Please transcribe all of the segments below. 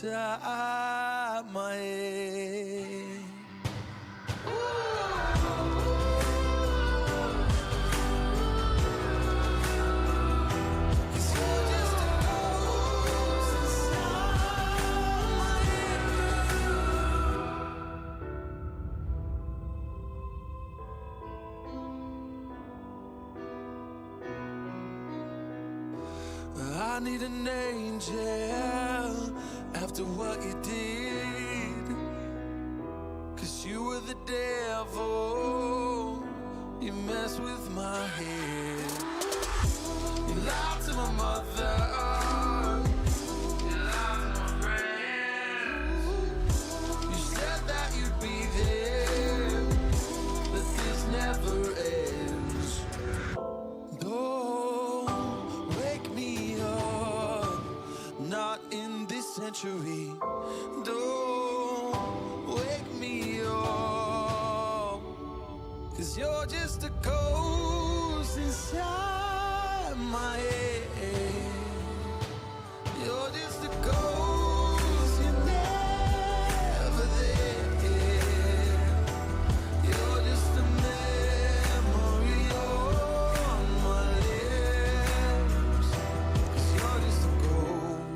inside my head. I need an angel after what you did, 'cause you were the devil, you messed with my head. You lied to my mother, you lied to my friends. You said that you'd be there, but this never ends. Don't wake me up, not in this century. Don't wake me up, 'cause you're just a ghost inside my head. You're just a ghost, you're never there. You're just a memory on my lips, 'cause you're just a ghost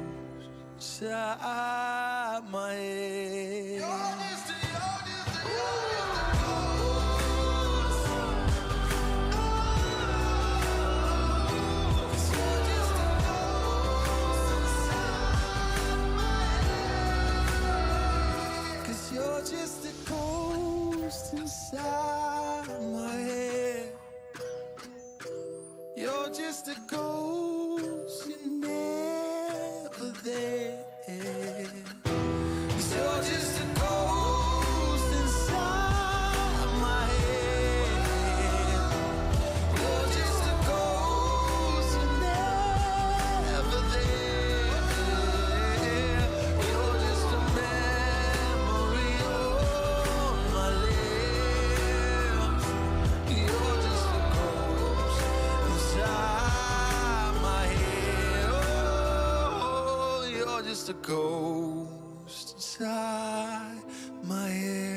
inside my head. You're just a You're just a ghost inside my head. You're just a ghost, you're never there. 'Cause you're just a ghost inside my head. You're just a ghost, you're never there. You're just a memory on my lips. You're just a ghost inside my head. Oh, you're just a ghost inside my head.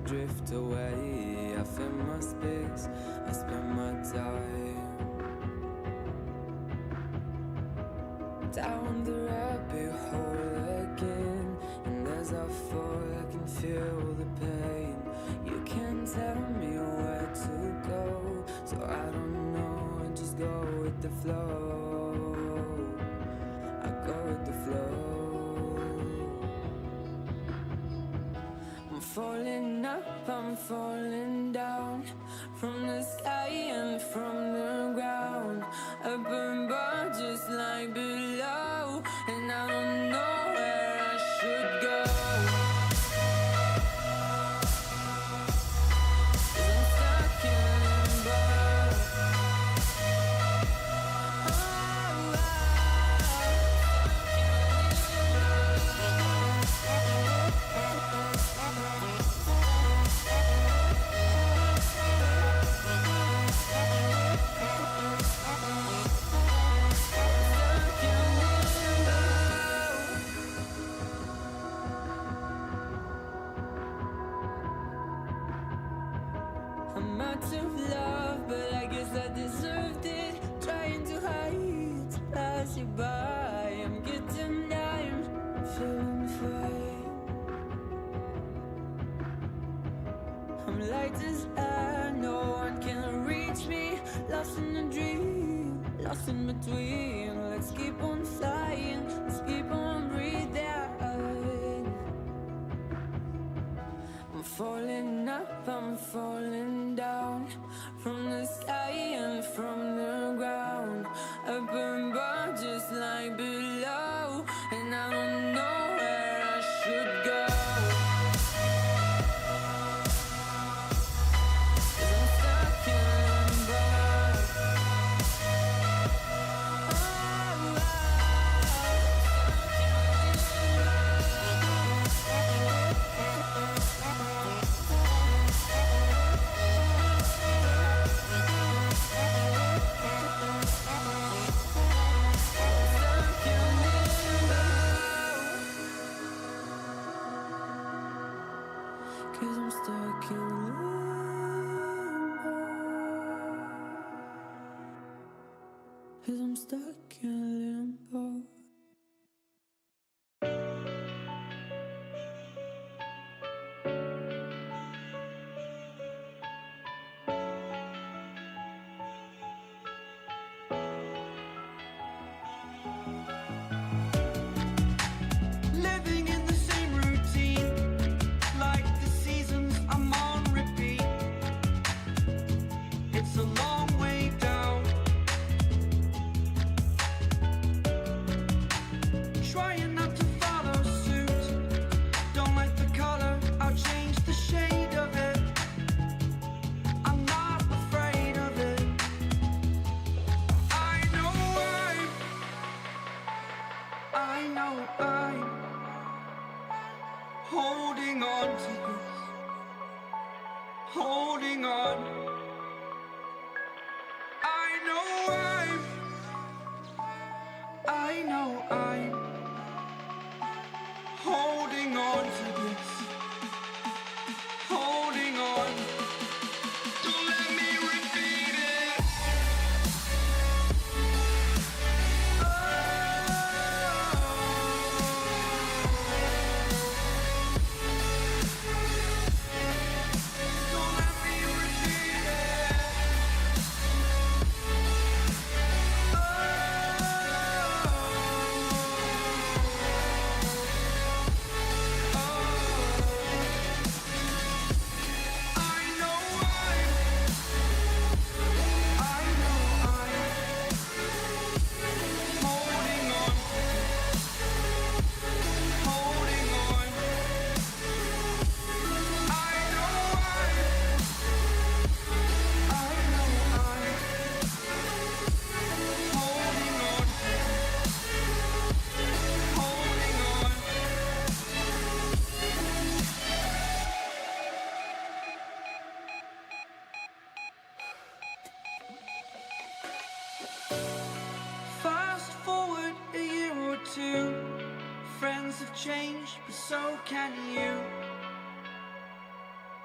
drift away. I fill my space, I spend my time down the rabbit hole again. And as I fall, I can feel the pain. You can't tell me where to go, so I don't know, I just go with the flow. I go with the flow. I'm falling up, I'm falling down, from the sky and from the ground. Up above just like below, and I don't know where I should go. 'Cause I'm stuck in limbo. I'm out of love, but I guess I deserved it. Trying to hide, to pass you by. I'm getting down, feeling fine. I'm light as air, no one can reach me. Lost in a dream, lost in between. Let's keep on flying, let's keep on breathing. I'm falling up, I'm falling down, from the sky and from the ground. Up above just like below, and I don't know where I should go. 'Cause I'm stuck in limbo. Cause I'm stuck in limbo. Cause I'm stuck in limbo. Living in the same routine, like the seasons I'm on repeat. It's a long way down.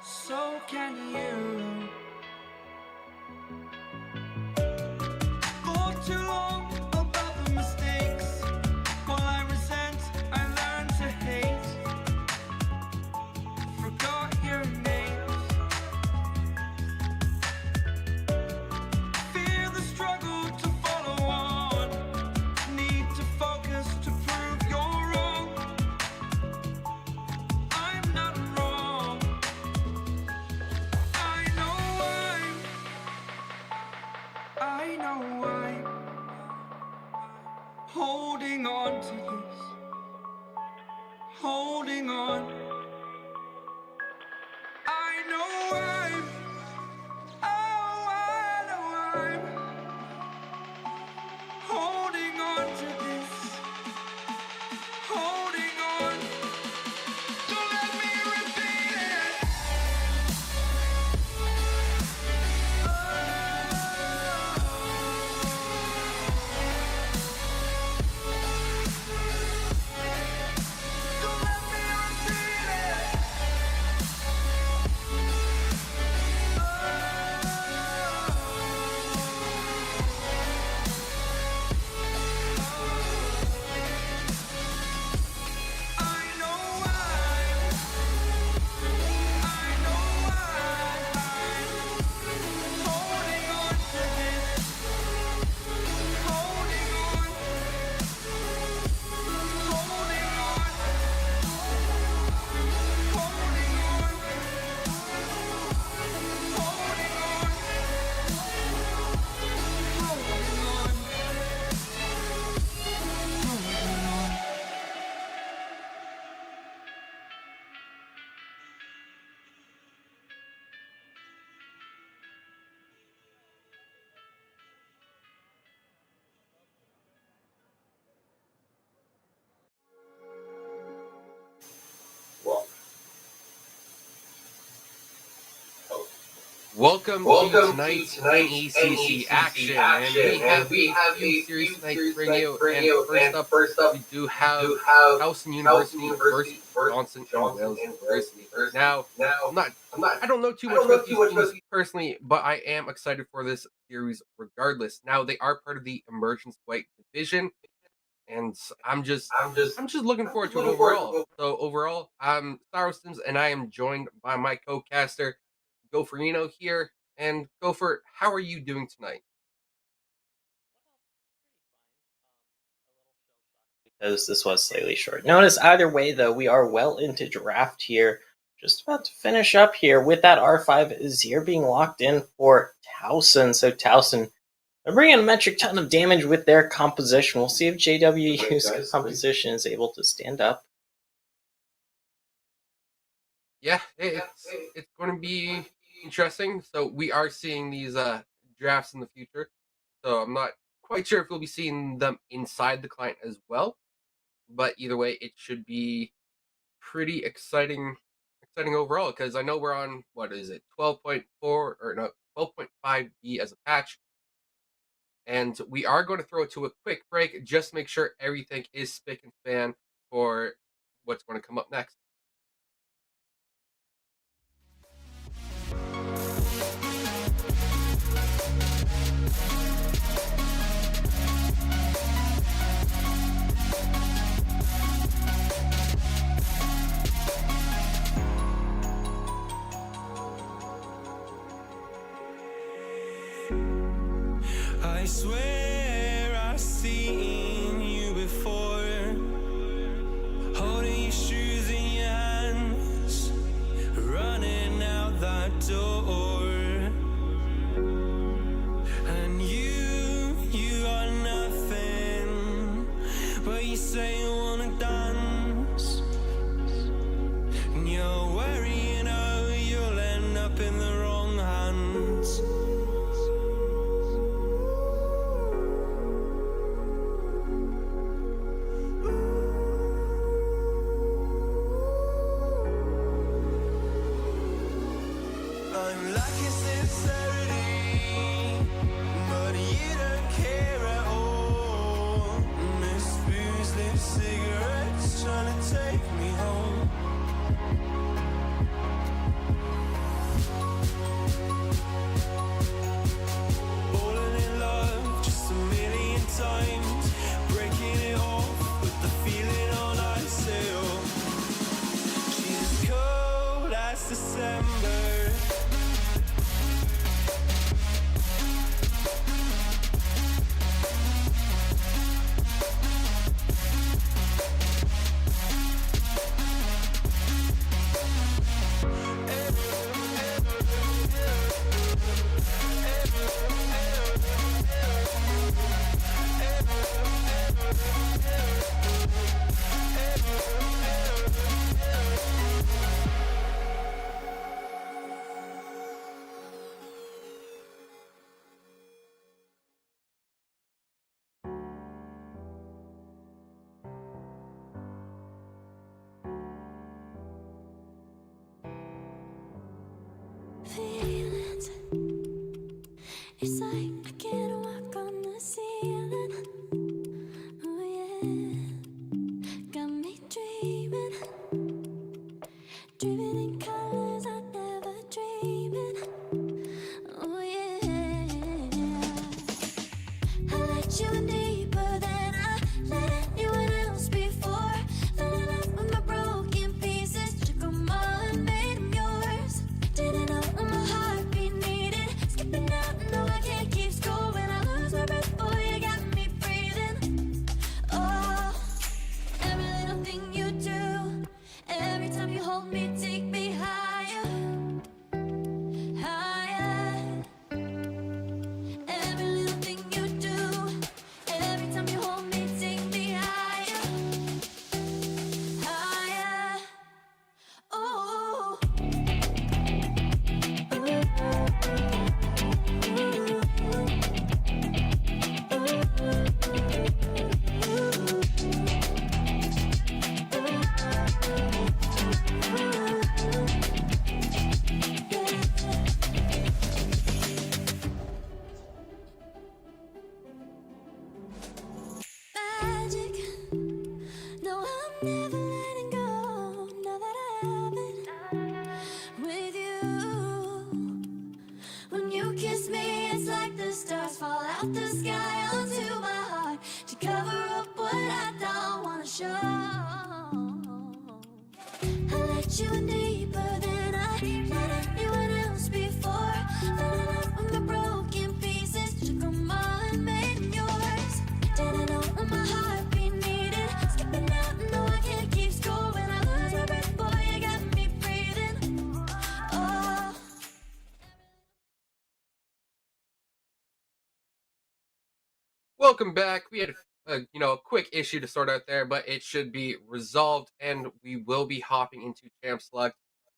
so can you. For too long about the mistakes, while I resent, I learned to hate. Forgot your names. Fear the struggle to follow on. Need to focus to prove you're wrong. I'm not wrong. I know I'm holding on to this, holding on. I know I'm holding on to this, holding on. Don't let me repeat it. Don't let me repeat it. I know I'm holding on to this, holding on, holding on, holding on, holding on, holding on. Welcome to tonight's NECC action, and we have a series tonight to bring you. And first up, we do have Towson University versus Johnson and Wales University. Now, I don't know too much about these teams personally, but I am excited for this series regardless. Now, they are part of the Emergence White Division, and I'm just looking forward to it overall. So overall, I'm Starostons, and I am joined by my co-caster, Gopherino here. And Gopher, how are you doing tonight? Because this was slightly short notice. Either way, though, we are well into draft here. Just about to finish up here with that R5 Azir being locked in for Towson. So Towson, they're bringing a metric ton of damage with their composition. We'll see if JWU's composition is able to stand up. Yeah, it's going to be interesting. So we are seeing these drafts in the future. So I'm not quite sure if we'll be seeing them inside the client as well. But either way, it should be pretty exciting overall, because I know we're on, what is it, 12.4 or no, 12.5B as a patch. And we are going to throw it to a quick break, just make sure everything is spick and span for what's going to come up next. I swear I've seen you before, holding your shoes in your hands, running out that door. And you are nothing, but you say you wanna dance. And you're worrying, oh, you'll end up in the wrong hands. I'm lacking sincerity, but you don't care at all. Miss booze, lit cigarettes, trying to take me home. feelings. It's like I can't walk on the ceiling. Oh yeah, got me dreaming, dreaming in colors I never dreamed in. Oh yeah, I let you in deeper than I let anyone else before. Fell in love with my broken pieces, took them all and made them yours. Didn't know what my heartbeat needed, skipping out, no I can't keep score. When I lose my breath, boy, you got me breathing. Oh, every little thing you do, every time you hold me, take me higher, higher. Every little thing you do, every time you hold me, take me higher, higher. Oh. Magic. No, I'm never letting go. Now that I have it with you. When you kiss me, it's like the stars fall out the sky onto my heart to cover up what I don't wanna show. I let you in deeper than I let anyone else before. Fell in love with my broken pieces, took them all and made them yours. Didn't know what my heartbeat needed, skipping out, no I can't keep score. When I lose my breath, boy, you got me breathing. Oh. Welcome back. We had a quick issue to sort out there, but it should be resolved, and we will be hopping into Champ Select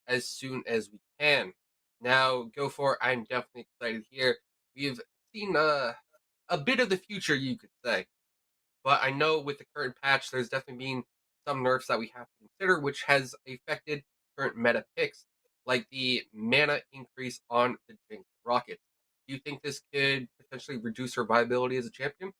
as soon as we can. Now, go for it. I'm definitely excited here. We've seen a bit of the future, you could say, but I know with the current patch, there's definitely been some nerfs that we have to consider, which has affected current meta picks, like the mana increase on the Jinx Rockets. Do you think this could potentially reduce her viability as a champion?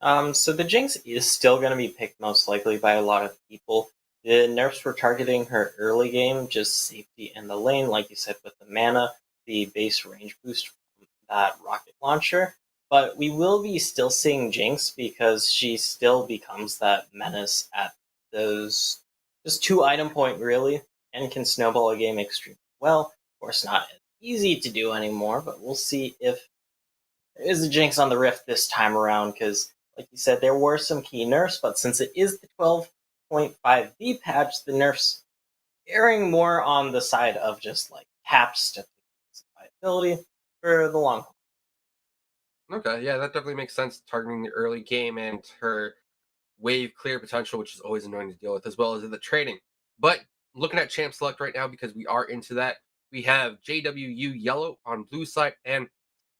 So the Jinx is still going to be picked most likely by a lot of people. The nerfs were targeting her early game, just safety in the lane, like you said, with the mana, the base range boost from that rocket launcher. But we will be still seeing Jinx because she still becomes that menace at those just 2 item point really, and can snowball a game extremely well. Of course, not as easy to do anymore, but we'll see if there is a Jinx on the Rift this time around because, like you said, there were some key nerfs, but since it is the 12.5V patch, the nerfs erring more on the side of just like caps to viability for the long haul. Okay, yeah, that definitely makes sense. Targeting the early game and her wave clear potential, which is always annoying to deal with, as well as in the trading. But looking at Champ Select right now, because we are into that, we have JWU Yellow on blue side and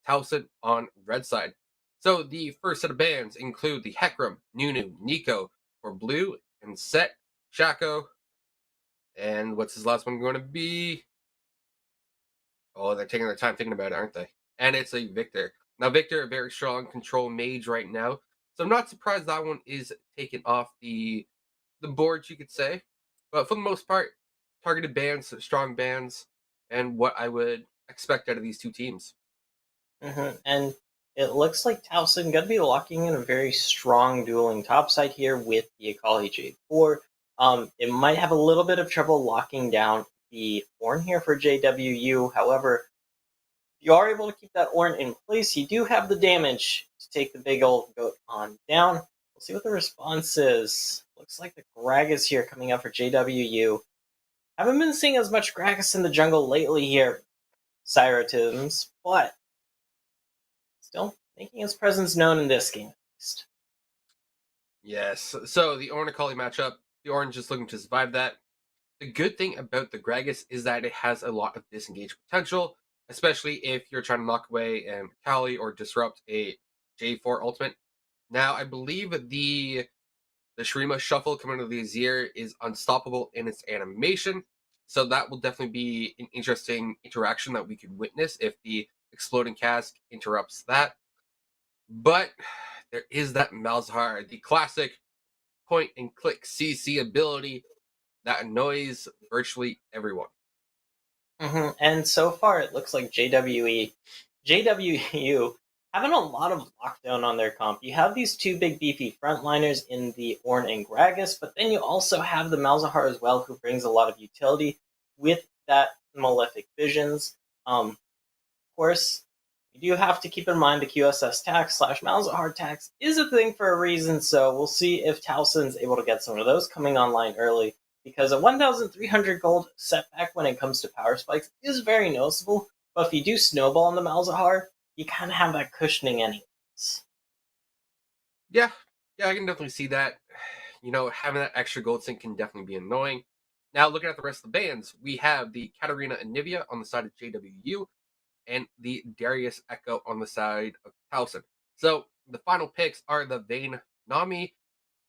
Towson on red side. So the first set of bans include the Hecarim, Nunu, Nico for blue, and Set, Shaco, and what's his last one going to be? Oh, they're taking their time thinking about it, aren't they? And it's a Victor. Now, Victor, a very strong control mage right now. So I'm not surprised that one is taken off the boards, you could say. But for the most part, targeted bans, strong bans, and what I would expect out of these two teams. And it looks like Towson going to be locking in a very strong dueling topside here with the Akali J4. It might have a little bit of trouble locking down the Ornn here for JWU. However, if you are able to keep that Ornn in place, you do have the damage to take the big old goat on down. We'll see what the response is. Looks like the Gragas here coming up for JWU. Haven't been seeing as much Gragas in the jungle lately here, Cyrotisms, but still making his presence known in this game at least. Yes. So the Ornn Akali matchup, the Orange is looking to survive that. The good thing about the Gragas is that it has a lot of disengage potential, especially if you're trying to knock away an Akali or disrupt a J4 ultimate. Now, I believe the Shrima shuffle coming out of the Azir is unstoppable in its animation. So that will definitely be an interesting interaction that we could witness if the exploding cask interrupts that. But there is that Malzahar, the classic point and click CC ability that annoys virtually everyone. And so far, it looks like JWU having a lot of lockdown on their comp. You have these two big beefy frontliners in the Ornn and Gragas, but then you also have the Malzahar as well, who brings a lot of utility with that Malefic Visions. Of course, you do have to keep in mind the QSS tax / Malzahar tax is a thing for a reason, so we'll see if Towson's able to get some of those coming online early, because a 1,300 gold setback when it comes to power spikes is very noticeable, but if you do snowball on the Malzahar, you kind of have that cushioning anyways. Yeah, I can definitely see that. Having that extra gold sync can definitely be annoying. Now, looking at the rest of the bands, we have the Katarina and Nivea on the side of JWU, and the Darius Echo on the side of Towson. So the final picks are the Vayne Nami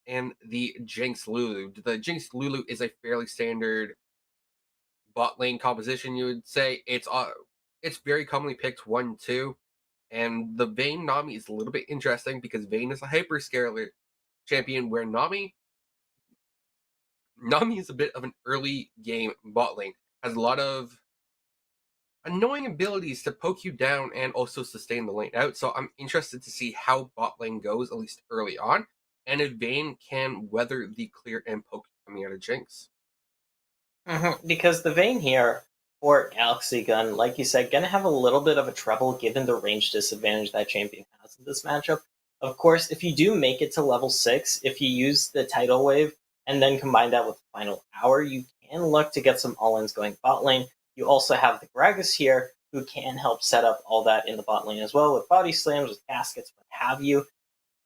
and the Jinx Lulu. The Jinx Lulu is a fairly standard bot lane composition, you would say. It's very commonly picked 1-2. And the Vayne Nami is a little bit interesting because Vayne is a hyperscaler champion, where Nami is a bit of an early game bot lane. Has a lot of annoying abilities to poke you down and also sustain the lane out. So I'm interested to see how bot lane goes, at least early on, and if Vayne can weather the clear and poke coming out of Jinx. Because the Vayne here for Galaxy Gun, like you said, gonna have a little bit of a trouble given the range disadvantage that champion has in this matchup. Of course, if you do make it to level 6, if you use the Tidal Wave and then combine that with the Final Hour, you can look to get some all-ins going bot lane. You also have the Gragas here, who can help set up all that in the bot lane as well, with body slams, with caskets, what have you.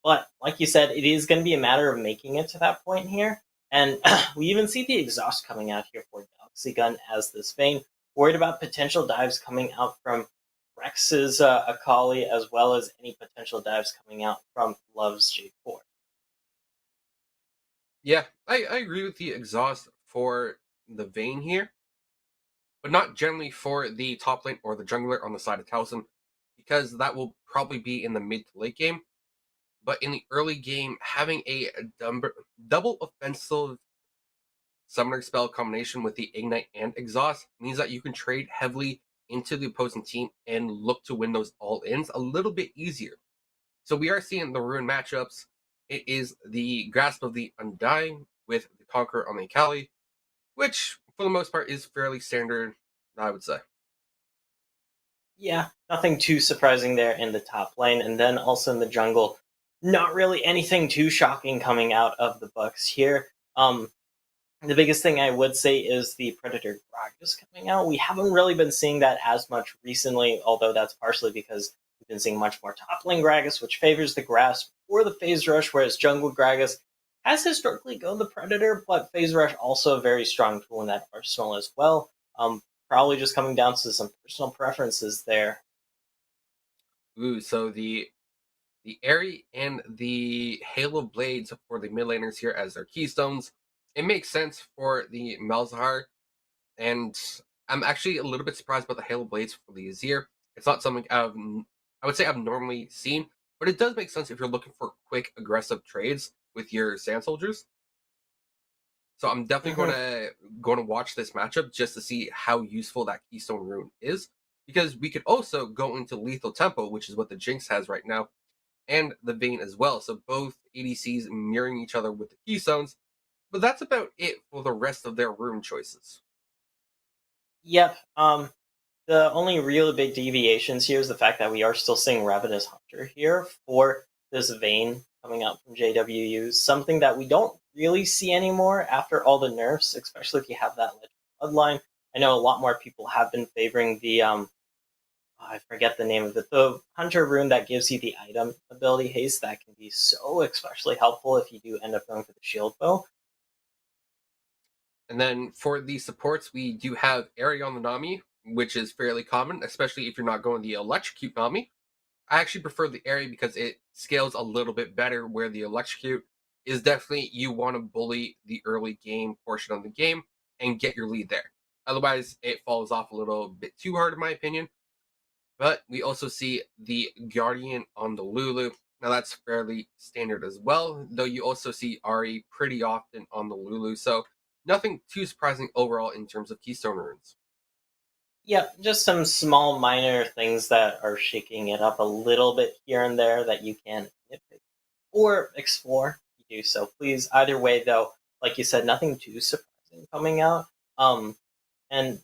But like you said, it is going to be a matter of making it to that point here. And we even see the exhaust coming out here for Galaxy Gun as this Vayne. Worried about potential dives coming out from Rex's Akali, as well as any potential dives coming out from Love's J4. Yeah, I agree with the exhaust for the Vayne here, but not generally for the top lane or the jungler on the side of Towson, because that will probably be in the mid to late game. But in the early game, having a double offensive summoner spell combination with the Ignite and Exhaust means that you can trade heavily into the opposing team and look to win those all-ins a little bit easier. So we are seeing the Rune matchups. It is the Grasp of the Undying with the Conqueror on the Akali, which for the most part is fairly standard, I would say. Yeah, nothing too surprising there in the top lane. And then also in the jungle, not really anything too shocking coming out of the Bucks here. The biggest thing I would say is the Predator Gragas coming out. We haven't really been seeing that as much recently, although that's partially because we've been seeing much more top lane Gragas, which favors the Grasp or the Phase Rush, whereas jungle Gragas has historically gone the Predator, but Phase Rush also a very strong tool in that arsenal as well. Probably just coming down to some personal preferences there. Ooh, so the Aerie and the Halo Blades for the mid laners here as their keystones. It makes sense for the Malzahar, and I'm actually a little bit surprised about the Halo Blades for the Azir. It's not something I would say I've normally seen, but it does make sense if you're looking for quick, aggressive trades with your Sand Soldiers. So I'm definitely going to watch this matchup just to see how useful that Keystone Rune is, because we could also go into Lethal Tempo, which is what the Jinx has right now, and the Vayne as well. So both ADCs mirroring each other with the Keystones, but that's about it for the rest of their rune choices. Yep. The only real big deviations here is the fact that we are still seeing Ravenous Hunter here for this Vayne coming out from JWU, something that we don't really see anymore after all the nerfs, especially if you have that Legend Bloodline. I know a lot more people have been favoring the I forget the name of it, the Hunter rune that gives you the item ability haste. That can be so especially helpful if you do end up going for the shield bow. And then for the supports, we do have Aerie on the Nami, which is fairly common, especially if you're not going the Electrocute Nami. I actually prefer the Aerie because it scales a little bit better, where the Electrocute is definitely you want to bully the early game portion of the game and get your lead there. Otherwise, it falls off a little bit too hard, in my opinion. But we also see the Guardian on the Lulu. Now that's fairly standard as well, though you also see Ari pretty often on the Lulu, so nothing too surprising overall in terms of Keystone runes. Yeah, just some small minor things that are shaking it up a little bit here and there that you can nitpick or explore. You do so, please. Either way, though, like you said, nothing too surprising coming out. And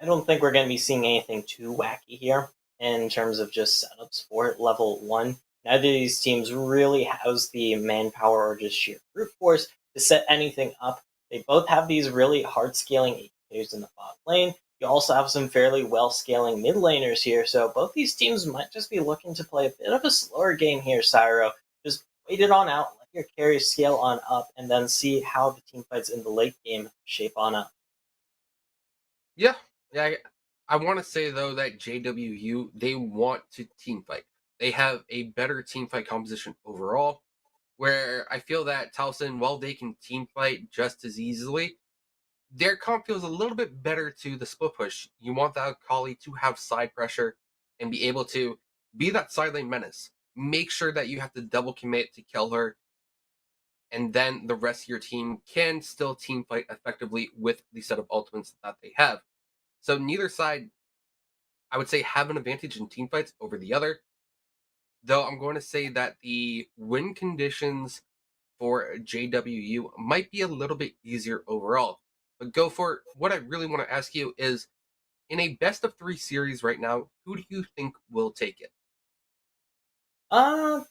I don't think we're going to be seeing anything too wacky here in terms of just setups for level 1. Neither of these teams really has the manpower or just sheer brute force to set anything up. They both have these really hard scaling APKs in the bot lane. You also have some fairly well scaling mid laners here, so both these teams might just be looking to play a bit of a slower game here, Cyro. Just wait it on out, let your carries scale on up, and then see how the team fights in the late game shape on up. Yeah, I want to say though that JWU, they want to team fight. They have a better team fight composition overall, where I feel that Towson, while they can team fight just as easily, their comp feels a little bit better to the split push. You want the Akali to have side pressure and be able to be that side lane menace. Make sure that you have to double commit to kill her, and then the rest of your team can still team fight effectively with the set of ultimates that they have. So neither side, I would say, have an advantage in team fights over the other. Though I'm going to say that the win conditions for JWU might be a little bit easier overall. But go for it. What I really want to ask you is, in a best of 3 series right now, who do you think will take it? Uh,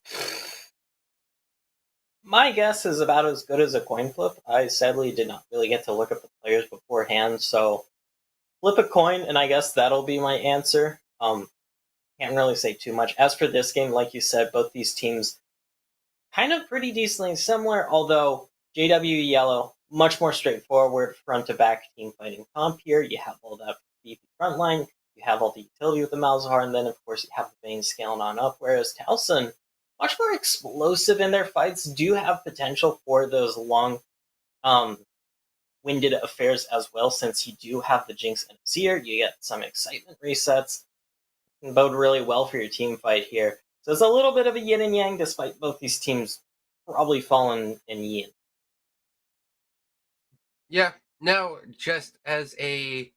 my guess is about as good as a coin flip. I sadly did not really get to look at the players beforehand, so flip a coin, and I guess that'll be my answer. Can't really say too much. As for this game, like you said, both these teams kind of pretty decently similar, although JW Yellow, much more straightforward front to back team fighting comp here. You have all that beefy front line, you have all the utility with the Malzahar, and then of course you have the Vayne scaling on up, whereas Towson, much more explosive in their fights, do have potential for those long winded affairs as well, since you do have the Jinx and Azir, you get some excitement resets, can bode really well for your team fight here. So it's a little bit of a yin and yang, despite both these teams probably falling in yin. Yeah, now, just as a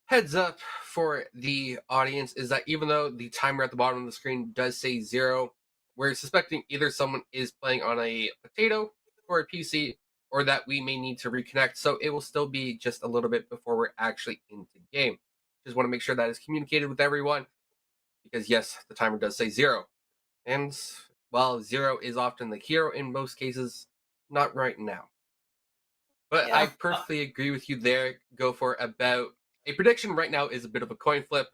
heads up for the audience, is that even though the timer at the bottom of the screen does say 0, we're suspecting either someone is playing on a potato or a PC, or that we may need to reconnect, so it will still be just a little bit before we're actually into game. Just want to make sure that is communicated with everyone, because yes, the timer does say 0. And while 0 is often the hero in most cases, not right now. But I Yeah. perfectly agree with you there. Go for about a prediction right now is a bit of a coin flip,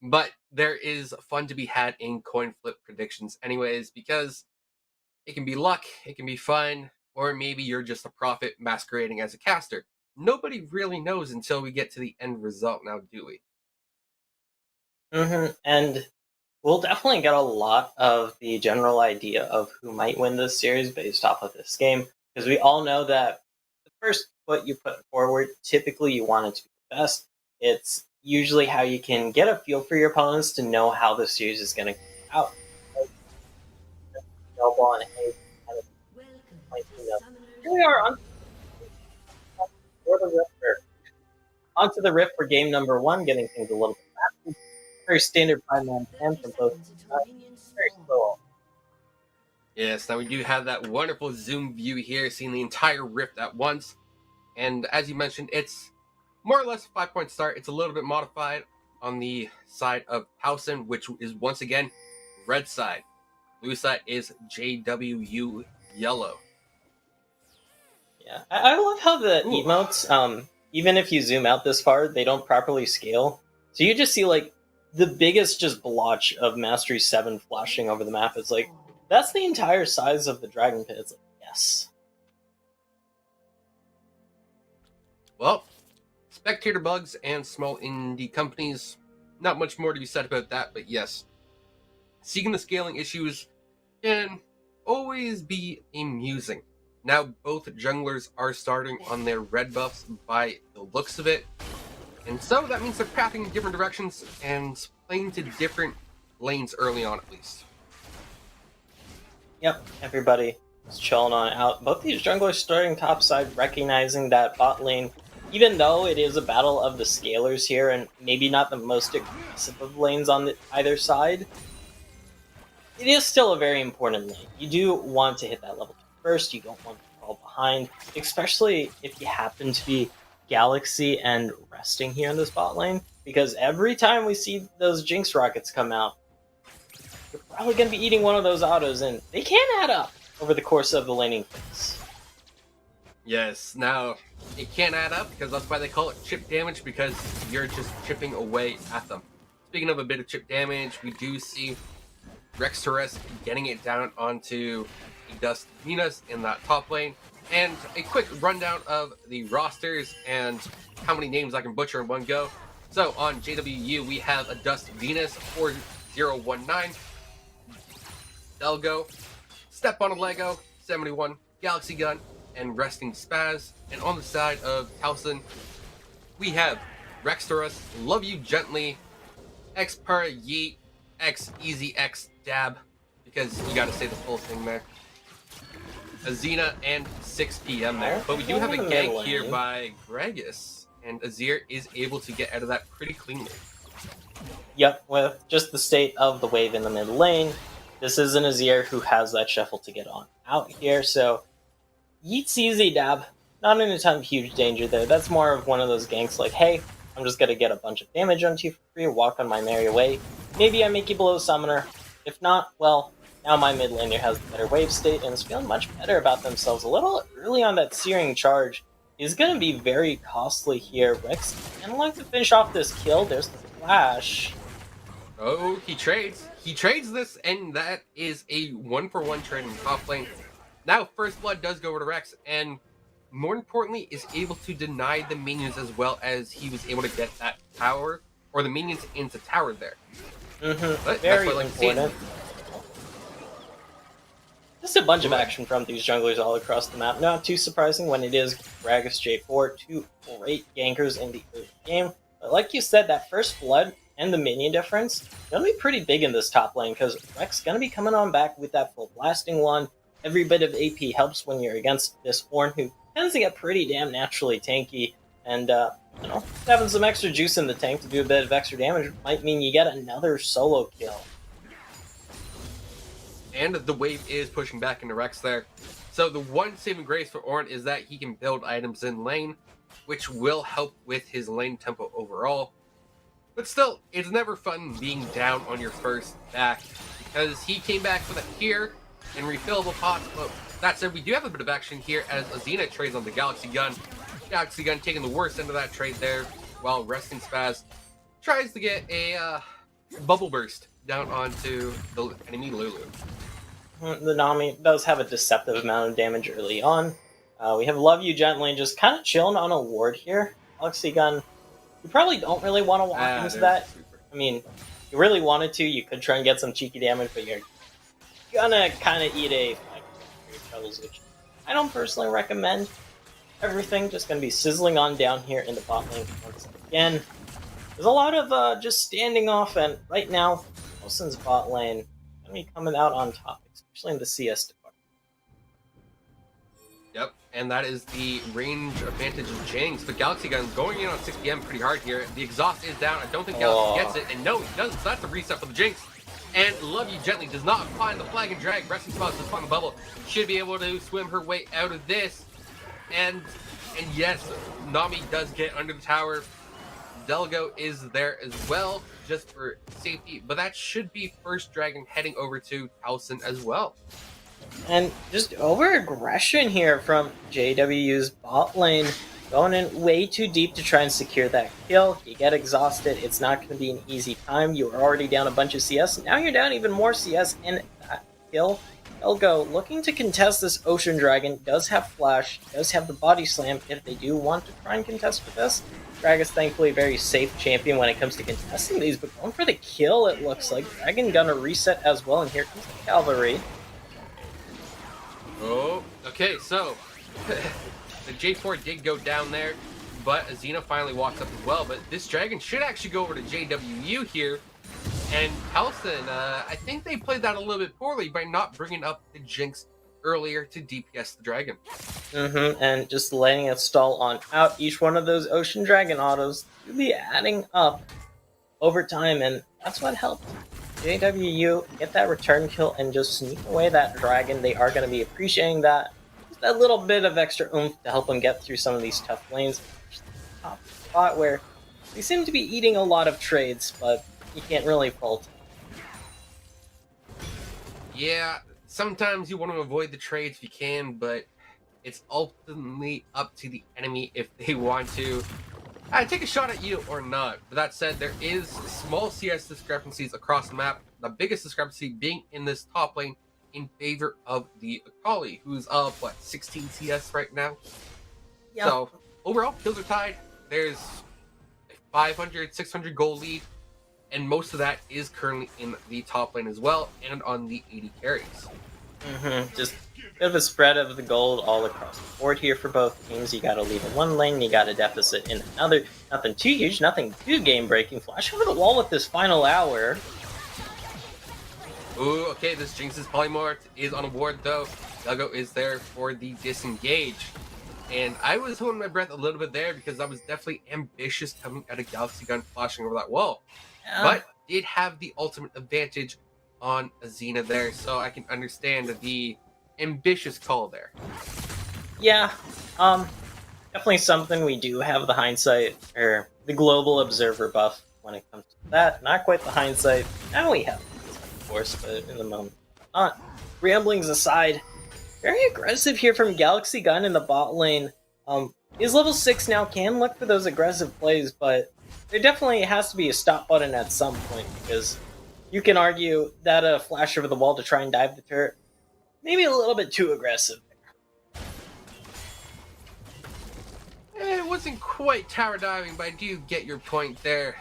but there is fun to be had in coin flip predictions, anyways, because it can be luck, it can be fun, or maybe you're just a prophet masquerading as a caster. Nobody really knows until we get to the end result, now do we? And we'll definitely get a lot of the general idea of who might win this series based off of this game, because we all know that the first foot you put forward, typically you want it to be the best. It's usually how you can get a feel for your opponents to know how the series is going to go out. Here we are onto the rift for game number 1, getting things a little bit faster. Very standard 5-man plan from both sides. Very slow. Yes, now we do have that wonderful zoom view here, seeing the entire rift at once. And as you mentioned, it's more or less a 5-point start. It's a little bit modified on the side of Towson, which is once again red side. Blue side is JWU yellow. Yeah, I love how the emotes, even if you zoom out this far, they don't properly scale. So you just see like the biggest just blotch of Mastery 7 flashing over the map. It's like, that's the entire size of the Dragon Pit. It's like, yes. Well, spectator bugs and small indie companies, not much more to be said about that, but yes. Seeing the scaling issues can always be amusing. Now both junglers are starting on their red buffs by the looks of it. And so that means they're pathing in different directions and playing to different lanes early on at least. Yep, everybody is chilling on out. Both these junglers starting topside, recognizing that bot lane, even though it is a battle of the scalers here and maybe not the most aggressive of lanes on either side, it is still a very important lane. You do want to hit that level 2 first, you don't want to fall behind, especially if you happen to be Galaxy and resting here in this bot lane, because every time we see those Jinx rockets come out, you're probably going to be eating one of those autos, and they can add up over the course of the laning phase. Yes, now it can add up because that's why they call it chip damage, because you're just chipping away at them. Speaking of a bit of chip damage, we do see Rex Torres getting it down onto Dust Venus in that top lane. And a quick rundown of the rosters and how many names I can butcher in one go. So on JWU, we have a Dust Venus 4019, Delgo, Step on a Lego 71, Galaxy Gun, and Resting Spaz. And on the side of Towson, we have Rex Torres, Love You Gently, X Para Yeet, X Easy X Dab, because you gotta say the full thing there. Azina and 6 PM there. But we do have a gank here by Gragas, and Azir is able to get out of that pretty cleanly. Yep, with just the state of the wave in the mid lane, this is an Azir who has that shuffle to get on out here, so Yeet's easy dab. Not in a ton of huge danger there. That's more of one of those ganks like, hey, I'm just gonna get a bunch of damage onto you for free, walk on my merry way. Maybe I make you below summoner. If not, well, now my mid laner has the better wave state and is feeling much better about themselves. A little early on that searing charge is going to be very costly here. Rex kind of like to finish off this kill. There's the flash. Oh, he trades. He trades this, and that is a 1-for-1 trade in the top lane. Now, First Blood does go over to Rex, and more importantly, is able to deny the minions as well as he was able to get that tower, or the minions into tower there. But Very important. Just a bunch of action from these junglers all across the map. Not too surprising when it is Gragas J4, two great gankers in the early game. But like you said, that first blood and the minion difference going to be pretty big in this top lane, because Rex going to be coming on back with that full blasting one. Every bit of AP helps when you're against this Ornn, who tends to get pretty damn naturally tanky. And, you know, having some extra juice in the tank to do a bit of extra damage might mean you get another solo kill. And the wave is pushing back into Rex there. So the one saving grace for Ornn is that he can build items in lane, which will help with his lane tempo overall. But still, it's never fun being down on your first back, because he came back with a here and refillable pots. But that said, we do have a bit of action here as Azina trades on the Galaxy Gun. Galaxy Gun taking the worst end of that trade there, while Resting Spaz tries to get a bubble burst down onto the enemy Lulu. The Nami does have a deceptive amount of damage early on. We have Love You Gently just kind of chilling on a ward here. Galaxy Gun, you probably don't really want to walk into that. I mean, if you really wanted to, you could try and get some cheeky damage, but you're gonna kind of eat a fight for your troubles, which I don't personally recommend. Everything just gonna be sizzling on down here in the bot lane once again. There's a lot of just standing off, and right now, Wilson's bot lane gonna be coming out on top, especially in the CS department. Yep, and that is the range advantage of Jinx. But Galaxy Gun going in on 6 PM pretty hard here. The exhaust is down. I don't think Galaxy gets it, and no, he doesn't. So that's a reset for the Jinx. And Love You Gently does not find the flag and drag. Resting Spots does find the bubble. Should be able to swim her way out of this. And yes, Nami does get under the tower. Delgo is there as well, just for safety. But that should be first dragon heading over to Towson as well. And just over-aggression here from JWU's bot lane. Going in way too deep to try and secure that kill. You get exhausted. It's not going to be an easy time. You were already down a bunch of CS. Now you're down even more CS in that kill. Delgo looking to contest this Ocean Dragon. Does have flash. Does have the body slam if they do want to try and contest with this. Gragas, thankfully, a very safe champion when it comes to contesting these. But going for the kill, it looks like. Dragon gonna reset as well. And here comes the cavalry. Oh, okay, so the J4 did go down there, but Azina finally walks up as well. But this dragon should actually go over to JWU here. And Halson, I think they played that a little bit poorly by not bringing up the Jinx earlier to DPS the dragon. And just letting it stall on out. Each one of those Ocean Dragon autos will be adding up over time, and that's what helped JWU get that return kill and just sneak away that dragon. They are going to be appreciating that. Just that little bit of extra oomph to help them get through some of these tough lanes. Just the top spot where they seem to be eating a lot of trades, but you can't really fault. Yeah, sometimes you want to avoid the trades if you can, but it's ultimately up to the enemy if they want to take a shot at you or not. But that said, there is small CS discrepancies across the map. The biggest discrepancy being in this top lane in favor of the Akali, who's up, 16 CS right now? Yep. So, overall, kills are tied. There's a 500, 600 gold lead, and most of that is currently in the top lane as well, and on the 80 carries. Just a bit of a spread of the gold all across the board here for both teams. You got to lead in one lane, you got a deficit in another. Nothing too huge, nothing too game-breaking. Flash over the wall with this final hour. Ooh, okay, this Jinx's Polymorph is on a ward though. Duggo is there for the disengage. And I was holding my breath a little bit there because I was definitely ambitious coming out of Galaxy Gun flashing over that wall. Yeah. But did have the ultimate advantage on Azina there, so I can understand the ambitious call there. Yeah, definitely something we do have the hindsight, or the global observer buff when it comes to that. Not quite the hindsight. Now we have, of course, but in the moment. Ramblings aside, very aggressive here from Galaxy Gun in the bot lane. Is level 6 now, can look for those aggressive plays, but there definitely has to be a stop button at some point, because you can argue that a flash over the wall to try and dive the turret, maybe a little bit too aggressive. It wasn't quite tower diving, but I do get your point there.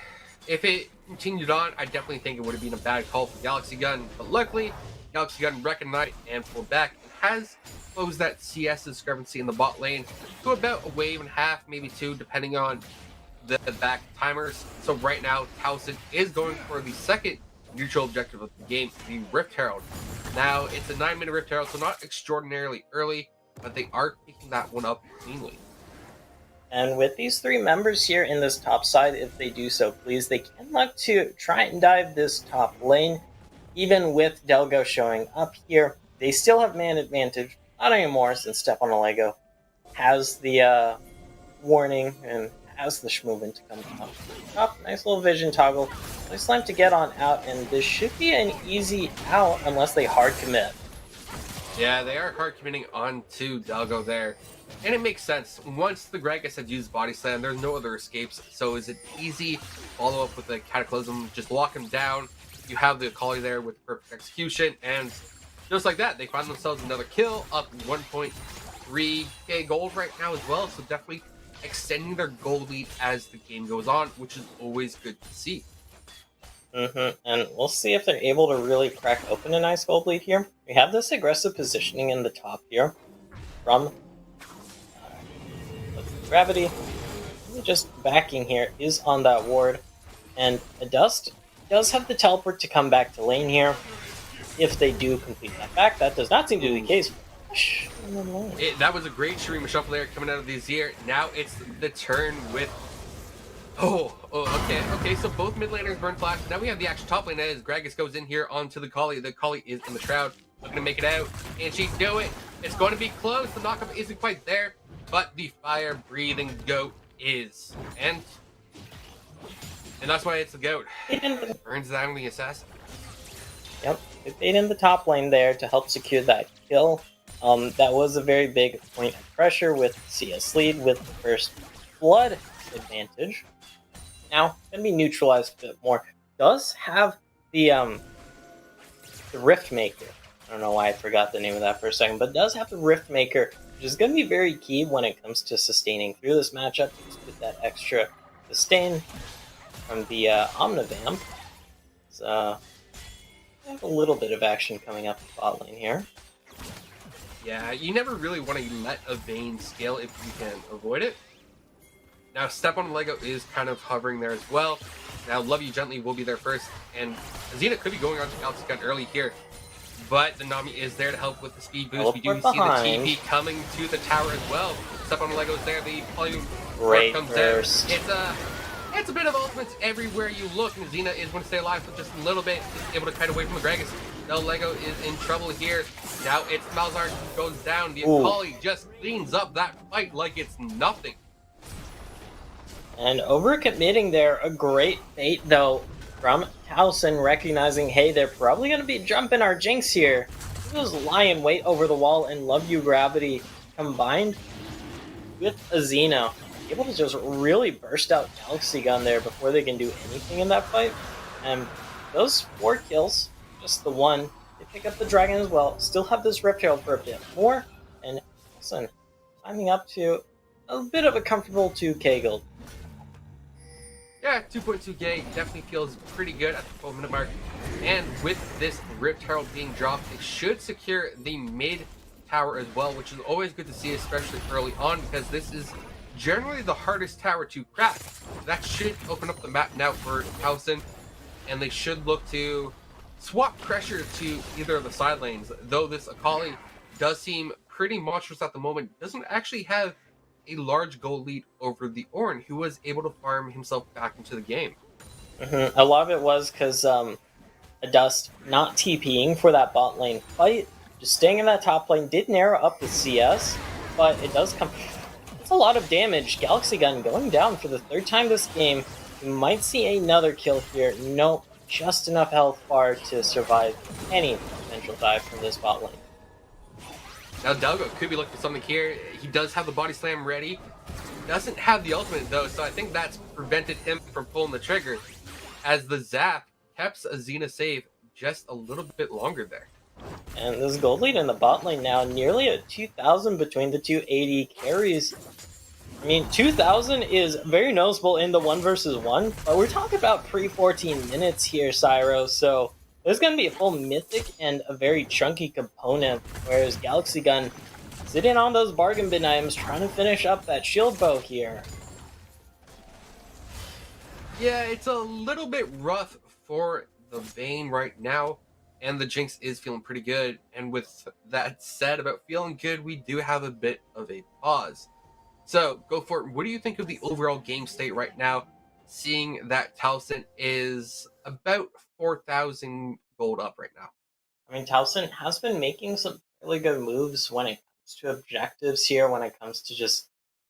If it continued on, I definitely think it would have been a bad call for Galaxy Gun, but luckily, Galaxy Gun recognized and pulled back and has closed that CS discrepancy in the bot lane to about a wave and a half, maybe two, depending on the back timers. So right now, Towson is going for the second neutral objective of the game, the Rift Herald. Now, it's a 9-minute Rift Herald, so not extraordinarily early, but they are picking that one up cleanly. And with these three members here in this top side, if they do so please, they can look to try and dive this top lane. Even with Delgo showing up here, they still have man advantage. Not anymore, since Step on a Lego has the warning and has the movement to come up. Nice little vision toggle. Nice time to get on out, and this should be an easy out unless they hard commit. Yeah, they are hard committing onto Delgo there. And it makes sense. Once the Gragas had used Body Slam, there's no other escapes. So is it easy follow up with the Cataclysm, just lock him down. You have the Akali there with perfect execution, and just like that, they find themselves another kill, up 1.3k gold right now as well. So definitely extending their gold lead as the game goes on, which is always good to see. And we'll see if they're able to really crack open a nice gold lead here. We have this aggressive positioning in the top here from Gravity. Just backing here is on that ward, and a Dust does have the teleport to come back to lane here. If they do complete that back, that does not seem to be the case. That was a great Shurima shuffle there coming out of the Azir. Now it's the turn with... Okay, so both mid laners burn flash. Now we have the actual top lane as Gragas goes in here onto the Kali. The Kali is in the Shroud, looking to make it out, and she do it. It's going to be close. The knockup isn't quite there, but the fire-breathing goat is. And that's why it's the goat. Burns down the assassin. Yep, it stayed in the top lane there to help secure that kill. That was a very big point of pressure with CS lead with the first blood advantage. Now, gonna be neutralized a bit more. Does have the Rift Maker. I don't know why I forgot the name of that for a second, but does have the Rift Maker, which is gonna be very key when it comes to sustaining through this matchup. Just get that extra sustain from the Omnivamp. So we have a little bit of action coming up the bot lane here. Yeah, you never really want to let a Vayne scale if you can avoid it. Now, Step on Lego is kind of hovering there as well. Now, Love You Gently will be there first, and Azina could be going on to Galaxy Gun early here, but the Nami is there to help with the speed boost. We do Teleport see the behind. TP coming to the tower as well. Step on Lego is there. The poly Great comes burst. down. It's a bit of ultimates everywhere you look, and Xena is going to stay alive for just a little bit, is able to kite away from the Gragas. Now Lego is in trouble here. Now it's Malzahar goes down. The Akali just cleans up that fight like it's nothing. And overcommitting there, a great bait though from Towson, recognizing, hey, they're probably going to be jumping our Jinx here. He was lying wait over the wall, and Love You Gravity combined with Azina, able to just really burst out Galaxy Gun there before they can do anything in that fight. And those 4 kills, just the one, they pick up the dragon as well, still have this Riptail for a bit more, and Towson climbing up to a bit of a comfortable 2k gold. Yeah, 2.2k definitely feels pretty good at the 12-minute mark. And with this Rift Herald being dropped, it should secure the mid tower as well, which is always good to see, especially early on, because this is generally the hardest tower to crack. That should open up the map now for Towson, and they should look to swap pressure to either of the side lanes, though this Akali does seem pretty monstrous at the moment. Doesn't actually have a large goal lead over the Ornn, who was able to farm himself back into the game. A lot of it was because Dust not TPing for that bot lane fight, just staying in that top lane, did narrow up the CS, but it does come. It's a lot of damage. Galaxy Gun going down for the 3rd time this game. You might see another kill here. Nope, just enough health bar to survive any potential dive from this bot lane. Now Delgo could be looking for something here. He does have the body slam ready. Doesn't have the ultimate though, so I think that's prevented him from pulling the trigger, as the zap kept Azina safe just a little bit longer there. And this gold lead in the bot lane now, nearly at 2,000 between the two AD carries. I mean, 2,000 is very noticeable in the 1 versus 1, but we're talking about pre-14 minutes here, Cyro, so there's going to be a full mythic and a very chunky component, whereas Galaxy Gun sitting on those bargain bin items, trying to finish up that shield bow here. Yeah, it's a little bit rough for the Vayne right now, and the Jinx is feeling pretty good. And with that said about feeling good, we do have a bit of a pause. So, go for it. What do you think of the overall game state right now, seeing that Towson is about 4,000 gold up right now? I mean, Towson has been making some really good moves when it comes to objectives here, when it comes to just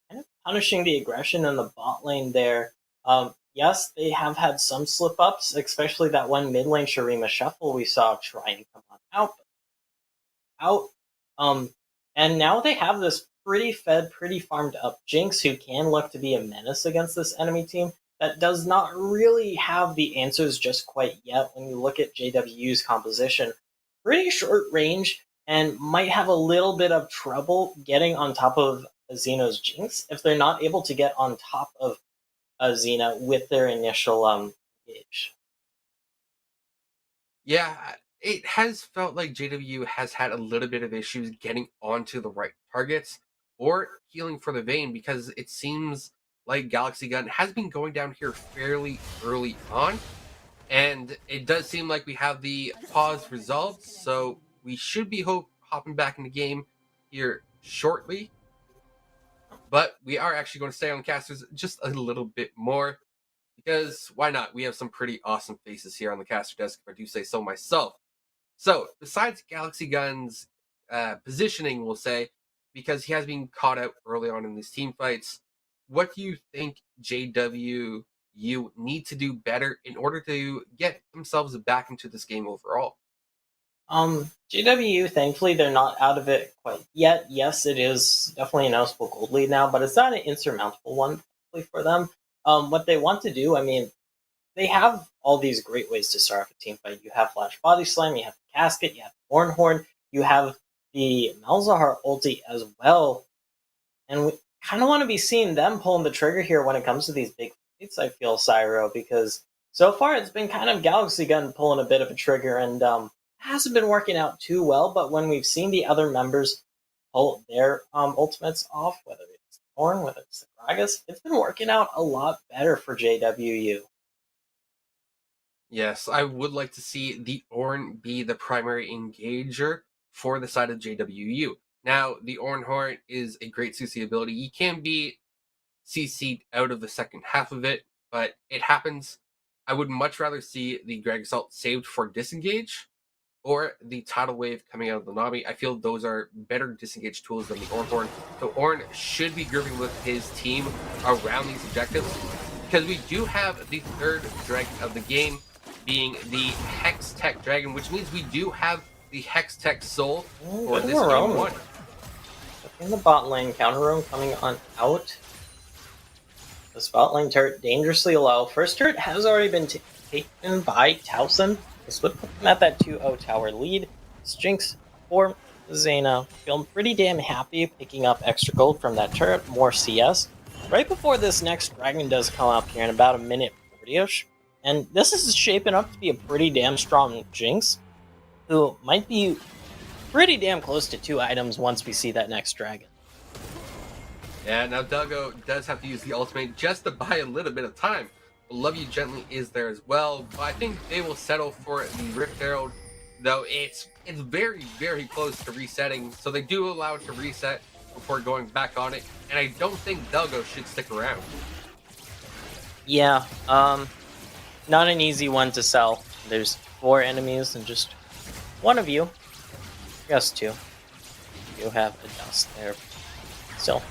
kind of punishing the aggression in the bot lane there. Yes, they have had some slip-ups, especially that one mid-lane Shurima shuffle we saw try and come on out. And now they have this pretty fed, pretty farmed up Jinx, who can look to be a menace against this enemy team that does not really have the answers just quite yet when you look at JW's composition. Pretty short range, and might have a little bit of trouble getting on top of Xeno's Jinx if they're not able to get on top of Xena with their initial engage. Yeah, it has felt like JW has had a little bit of issues getting onto the right targets or healing for the Vayne, because it seems like Galaxy Gun has been going down here fairly early on. And it does seem like we have the pause resolved, so we should be hopping back in the game here shortly. But we are actually going to stay on casters just a little bit more, because why not? We have some pretty awesome faces here on the caster desk, if I do say so myself. So, besides Galaxy Gun's positioning, we'll say, because he has been caught out early on in these team fights, what do you think JW need to do better in order to get themselves back into this game overall? JW, thankfully, they're not out of it quite yet. Yes, it is definitely a noticeable gold lead now, but it's not an insurmountable one, thankfully, for them. What they want to do, I mean, they have all these great ways to start off a team fight. You have Flash Body Slam, you have the Casket, you have the Horn, you have the Malzahar ulti as well. And we kind of want to be seeing them pulling the trigger here when it comes to these big fights, I feel, Cyro, because so far it's been kind of Galaxy Gun pulling a bit of a trigger, and hasn't been working out too well. But when we've seen the other members pull their ultimates off, whether it's Thorn, whether it's the Gragas. It's been working out a lot better for JWU. Yes, I would like to see the Ornn be the primary engager for the side of JWU. Now, the Ornn Horn is a great CC ability. You can be CC'd out of the second half of it, but it happens. I would much rather see the Greg Assault saved for disengage or the Tidal Wave coming out of the Navi. I feel those are better disengage tools than the Ornn Horn. So Ornn should be grouping with his team around these objectives, because we do have the third dragon of the game being the Hex Tech Dragon, which means we do have the Hex Tech Soul for this game one. In the bot lane, counter roam coming on out. The spot lane turret dangerously low. First turret has already been taken by Towson. This would put them at that 2-0 tower lead. Jinx for Zayna. Feeling pretty damn happy picking up extra gold from that turret, more CS. Right before this next dragon does come up here in about a minute 40ish. And this is shaping up to be a pretty damn strong Jinx, who might be pretty damn close to 2 items once we see that next dragon. Yeah, now Duggo does have to use the ultimate just to buy a little bit of time. Love You Gently is there as well, but I think they will settle for the Rift Herald, though it's very, very close to resetting, so they do allow it to reset before going back on it, and I don't think Duggo should stick around. Yeah, not an easy one to sell. There's 4 enemies and just one of you. I guess 2. You have a dust there. Still,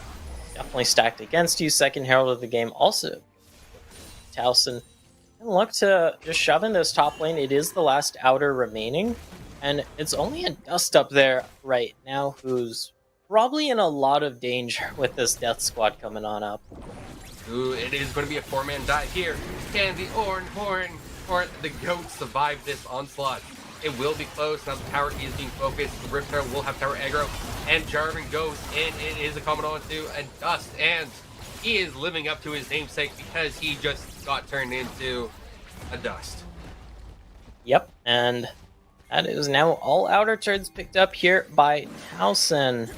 definitely stacked against you. Second Herald of the game also. Towson. And look to just shove in this top lane. It is the last outer remaining. And it's only a dust up there right now, who's probably in a lot of danger with this death squad coming on up. Ooh, it is going to be a 4-man dive here. Can the Ornn Horn or the Goat survive this onslaught? It will be close. Now the tower is being focused. The Rift Herald will have tower aggro. And Jarvan goes in. It is a coming on to a dust. And he is living up to his namesake because he just got turned into a dust. Yep, and that is now all outer turns picked up here by Towson.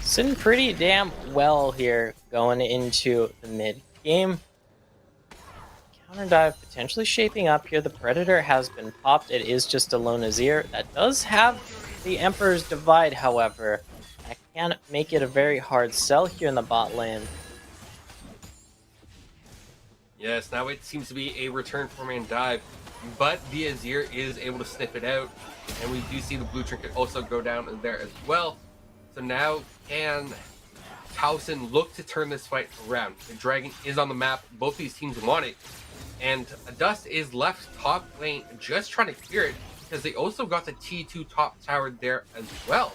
Sitting pretty damn well here going into the mid-game. Counter dive potentially shaping up here. The Predator has been popped. It is just a lone Azir. That does have the Emperor's Divide, however. That can make it a very hard sell here in the bot lane. Yes, now it seems to be a return 4-man dive, but the Azir is able to sniff it out, and we do see the blue trinket also go down there as well. So now can Towson look to turn this fight around? The dragon is on the map. Both these teams want it. And a dust is left top lane just trying to clear it because they also got the T2 top tower there as well.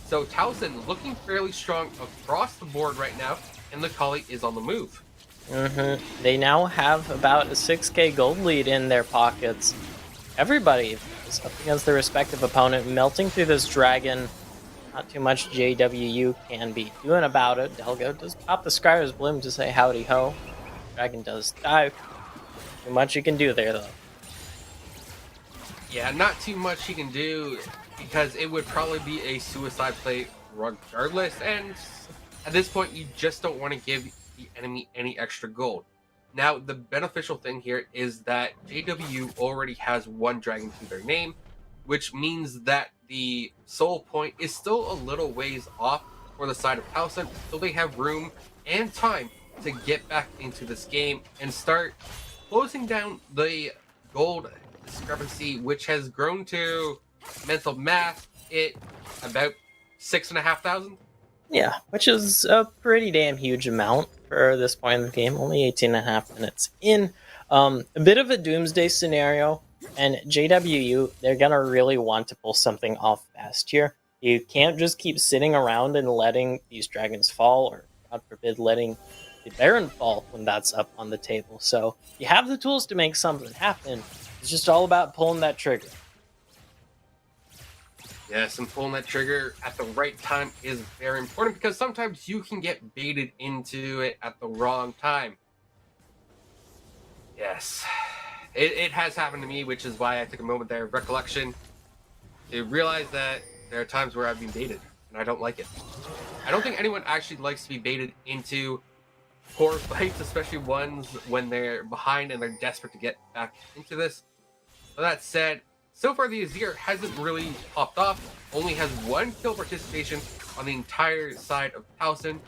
So Towson looking fairly strong across the board right now, and the Kali is on the move. They now have about a 6k gold lead in their pockets. Everybody is up against their respective opponent, melting through this dragon. Not too much JWU can be doing about it. Delgo does pop the Skyre's Bloom to say howdy ho. Dragon does die. Too much you can do there though. Yeah, not too much he can do because it would probably be a suicide play regardless, and at this point you just don't want to give the enemy any extra gold. Now the beneficial thing here is that JW already has 1 dragon to their name, which means that the soul point is still a little ways off for the side of Towson, so they have room and time to get back into this game and start closing down the gold discrepancy, which has grown to mental math about 6,500. Yeah, which is a pretty damn huge amount for this point in the game. Only 18.5 minutes in. A bit of a doomsday scenario, and JWU, they're gonna really want to pull something off fast here. You can't just keep sitting around and letting these dragons fall, or God forbid, letting the Baron fall when that's up on the table. So you have the tools to make something happen. It's just all about pulling that trigger. Yes, and pulling that trigger at the right time is very important because sometimes you can get baited into it at the wrong time. Yes, it has happened to me, which is why I took a moment there of recollection to realize that there are times where I've been baited. and I don't like it. I don't think anyone actually likes to be baited into poor fights, especially ones when they're behind and they're desperate to get back into this. But that said, so far the Azir hasn't really popped off, only has 1 kill participation on the entire side of Towson.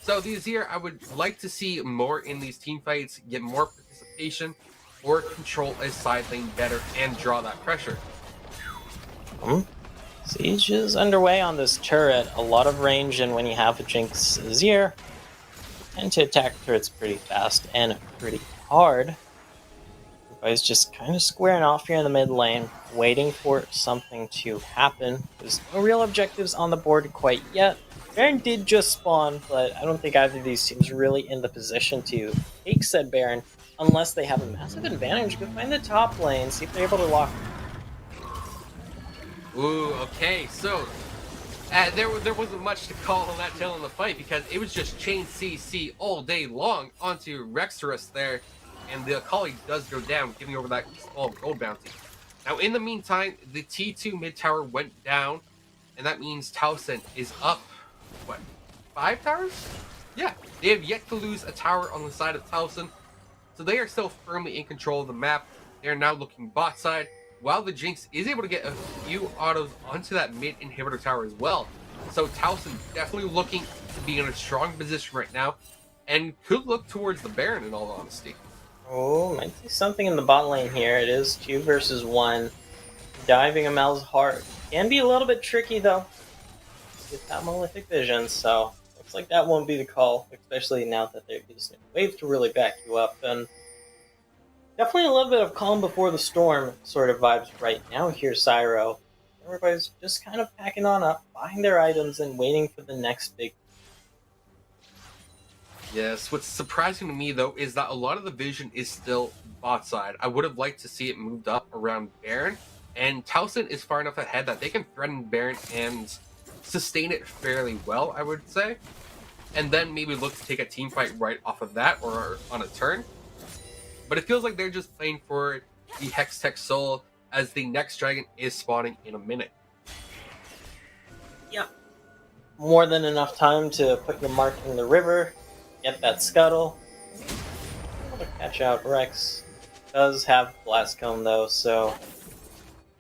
So the Azir, I would like to see more in these team fights, get more participation, or control a side lane better and draw that pressure. Siege is underway on this turret. A lot of range, and when you have a Jinx Azir, tend to attack turrets pretty fast and pretty hard. Everybody's just kind of squaring off here in the mid lane, waiting for something to happen. There's no real objectives on the board quite yet. Baron did just spawn, but I don't think either of these teams are really in the position to take said Baron unless they have a massive advantage. Go find the top lane, see if they're able to lock. Ooh, okay, so there wasn't much to call on that tail in the fight because it was just chain CC all day long onto Rexorus there, and the Akali does go down, giving over that small gold bounty. Now, in the meantime, the T2 mid tower went down, and that means Towson is up, what, 5 towers? Yeah, they have yet to lose a tower on the side of Towson, so they are still firmly in control of the map. They are now looking bot side, while the Jinx is able to get a few autos onto that mid inhibitor tower as well. So Towson definitely looking to be in a strong position right now, and could look towards the Baron in all honesty. Oh, might see something in the bot lane here. It is 2 versus 1. Diving a Mel's Heart can be a little bit tricky though with that monolithic vision, so looks like that won't be the call, especially now that there's no wave to really back you up. And definitely a little bit of calm before the storm sort of vibes right now here, Cyro. Everybody's just kind of packing on up, buying their items, and waiting for the next big. Yes, what's surprising to me though is that a lot of the vision is still bot side. I would have liked to see it moved up around Baron, and Towson is far enough ahead that they can threaten Baron and sustain it fairly well, I would say. And then maybe look to take a team fight right off of that or on a turn. But it feels like they're just playing for the Hextech Soul as the next dragon is spawning in a minute. Yeah. More than enough time to put your mark in the river, get that scuttle. Able to catch out Rex. Does have Blast Cone though, so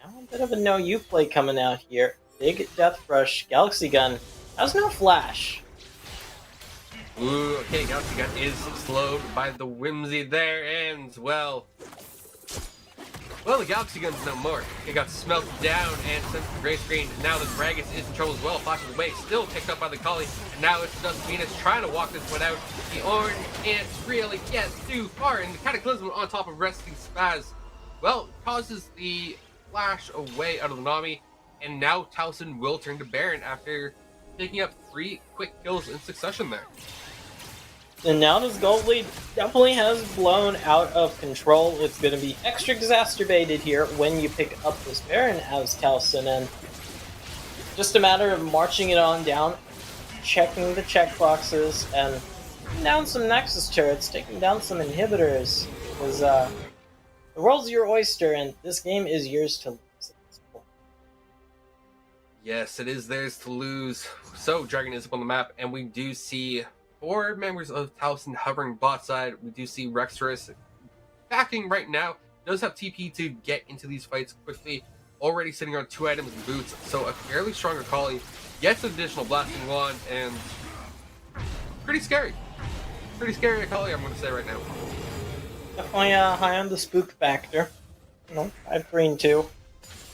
now a bit of a no-you play coming out here. Big Death Rush, Galaxy Gun has no flash. Ooh, okay, Galaxy Gun is slowed by the Whimsy there, and well, the Galaxy Gun's no more. It got smelted down and sent to the gray screen. Now the Gragas is in trouble as well, flashes away, still picked up by the Kali, and now it's just Venus trying to walk this one out. The Ornn can't really get too far, and the Cataclysm on top of Resting Spaz, well, causes the flash away out of the Nami, and now Towson will turn to Baron after picking up 3 quick kills in succession there. And now this gold lead definitely has blown out of control. It's going to be extra exacerbated here when you pick up this Baron as Towson, and just a matter of marching it on down, checking the checkboxes, and taking down some Nexus turrets, taking down some inhibitors, because the world's your oyster, and this game is yours to lose. Yes, it is theirs to lose. So Dragon is up on the map, and we do see 4 members of Towson hovering bot side. We do see Rexorus backing right now. Does have TP to get into these fights quickly. Already sitting on 2 items and boots, so a fairly strong Akali gets an additional blasting wand, and pretty scary. Pretty scary Akali, I'm going to say right now. Definitely high on the spook factor. 5 green 2.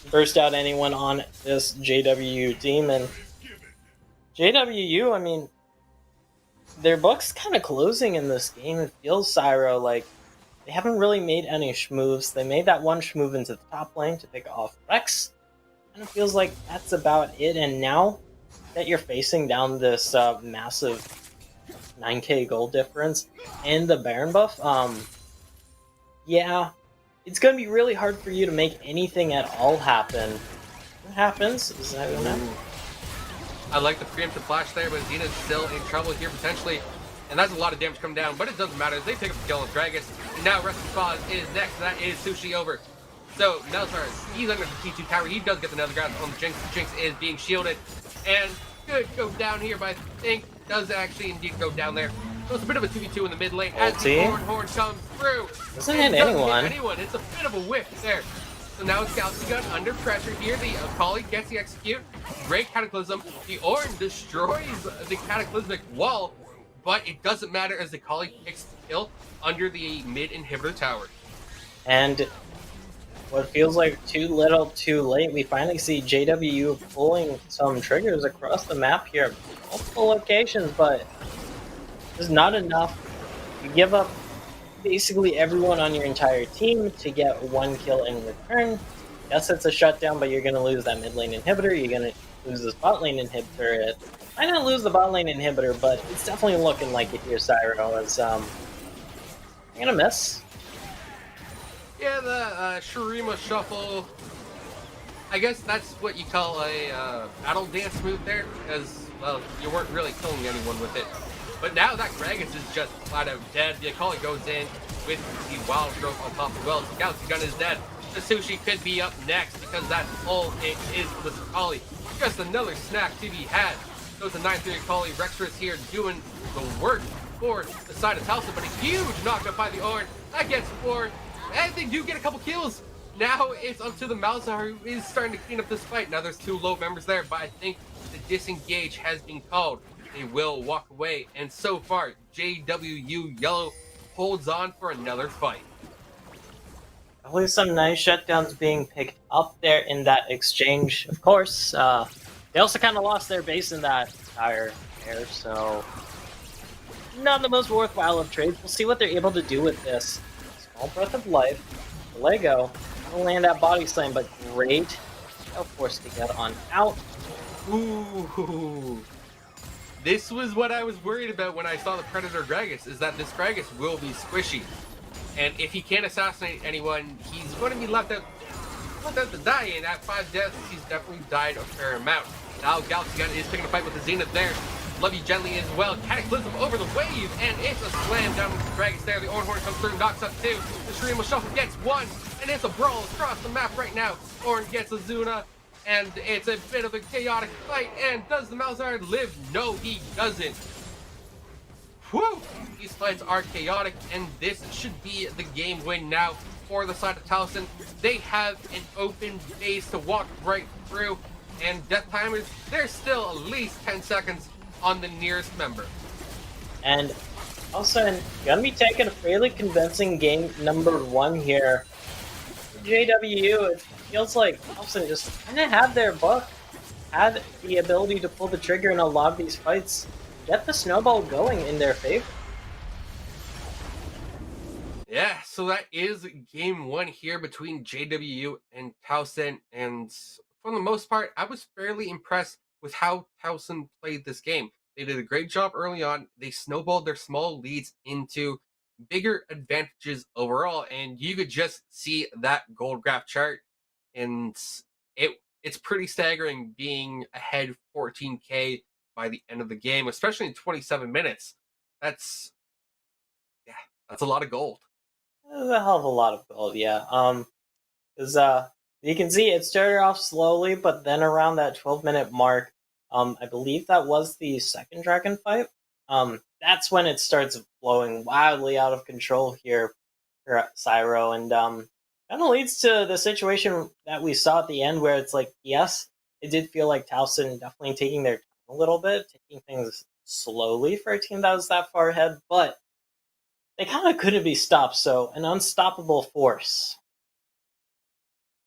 Burst out anyone on this JWU team, and JWU, I mean, their book's kind of closing in this game. It feels, Cyro, like they haven't really made any moves. They made that one move into the top lane to pick off Rex. And it feels like that's about it. And now that you're facing down this massive 9k gold difference and the Baron buff, yeah, it's going to be really hard for you to make anything at all happen. What happens is that going to happen. I like the preemptive flash there, but Xena's still in trouble here potentially. And that's a lot of damage coming down, but it doesn't matter. They pick up the kill on Gragas. And now Resting Spaz is next, and that is Sushi over. So Melzar, he's under the T2 tower. He does get the Nether Ground on the Jinx. The Jinx is being shielded. and could go down here, but I think does actually indeed go down there. So it's a bit of a 2v2 in the mid lane as the horn comes through. Doesn't hit anyone. It's a bit of a whiff there. So now it's Galaxy Gun under pressure here. The Kali gets the execute. Great Cataclysm. The Ornn destroys the Cataclysmic wall, but it doesn't matter as the Kali kicks the kill under the mid inhibitor tower. And what feels like too little too late, we finally see JW pulling some triggers across the map here. Multiple locations, but there's not enough. You give up basically everyone on your entire team to get one kill in return. Yes, it's a shutdown, but you're going to lose that mid lane inhibitor. You're going to lose this bot lane inhibitor. I didn't lose the bot lane inhibitor, but it's definitely looking like it here, Cyro. As I'm going to miss. Yeah, the Shurima Shuffle. I guess that's what you call a battle dance move there, because, well, you weren't really killing anyone with it. But now that Gragas is just flat out dead, the Akali goes in with the Wild Growth on top as well. The Galaxy Gun is dead. The Sushi could be up next because that's all it is for this Akali. Just another snack to be had. So it's a 9-3 Akali. Rextra here doing the work for the side of Talsa, but a huge knockup by the Ornn. That gets 4, and they do get a couple kills. Now it's up to the Malzahar, who is starting to clean up this fight. Now there's 2 low members there, but I think the disengage has been called. They will walk away, and so far, JWU Yellow holds on for another fight. Definitely some nice shutdowns being picked up there in that exchange. Of course, they also kind of lost their base in that entire air, so not the most worthwhile of trades. We'll see what they're able to do with this. Small breath of life. Lego will land that body slam, but great. Forced to get on out. Ooh. This was what I was worried about when I saw the Predator Gragas, is that this Gragas will be squishy. And if he can't assassinate anyone, he's going to be left out to die, and at 5 deaths, he's definitely died a fair amount. Now Galaxy Gun is picking a fight with the Zenith there. Love You Gently as well. Cataclysm over the wave, and it's a slam down with the Gragas there. The Ornn Horn comes through, knocks up 2. The Shurima Shuffle gets 1, and it's a brawl across the map right now. Ornn gets a Zuna. And it's a bit of a chaotic fight, and does the Malzahar live? No, he doesn't. Whew! These fights are chaotic, and this should be the game win now for the side of Taliesin. They have an open base to walk right through, and death timers, there's still at least 10 seconds on the nearest member. And also, gonna be taking a fairly convincing game number 1 here. JWU, it feels like Thompson just kind of had their book, had the ability to pull the trigger in a lot of these fights, get the snowball going in their favor. Yeah, so that is game 1 here between JWU and Towson, and for the most part, I was fairly impressed with how Towson played this game. They did a great job early on. They snowballed their small leads into bigger advantages overall, and you could just see that gold graph chart, and it's pretty staggering being ahead 14k by the end of the game, especially in 27 minutes. That's a lot of gold. That's a hell of a lot of gold, yeah. Because you can see it started off slowly, but then around that 12-minute mark, I believe that was the second dragon fight. That's when it starts blowing wildly out of control here for Cyro, and kind of leads to the situation that we saw at the end, where it's like, yes, it did feel like Towson definitely taking their time a little bit, taking things slowly for a team that was that far ahead, but they kind of couldn't be stopped, so an unstoppable force.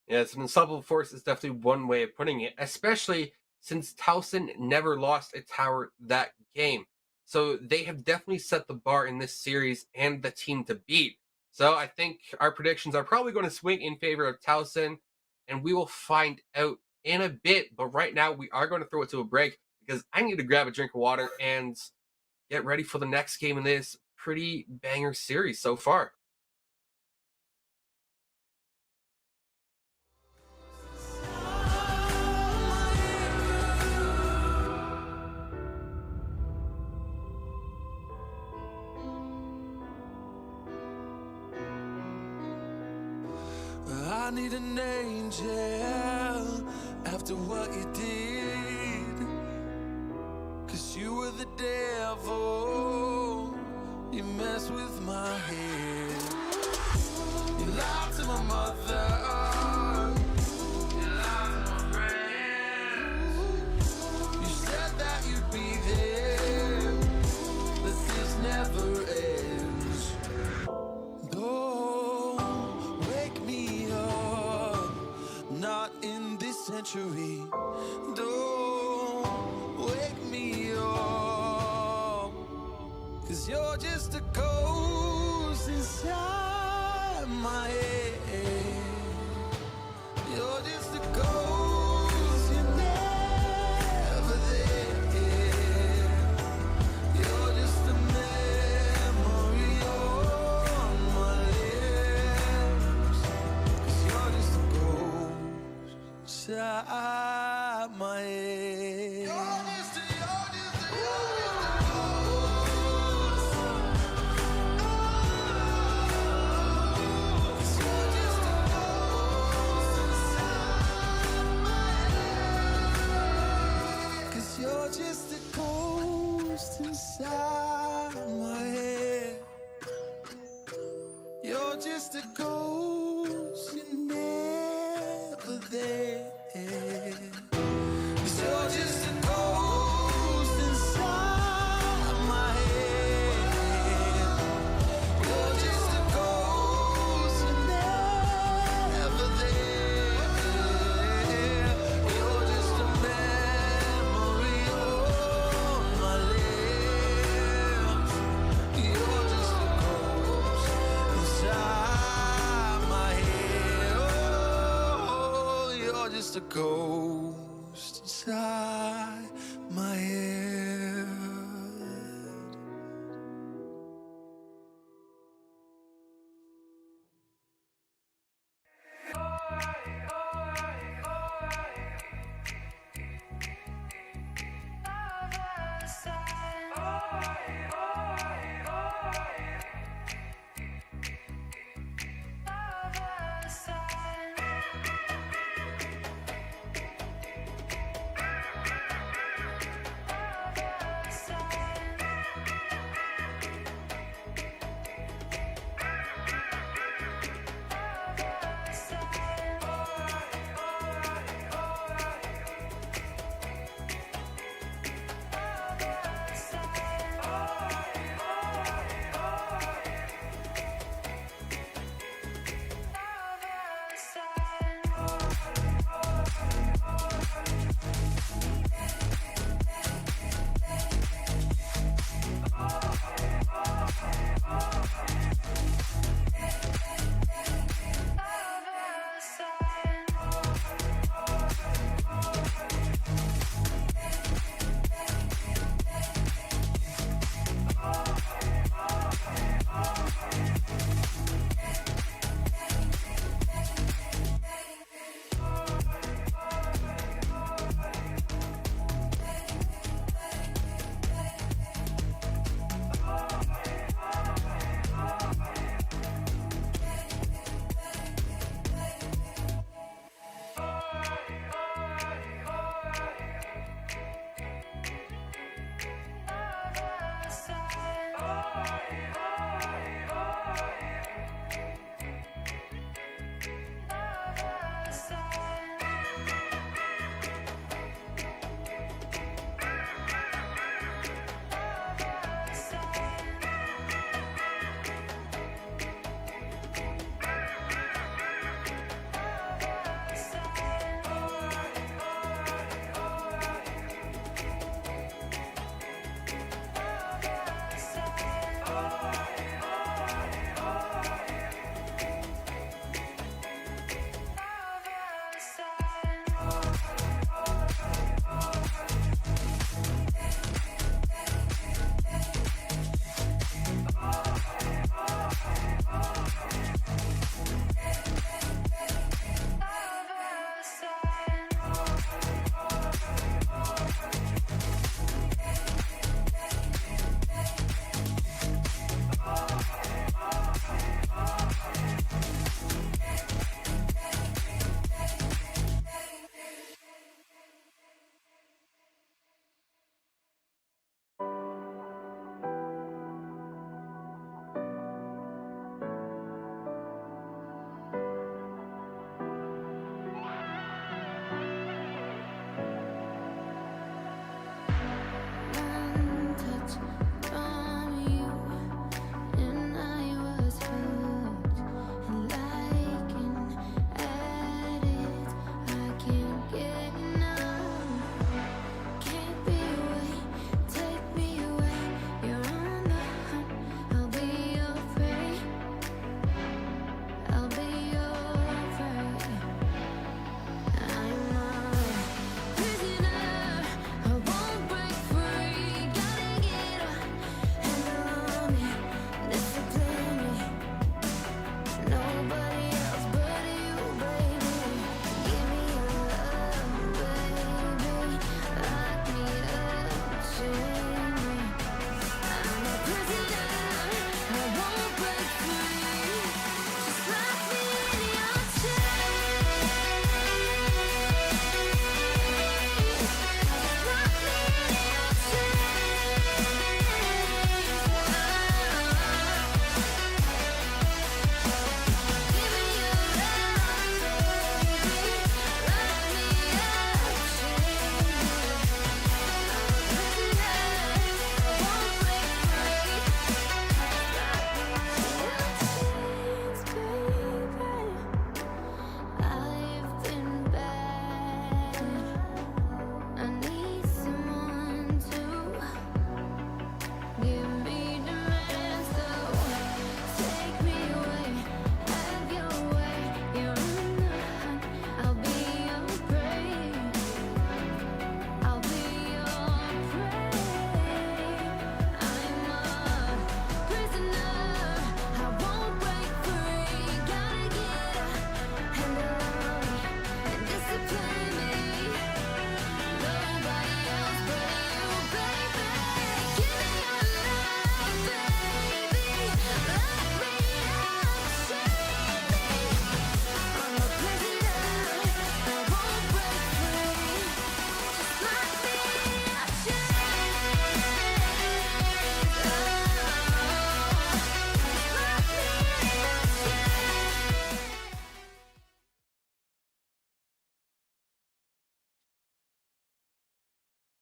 Yeah, it's an unstoppable force is definitely one way of putting it, especially since Towson never lost a tower that game. So they have definitely set the bar in this series and the team to beat. So I think our predictions are probably going to swing in favor of Towson, and we will find out in a bit. But right now, we are going to throw it to a break because I need to grab a drink of water and get ready for the next game in this pretty banger series so far. I need an angel after what you did. the devil. You mess with my head. You lied to my mother. You lied to my friends. You said that you'd be there, but this never ends. Don't wake me up, not in this century. Don't wake me up, 'cause you're just a ghost inside my head. You're just a ghost, you're never there. You're just a memory on my lips. 'Cause you're just a ghost inside my head. You're just a ghost. You're just a ghost inside my head. You're just a ghost, you're never there. 'Cause you're just a ghost inside my head. You're just a ghost, you're never there. You're just a memory on my lips. You're just a ghost inside my head. Oh, you're just a ghost inside my head.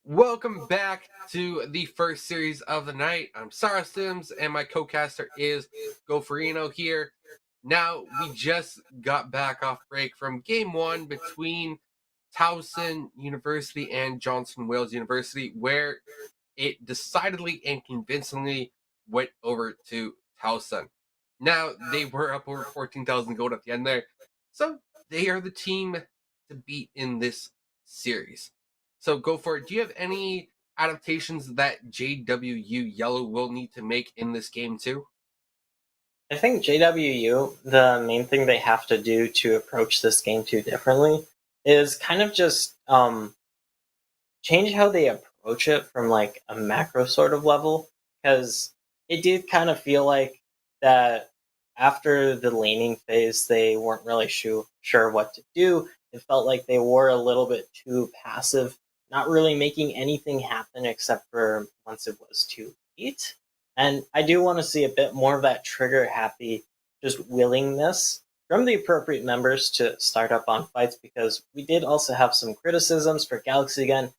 Welcome back to the first series of the night. I'm Sarah Sims, and my co-caster is Goferino here. Now, we just got back off break from game one between Towson University and Johnson Wales University, where it decidedly and convincingly went over to Towson. Now, they were up over 14,000 gold at the end there, so they are the team to beat in this series. So go for it. Do you have any adaptations that JWU Yellow will need to make in this game too? I think JWU, the main thing they have to do to approach this game too differently is kind of just change how they approach it from like a macro sort of level, because it did kind of feel like that after the laning phase they weren't really sure what to do. It felt like they were a little bit too passive, not really making anything happen except for once it was too late. And I do want to see a bit more of that trigger happy just willingness from the appropriate members to start up on fights, because we did also have some criticisms for Galaxy Gun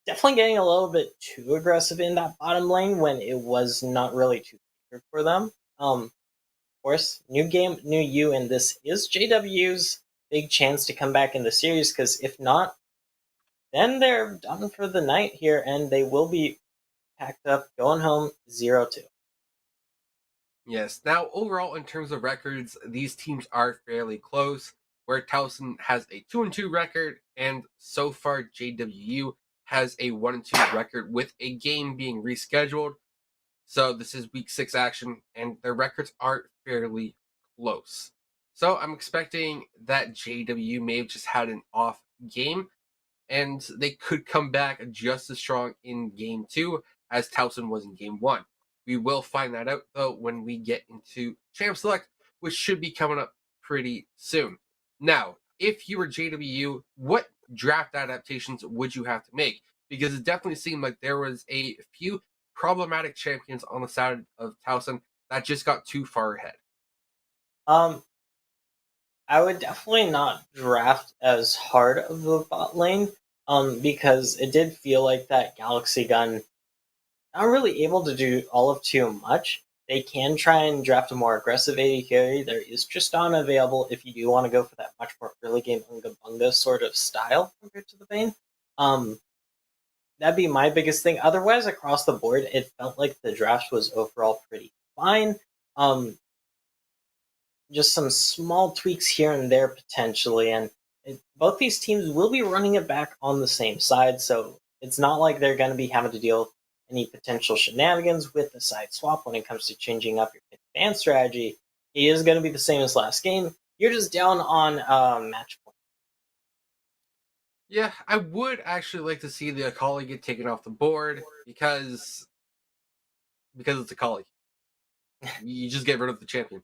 definitely getting a little bit too aggressive in that bottom lane when it was not really too good for them. Of course, new game, new you, and this is JW's big chance to come back in the series, because if not, then they're done for the night here, and they will be packed up, going home 0-2. Yes. Now, overall, in terms of records, these teams are fairly close, where Towson has a 2-2 record, and so far JWU has a 1-2 record with a game being rescheduled. So this is week 6 action, and their records are fairly close. So I'm expecting that JWU may have just had an off game, and they could come back just as strong in game 2 as Towson was in game 1. We will find that out, though, when we get into Champ Select, which should be coming up pretty soon. Now, if you were JWU, what draft adaptations would you have to make? Because it definitely seemed like there was a few problematic champions on the side of Towson that just got too far ahead. I would definitely not draft as hard of the bot lane, because it did feel like that Galaxy Gun not really able to do all of too much. They can try and draft a more aggressive AD carry. There is Tristan available if you do want to go for that much more early game Unga Bunga sort of style compared to the Bane. That'd be my biggest thing. Otherwise, across the board, it felt like the draft was overall pretty fine. Just some small tweaks here and there potentially, and both these teams will be running it back on the same side, so it's not like they're going to be having to deal with any potential shenanigans with the side swap when it comes to changing up your fan strategy. It is going to be the same as last game. You're just down on match point. Yeah, I would actually like to see the Akali get taken off the board because it's Akali. You just get rid of the champion.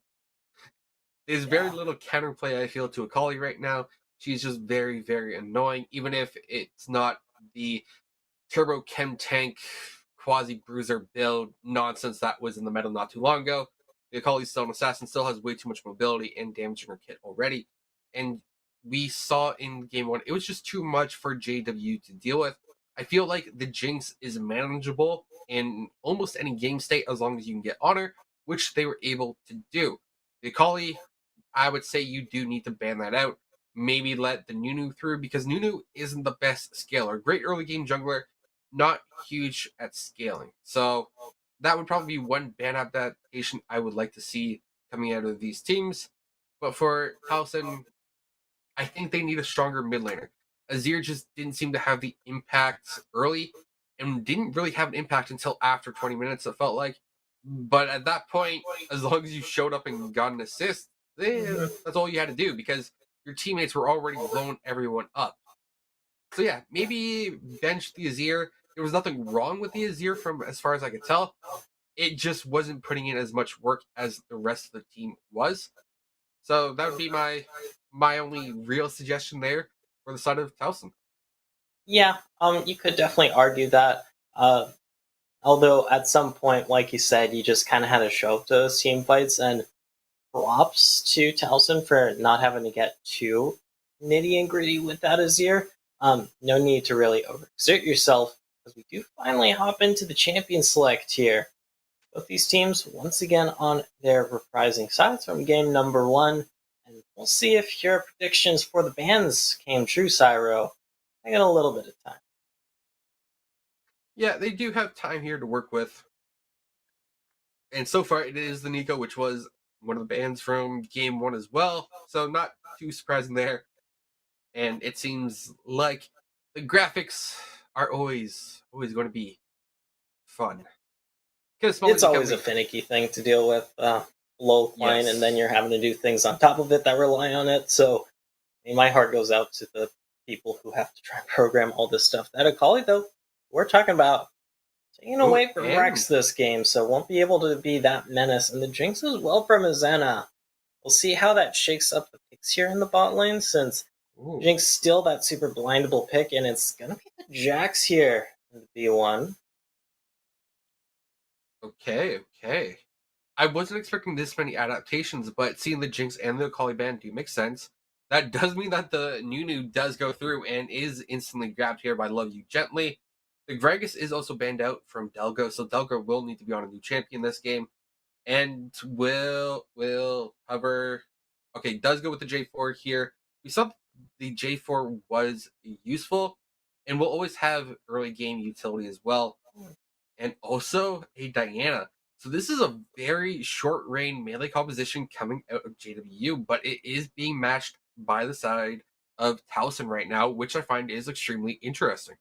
There's very little counterplay, I feel, to Akali right now. She's just very, very annoying, even if it's not the Turbo Chem Tank quasi-bruiser build nonsense that was in the meta not too long ago. The Akali's still an assassin, still has way too much mobility and damage in her kit already. And we saw in game 1, it was just too much for JW to deal with. I feel like the Jinx is manageable in almost any game state as long as you can get on her, which they were able to do. The Akali, I would say you do need to ban that out. Maybe let the Nunu through, because Nunu isn't the best scaler. Great early game jungler, not huge at scaling. So that would probably be one ban adaptation I would like to see coming out of these teams. But for Towson, I think they need a stronger mid laner. Azir just didn't seem to have the impact early, and didn't really have an impact until after 20 minutes, it felt like. But at that point, as long as you showed up and got an assist, that's all you had to do, because your teammates were already blowing everyone up. So yeah, maybe bench the Azir. There was nothing wrong with the Azir from as far as I could tell. It just wasn't putting in as much work as the rest of the team was. So that would be my only real suggestion there for the side of Towson. Yeah, you could definitely argue that. Although at some point, like you said, you just kind of had to show up to those team fights, and props to Towson for not having to get too nitty and gritty with that Azir. No need to really overexert yourself as we do finally hop into the champion select here. Both these teams once again on their reprising sides from game number 1. And we'll see if your predictions for the bans came true, Cyro. I got a little bit of time. Yeah, they do have time here to work with. And so far, it is the NECC, which was one of the bans from game 1 as well. So not too surprising there. And it seems like the graphics are always going to be fun. It's always a finicky thing to deal with, low client, Yes. and then you're having to do things on top of it that rely on it. So, I mean, my heart goes out to the people who have to try and program all this stuff. That Akali, though, we're talking about taking away from Rex this game, so won't be able to be that menace. And the Jinx as well from Azena. We'll see how that shakes up the picks here in the bot lane, since Jinx still that super blindable pick, and it's going to be the Jax here in the B1. Okay. I wasn't expecting this many adaptations, but seeing the Jinx and the Akali ban do make sense. That does mean that the Nunu does go through and is instantly grabbed here by Love You Gently. The Gragas is also banned out from Delgo, so Delgo will need to be on a new champion this game. And will cover. Okay, does go with the J4 here. We saw the J4 was useful, and will always have early game utility as well. And also a Diana. So this is a very short range melee composition coming out of JWU, but it is being matched by the side of Towson right now, which I find is extremely interesting.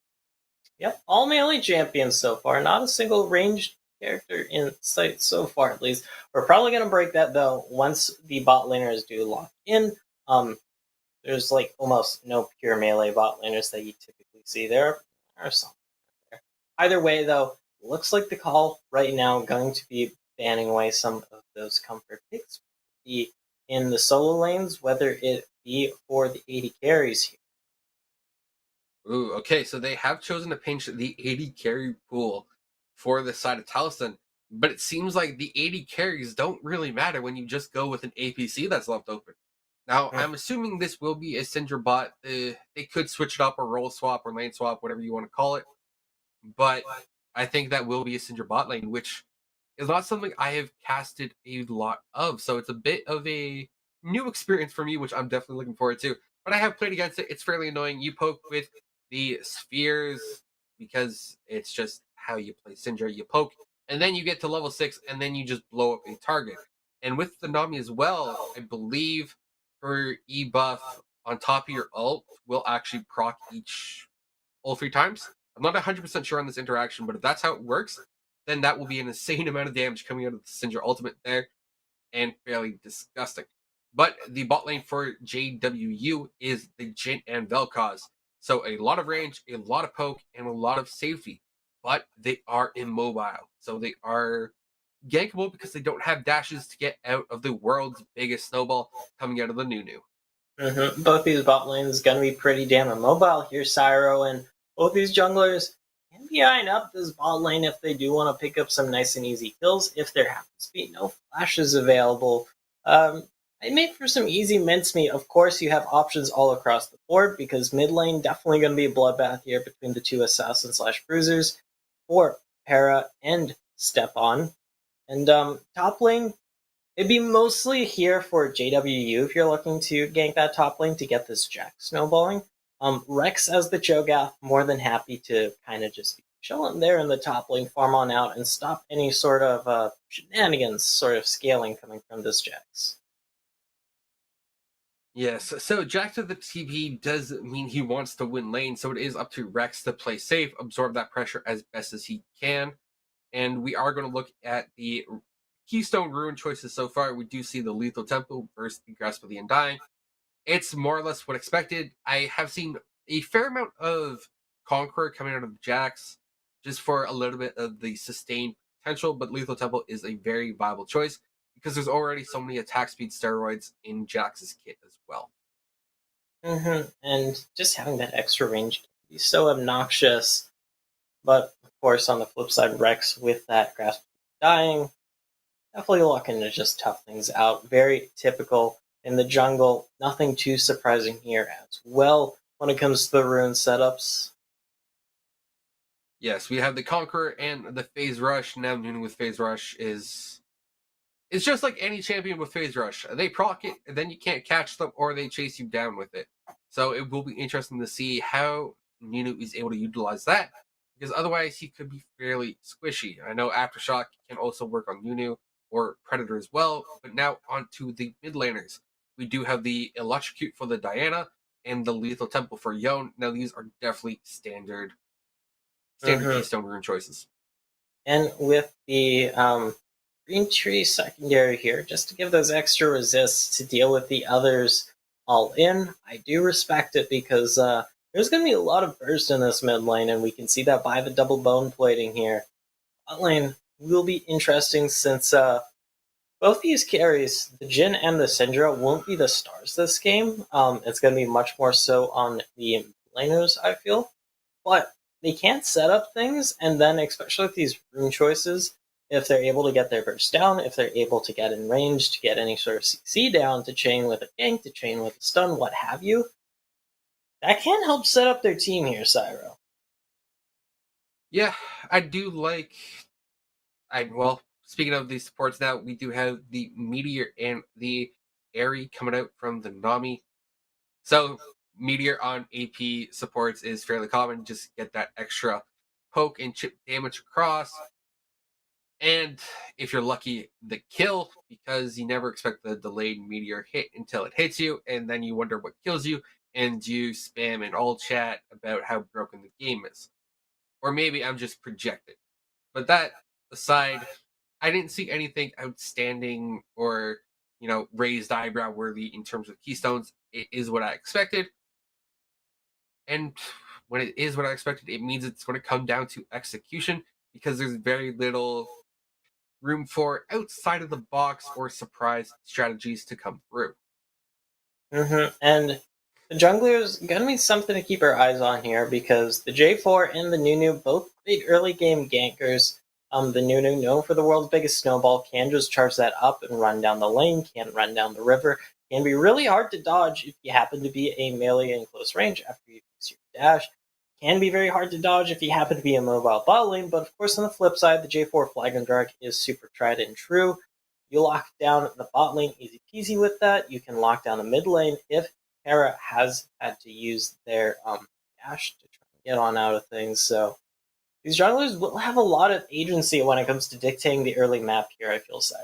Yep, all melee champions so far. Not a single ranged character in sight so far, at least. We're probably going to break that, though, once the bot laners do lock in. There's like almost no pure melee bot laners that you typically see. There are some there. Either way, though, looks like the call right now going to be banning away some of those comfort picks in the solo lanes, whether it be for the 80 carries here. Ooh, okay, so they have chosen to pinch the 80 carry pool for the side of Towson, but it seems like the 80 carries don't really matter when you just go with an APC that's left open. Now, I'm assuming this will be a Syndra bot. They could switch it up or role swap or lane swap, whatever you want to call it. But I think that will be a Syndra bot lane, which is not something I have casted a lot of. So it's a bit of a new experience for me, which I'm definitely looking forward to. But I have played against it. It's fairly annoying. You poke with the spheres because it's just how you play Syndra. You poke, and then you get to level 6, and then you just blow up a target. And with the Nami as well, I believe her E buff on top of your ult will actually proc each all 3 times. I'm not 100% sure on this interaction, but if that's how it works, then that will be an insane amount of damage coming out of the Syndra ultimate there, and fairly disgusting. But the bot lane for JWU is the Jhin and Vel'Koz. So a lot of range, a lot of poke, and a lot of safety. But they are immobile. So they are gankable because they don't have dashes to get out of the world's biggest snowball coming out of the Nunu. Both these bot lanes going to be pretty damn immobile here, Cyro, and both these junglers can be eyeing up this bot lane if they do want to pick up some nice and easy kills, if there happens to be no flashes available. I made for some easy mincemeat. Of course, you have options all across the board, because mid lane definitely going to be a bloodbath here between the two assassins / bruisers for Para and Stepan. And top lane, it'd be mostly here for JWU if you're looking to gank that top lane to get this Jack snowballing. Rex as the Cho'Gath, more than happy to kind of just be chilling there in the top lane, farm on out, and stop any sort of shenanigans sort of scaling coming from this Jax. Yes, so Jack to the TP does mean he wants to win lane, so it is up to Rex to play safe, absorb that pressure as best as he can. And we are going to look at the Keystone Rune choices so far. We do see the Lethal Temple versus the Grasp of the Undying. It's more or less what expected. I have seen a fair amount of Conqueror coming out of Jax just for a little bit of the sustained potential, but Lethal Temple is a very viable choice because there's already so many attack speed steroids in Jax's kit as well. And just having that extra range can be so obnoxious. But, of course, on the flip side, Rex with that Grasp dying, definitely looking to just tough things out. Very typical in the jungle. Nothing too surprising here as well when it comes to the Rune setups. Yes, we have the Conqueror and the Phase Rush. Now Nunu with Phase Rush is it's just like any champion with Phase Rush. They proc it, and then you can't catch them, or they chase you down with it. So it will be interesting to see how Nunu is able to utilize that, because otherwise he could be fairly squishy. I know Aftershock can also work on Nunu or Predator as well, but now onto the mid laners. We do have the Electrocute for the Diana and the Lethal Temple for Yone. Now these are definitely standard Hmm. Keystone rune choices. And with the green tree secondary here, just to give those extra resists to deal with the others all in, I do respect it because there's going to be a lot of burst in this mid lane, and we can see that by the double bone plating here. Bot lane will be interesting since both these carries, the Jhin and the Syndra, won't be the stars this game. It's going to be much more so on the laners, I feel. But they can't set up things, and then especially with these rune choices, if they're able to get their burst down, if they're able to get in range, to get any sort of CC down, to chain with a gank, to chain with a stun, what have you, that can help set up their team here, Cyro. Yeah, I do like. Speaking of these supports, now we do have the Meteor and the Airy coming out from the Nami. So Meteor on AP supports is fairly common. Just get that extra poke and chip damage across. And if you're lucky, the kill, because you never expect the delayed meteor hit until it hits you, and then you wonder what kills you, and you spam in all chat about how broken the game is. Or maybe I'm just projected. But that aside, I didn't see anything outstanding or, raised eyebrow worthy in terms of keystones. It is what I expected. And when it is what I expected, it means it's going to come down to execution, because there's very little room for outside of the box or surprise strategies to come through. And the jungler's gonna be something to keep our eyes on here because the J4 and the Nunu, both big early game gankers. The Nunu, known for the world's biggest snowball, can just charge that up and run down the lane, can run down the river, can be really hard to dodge if you happen to be a melee in close range after you use your dash. Can be very hard to dodge if you happen to be a mobile bot lane, but of course on the flip side, the J4 Flagon Dark is super tried and true. You lock down the bot lane easy peasy with that. You can lock down the mid lane if Hera has had to use their dash to try and get on out of things. So these junglers will have a lot of agency when it comes to dictating the early map here, I feel, Cyro.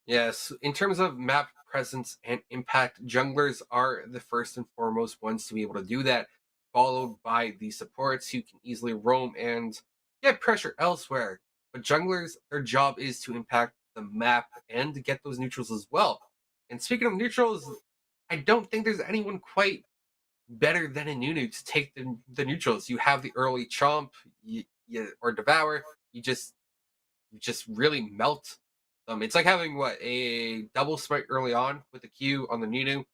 Yes, in terms of map presence and impact, junglers are the first and foremost ones to be able to do that, followed by the supports who can easily roam and get pressure elsewhere. But junglers, their job is to impact the map and to get those neutrals as well. And speaking of neutrals, I don't think there's anyone quite better than a Nunu to take the neutrals. You have the early chomp, or devour. You just really melt them. It's like having a double smite early on with the Q on the Nunu,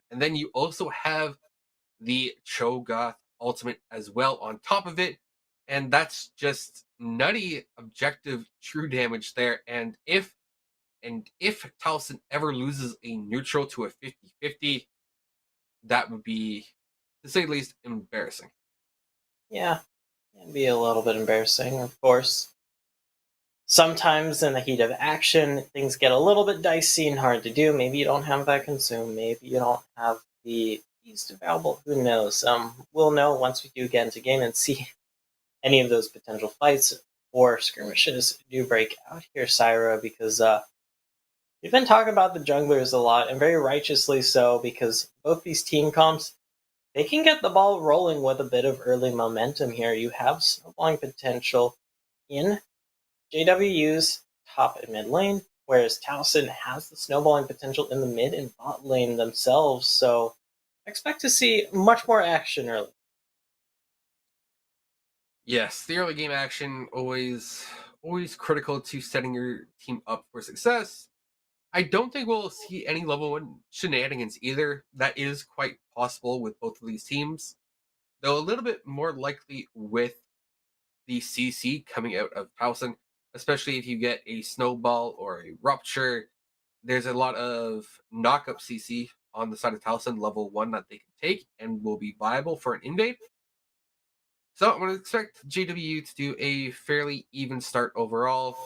and then you also have the Cho'Gath ultimate as well on top of it, and that's just nutty objective true damage there. And if Taliesin ever loses a neutral to a 50-50, that would be, to say the least, embarrassing. Yeah, it'd be a little bit embarrassing, of course. Sometimes in the heat of action, things get a little bit dicey and hard to do. Maybe you don't have that consume. Maybe you don't have the feast available. Who knows? We'll know once we do get into game and see any of those potential fights or skirmishes do break out here, Syra, because we've been talking about the junglers a lot, and very righteously so, because both these team comps, they can get the ball rolling with a bit of early momentum here. You have snowballing potential in JWU's top and mid lane, whereas Taliesin has the snowballing potential in the mid and bot lane themselves. So expect to see much more action early. Yes, the early game action always critical to setting your team up for success. I don't think we'll see any level 1 shenanigans either. That is quite possible with both of these teams, though a little bit more likely with the CC coming out of Towson, especially if you get a snowball or a rupture. There's a lot of knock-up CC on the side of Towson, level 1, that they can take and will be viable for an invade. So I'm going to expect JW to do a fairly even start overall.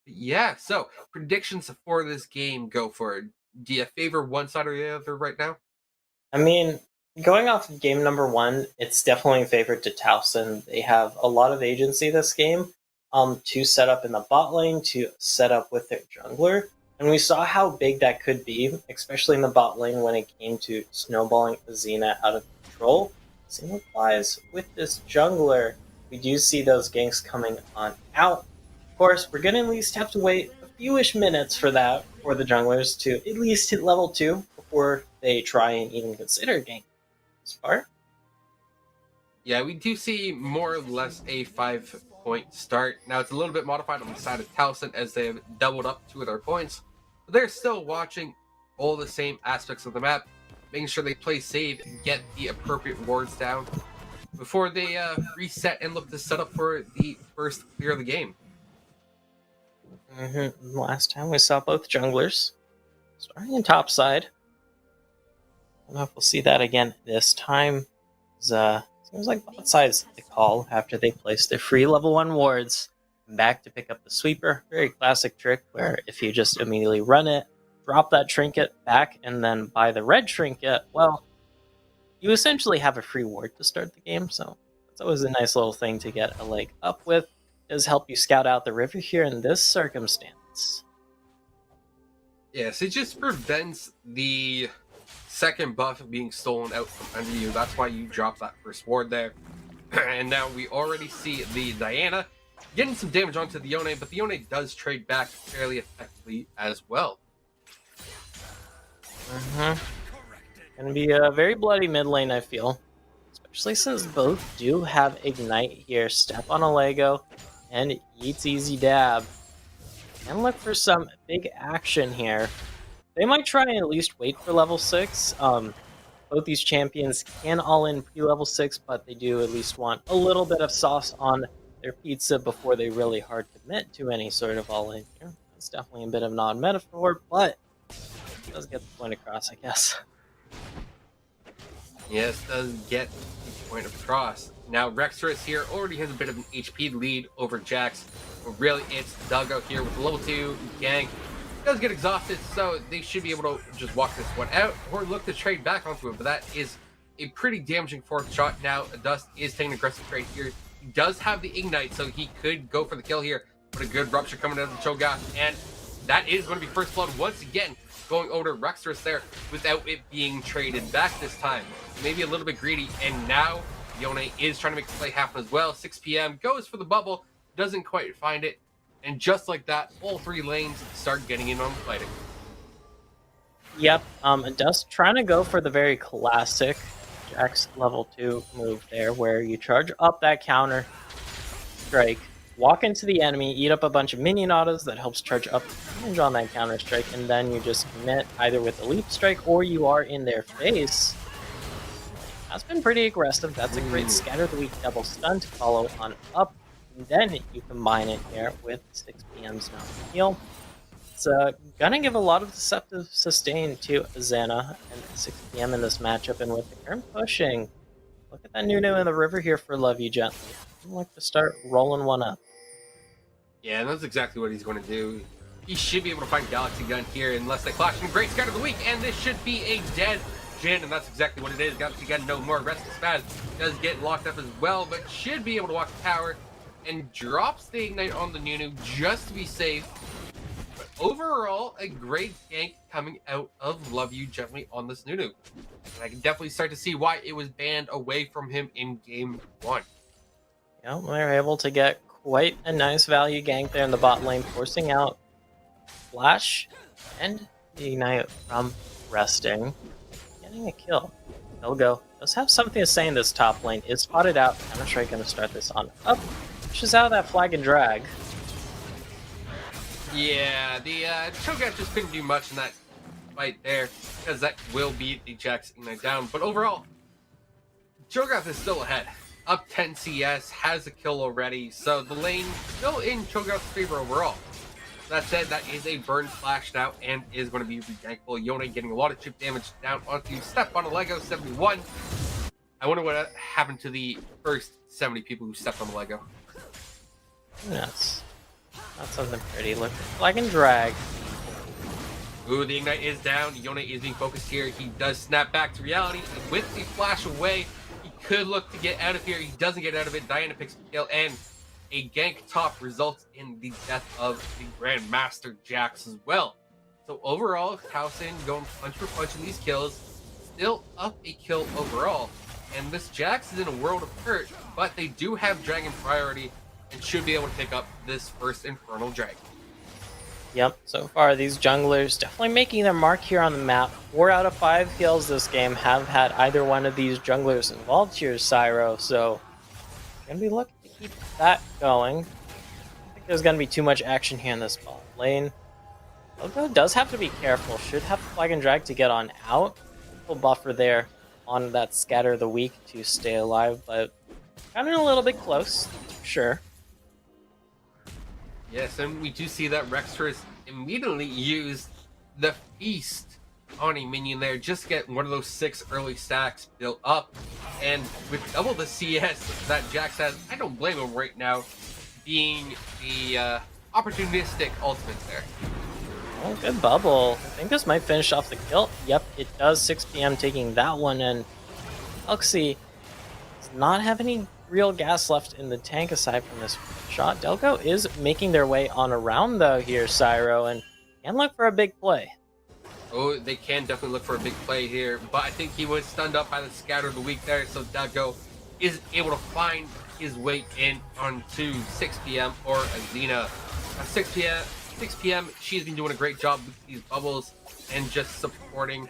Yeah, so predictions for this game, go for it. Do you favor one side or the other right now? I mean, going off of game number one, it's definitely favored to Towson. They have a lot of agency this game, to set up in the bot lane, to set up with their jungler. And we saw how big that could be, especially in the bot lane when it came to snowballing Azina out of control. Same applies with this jungler. We do see those ganks coming on out. Of course, we're going to at least have to wait a fewish minutes for that, for the junglers to at least hit level 2 before they try and even consider ganking this part. Yeah, we do see more or less a 5-point start. Now, it's a little bit modified on the side of Towson as they have doubled up 2 of their points. But they're still watching all the same aspects of the map, making sure they play safe and get the appropriate wards down before they reset and look to set up for the first clear of the game. Last time we saw both junglers starting in top side. I don't know if we'll see that again this time. Seems like both sides the call after they place their free level 1 wards. Back to pick up the sweeper. Very classic trick where if you just immediately run it, drop that trinket back, and then buy the red trinket, well, you essentially have a free ward to start the game, so it's always a nice little thing to get a leg up with. It does help you scout out the river here in this circumstance. Yes, it just prevents the second buff being stolen out from under you. That's why you drop that first ward there. And now we already see the Diana getting some damage onto the Yone, but the Yone does trade back fairly effectively as well. Gonna be a very bloody mid lane, I feel. Especially since both do have Ignite here. Step on a Lego and Yeet's Easy Dab. And look for some big action here. They might try and at least wait for level 6. Both these champions can all in pre-level 6, but they do at least want a little bit of sauce on their pizza before they really hard commit to any sort of all-in here. It's definitely a bit of non-metaphor, but it does get the point across, I guess. Yes, does get the point across. Now, Rexorus here already has a bit of an HP lead over Jax. But really, it's Duggo here with the level 2 gank. Does get exhausted, so they should be able to just walk this one out or look to trade back onto it. But that is a pretty damaging 4th shot. Now, Dust is taking an aggressive trade here. He does have the Ignite, so he could go for the kill here. But a good Rupture coming out of the Cho'Gath, and that is going to be first blood once again, going over to Rexorus there without it being traded back this time. Maybe a little bit greedy, and now Yone is trying to make the play happen as well. 6 p.m. goes for the bubble, doesn't quite find it, and just like that, all 3 lanes start getting in on the fighting. Yep, Dust trying to go for the very classic Jax level 2 move there, where you charge up that counter strike, walk into the enemy, eat up a bunch of minion autos that helps charge up the damage on that counter strike, and then you just commit either with a leap strike or you are in their face. That's been pretty aggressive. That's a great scatter the weak double stun to follow on up. And then you combine it here with 6 PM's now heal. It's gonna give a lot of deceptive sustain to Xana and 6 PM in this matchup, and with the current pushing, look at that Nunu in the river here for Love You Gently. I'd like to start rolling one up. Yeah, and that's exactly what he's going to do. He should be able to find Galaxy Gun here unless they clash. And great scatter of the week, and this should be a dead Jhin, and that's exactly what it is. Galaxy Gun no more. Rest of Spaz does get locked up as well, but should be able to walk the tower and drops the Ignite on the Nunu just to be safe. But overall, a great gank coming out of Love You Gently on this Nunu. And I can definitely start to see why it was banned away from him in game 1. Yeah, they're able to get quite a nice value gank there in the bot lane, forcing out Flash and the Ignite from resting. Getting a kill. He'll go. Does have something to say in this top lane. Is spotted out. Counter-Strike going to start this on up. Pushes out that flag and drag. Yeah, the Cho'Gath just couldn't do much in that fight there, because that will beat the Jax Ignite down. But overall, Cho'Gath is still ahead. Up 10 CS, has a kill already, so the lane still in Cho'Gath's favor overall. That said, that is a burn flash now and is going to be regankable. Yone getting a lot of chip damage down onto Step on a Lego 71. I wonder what happened to the first 70 people who stepped on the Lego. Yes. Not something pretty. Look, flag and drag. Ooh, the Ignite is down. Yone is being focused here. He does snap back to reality. With the flash away, he could look to get out of here. He doesn't get out of it. Diana picks the kill, and a gank top results in the death of the Grandmaster Jax as well. So overall, Towson going punch for punch in these kills. Still up a kill overall. And this Jax is in a world of hurt, but they do have Dragon priority and should be able to pick up this first Infernal Dragon. Yep, so far these junglers definitely making their mark here on the map. 4 out of 5 kills this game have had either one of these junglers involved here, Cyro, so gonna be looking to keep that going. I think there's gonna be too much action here in this ball lane. Logo does have to be careful, should have flag and drag to get on out. Full buffer there on that Scatter of the Weak to stay alive, but kind of a little bit close, for sure. Yes, and we do see that Rextris immediately used the Feast on a minion there, just to get one of those 6 early stacks built up. And with double the CS that Jax has, I don't blame him right now, being the opportunistic ultimate there. Oh, good bubble. I think this might finish off the kill. Yep, it does. 6 PM taking that one, and Elxie does not have any real gas left in the tank aside from this shot. Delco is making their way on around though here, Cyro, and can look for a big play. Oh, they can definitely look for a big play here, but I think he was stunned up by the Scatter of the Weak there, so Delco is able to find his way in onto 6 PM or Azina. 6 PM, she's been doing a great job with these bubbles and just supporting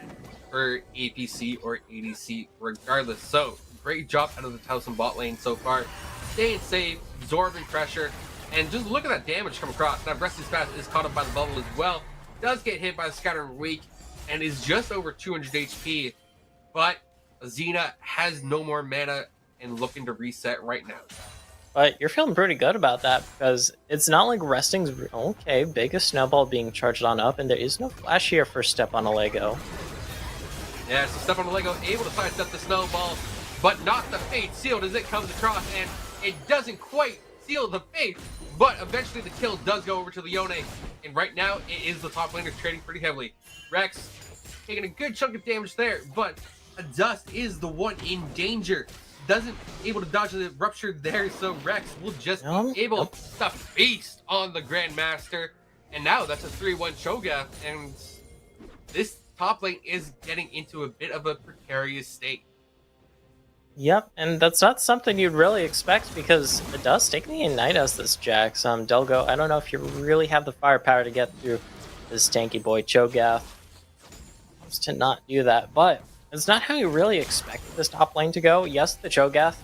her APC or ADC regardless. So, great job out of the Towson bot lane so far. Staying safe, absorbing pressure, and just look at that damage come across. Now, Restless Fast is caught up by the bubble as well. Does get hit by the Scatter Weak and is just over 200 HP. But Azina has no more mana and looking to reset right now. But you're feeling pretty good about that because it's not like resting's okay. Biggest snowball being charged on up, and there is no flash here for Step on a Lego. Yeah, so Step on a Lego able to sidestep the snowball, but not the fate sealed as it comes across, and it doesn't quite seal the fate, but eventually the kill does go over to the Yone, and right now it is the top laner trading pretty heavily. Rex taking a good chunk of damage there, but Dust is the one in danger. Doesn't able to dodge the rupture there, so Rex will just be able to feast on the Grandmaster, and now that's a 3-1 Cho'Gath, and this top lane is getting into a bit of a precarious state. Yep, and that's not something you'd really expect because it does take the Ignite as this Jax. Delgo, I don't know if you really have the firepower to get through this tanky boy Cho'Gath. To not do that, but it's not how you really expected this top lane to go. Yes, the Cho'Gath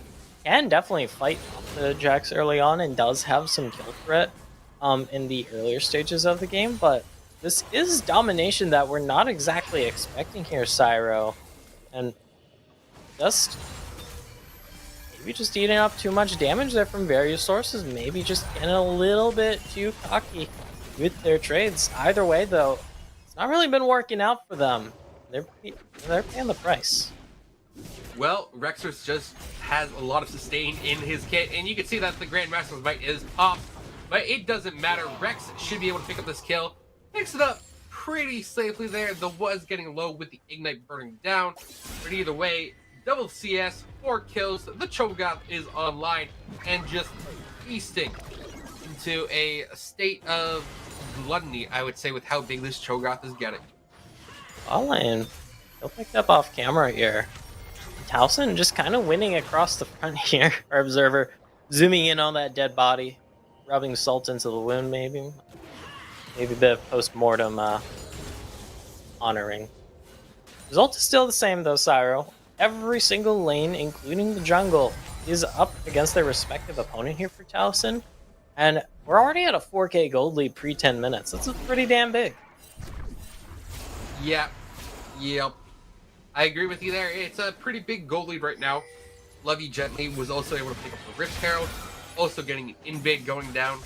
can definitely fight off the Jax early on and does have some kill threat in the earlier stages of the game, but this is domination that we're not exactly expecting here, Cyro. And just maybe just eating up too much damage there from various sources, maybe just getting a little bit too cocky with their trades. Either way, though, it's not really been working out for them. They're paying the price. Well, Rextris just has a lot of sustain in his kit, and you can see that the Grandmaster's Bite is popped, but it doesn't matter. Rex should be able to pick up this kill. Picks it up pretty safely there. The was getting low with the Ignite burning down, but either way, double CS, 4 kills. The Cho'Gath is online and just feasting into a state of gluttony, I would say, with how big this Cho'Gath is getting. All in. He'll pick up off camera here. Towson just kind of winning across the front here. Our observer zooming in on that dead body, rubbing salt into the wound, maybe. Maybe a bit of post-mortem honoring. Result is still the same though, Cyro. Every single lane, including the jungle, is up against their respective opponent here for Towson. And we're already at a 4K gold lead pre-10 minutes. That's pretty damn big. Yep. I agree with you there. It's a pretty big goal lead right now. Love You Gently was also able to pick up the Rift Herald, also getting an invade going down.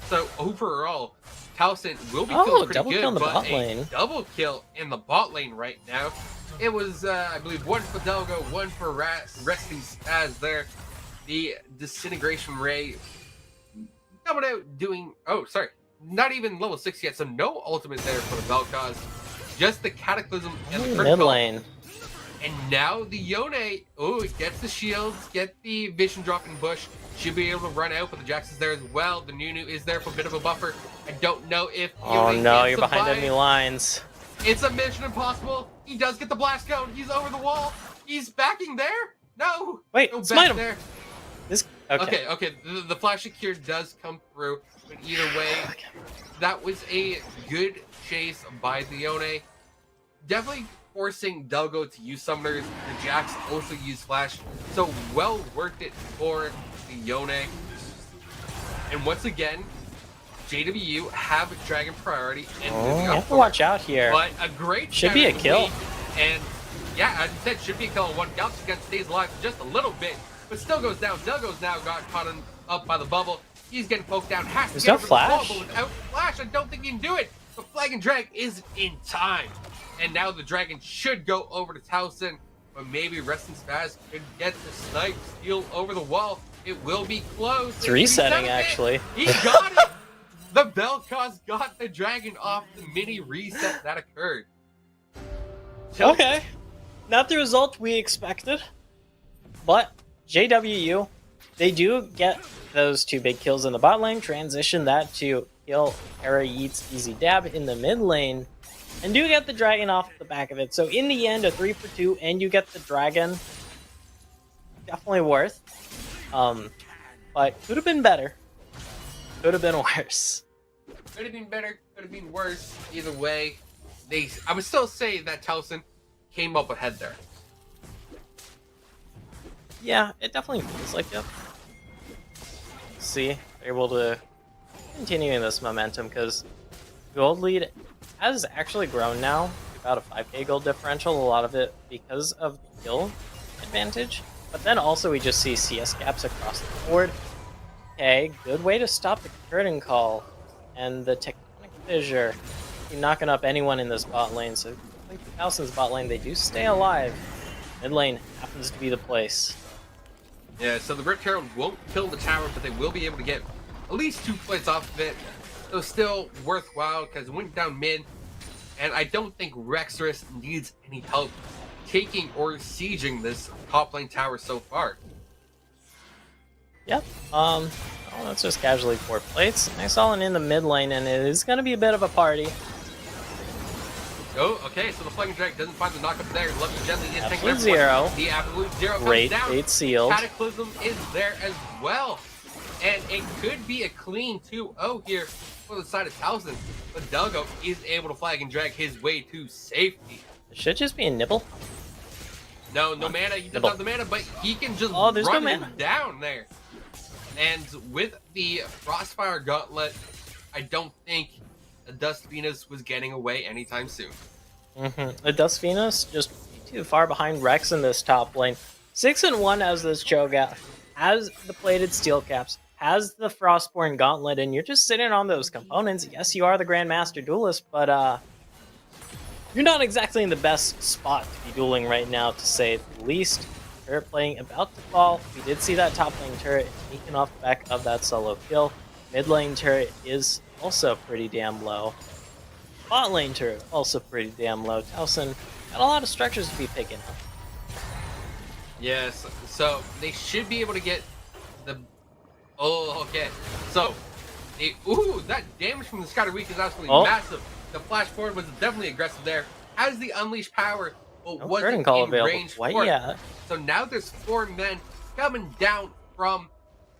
So overall, Towson will be Oh, feeling pretty double good, kill in the but bot a lane. double kill in the bot lane right now. It was, I believe, one for Delgo, one for Resting Spaz there. The Disintegration Ray coming out doing, oh, sorry, not even level 6 yet, so no ultimate there for the Vel'Koz. Just the Cataclysm and the Mid critical. lane. And now the Yone, oh, it gets the shields, get the vision drop in bush. Should be able to run out, but the Jax is there as well. The Nunu is there for a bit of a buffer. I don't know if Oh Yone no, can you're behind survive. enemy lines. It's a mission impossible. He does get the blast cone. He's over the wall. He's backing there. No. Wait, no, smite back him. there. This okay. Okay. The flash cure does come through, but either way, that was a good chase by the Yone. Definitely forcing Delgo to use summoners. The Jax also use flash, so well worth it for the Yone. And once again, JWU have dragon priority and Oh, moving you up have to for watch it. out here. But a great Should be a strategy kill. lead, and yeah, as you said, should be a kill. One Galaxy Gun stays alive for just a little bit, but still goes down. Delgo's now got caught up by the bubble. He's getting poked down. Has to There's get no over flash. the wall, but without flash, I don't think he can do it. But Flag and Drag is in time, and now the dragon should go over to Towson, but maybe Resting Spaz could get the snipe steal over the wall. It will be close. It's resetting, actually. He got it. The Vel'Koz got the dragon off the mini reset that occurred. Okay. Not the result we expected. But JWU, they do get those 2 big kills in the bot lane, transition that to kill Hera Eats Easy Dab in the mid lane, and do get the dragon off the back of it. So in the end, a 3 for 2, and you get the dragon. Definitely worth. But could have been better. Could have been worse. Could have been better, could have been worse. Either way, I would still say that Towson came up ahead there. Yeah, it definitely feels like it. See, they're able to continue this momentum because gold lead has actually grown now to about a 5k gold differential. A lot of it because of the kill advantage, but then also we just see CS gaps across the board. Okay, good way to stop the curtain call and the tectonic fissure. You're knocking up anyone in this bot lane, so I think the Towson's bot lane, they do stay alive. Mid lane happens to be the place. Yeah, so the Rift Herald won't kill the tower, but they will be able to get at least 2 plates off of it. So still worthwhile because it went down mid, and I don't think Rexorus needs any help taking or sieging this top lane tower so far. Yep. Oh, that's just casually 4 plates. Nice all in the mid lane, and it is going to be a bit of a party. Oh, okay, so the Flying Drag doesn't find the knockup there. Left gently in tank Absolute Zero. The Absolute Zero comes Great down. fate sealed. Cataclysm is there as well. And it could be a clean 2-0 here for the side of Towson. But Delgo is able to flag and drag his way to safety. It should just be a nibble. No mana. He does Nibble. not have the mana, but he can just Oh, there's no run him mana. down there. And with the Frostfire Gauntlet, I don't think Dust Venus was getting away anytime soon. The Dust Venus just too far behind Rex in this top lane. 6-1 as this Cho'Gath, has the plated steel caps, has the Frostborn Gauntlet, and you're just sitting on those components. Yes, you are the Grandmaster Duelist, but you're not exactly in the best spot to be dueling right now, to say the least. Turret playing about to fall. We did see that top lane turret sneaking off the back of that solo kill. Mid lane turret is also pretty damn low. Bot lane turret also pretty damn low. Towson got a lot of structures to be picking up. Yes, so they should be able to get the... Oh, okay. So, ooh, that damage from the Scattered Weak is absolutely massive. The flash forward was definitely aggressive there. Has the unleashed power, but No wasn't curtain call in available range quite for it. yet. So now there's 4 men coming down from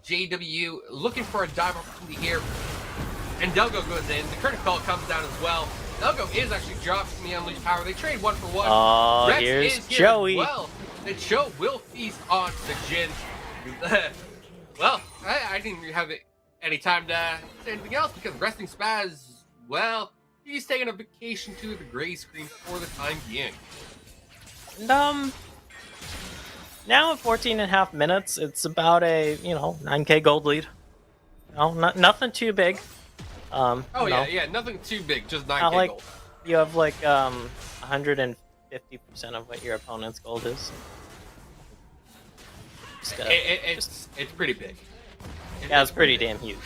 JW, looking for a dive opportunity here. And Delgo goes in. The curtain call comes down as well. Delgo is actually dropped from the unleashed power. They trade 1 for 1. Oh, Rex here's is here Joey. as well. The Cho will feast on the Jin. Well, I didn't really have any time to say anything else because Resting Spaz, well, he's taking a vacation to the gray screen for the time being. And, now at 14.5 minutes, it's about a, 9k gold lead. Nothing too big. Oh You yeah, know, yeah, nothing too big, just 9k not like gold. you have like 150% of what your opponent's gold is. Just, It's pretty big. yeah, it's pretty damn huge.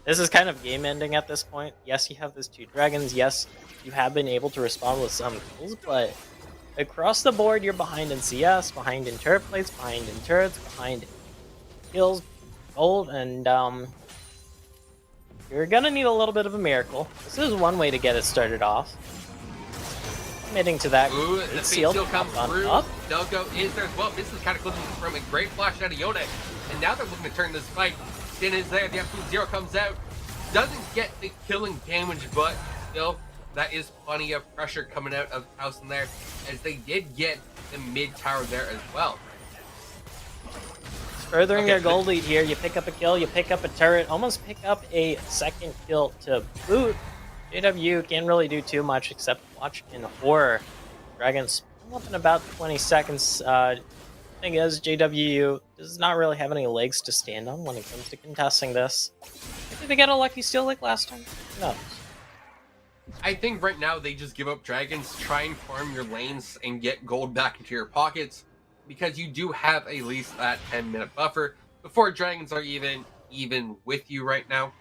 This is kind of game ending at this point. Yes, you have those 2 dragons. Yes, you have been able to respond with some kills, but across the board, you're behind in CS, behind in turret plates, behind in turrets, behind in kills, gold, and you're gonna need a little bit of a miracle. This is one way to get it started off. Committing to that. Ooh, the Fate Seal comes through. Up. Delgo is there as well. This is kind of closing from a great flash out of Yone. And now they're looking to turn this fight. Sin is there. The absolute zero comes out. Doesn't get the killing damage, but still, that is plenty of pressure coming out of House in there, as they did get the mid tower there as well. Furthering their gold lead here, you pick up a kill, you pick up a turret, almost pick up a second kill to boot. JW can't really do too much except watch in horror. Dragons up in about 20 seconds. Thing is, JW does not really have any legs to stand on when it comes to contesting this. Maybe they get a lucky steal like last time. Who knows? I think right now they just give up dragons, try and farm your lanes and get gold back into your pockets, because you do have at least that 10-minute buffer before dragons are even with you right now.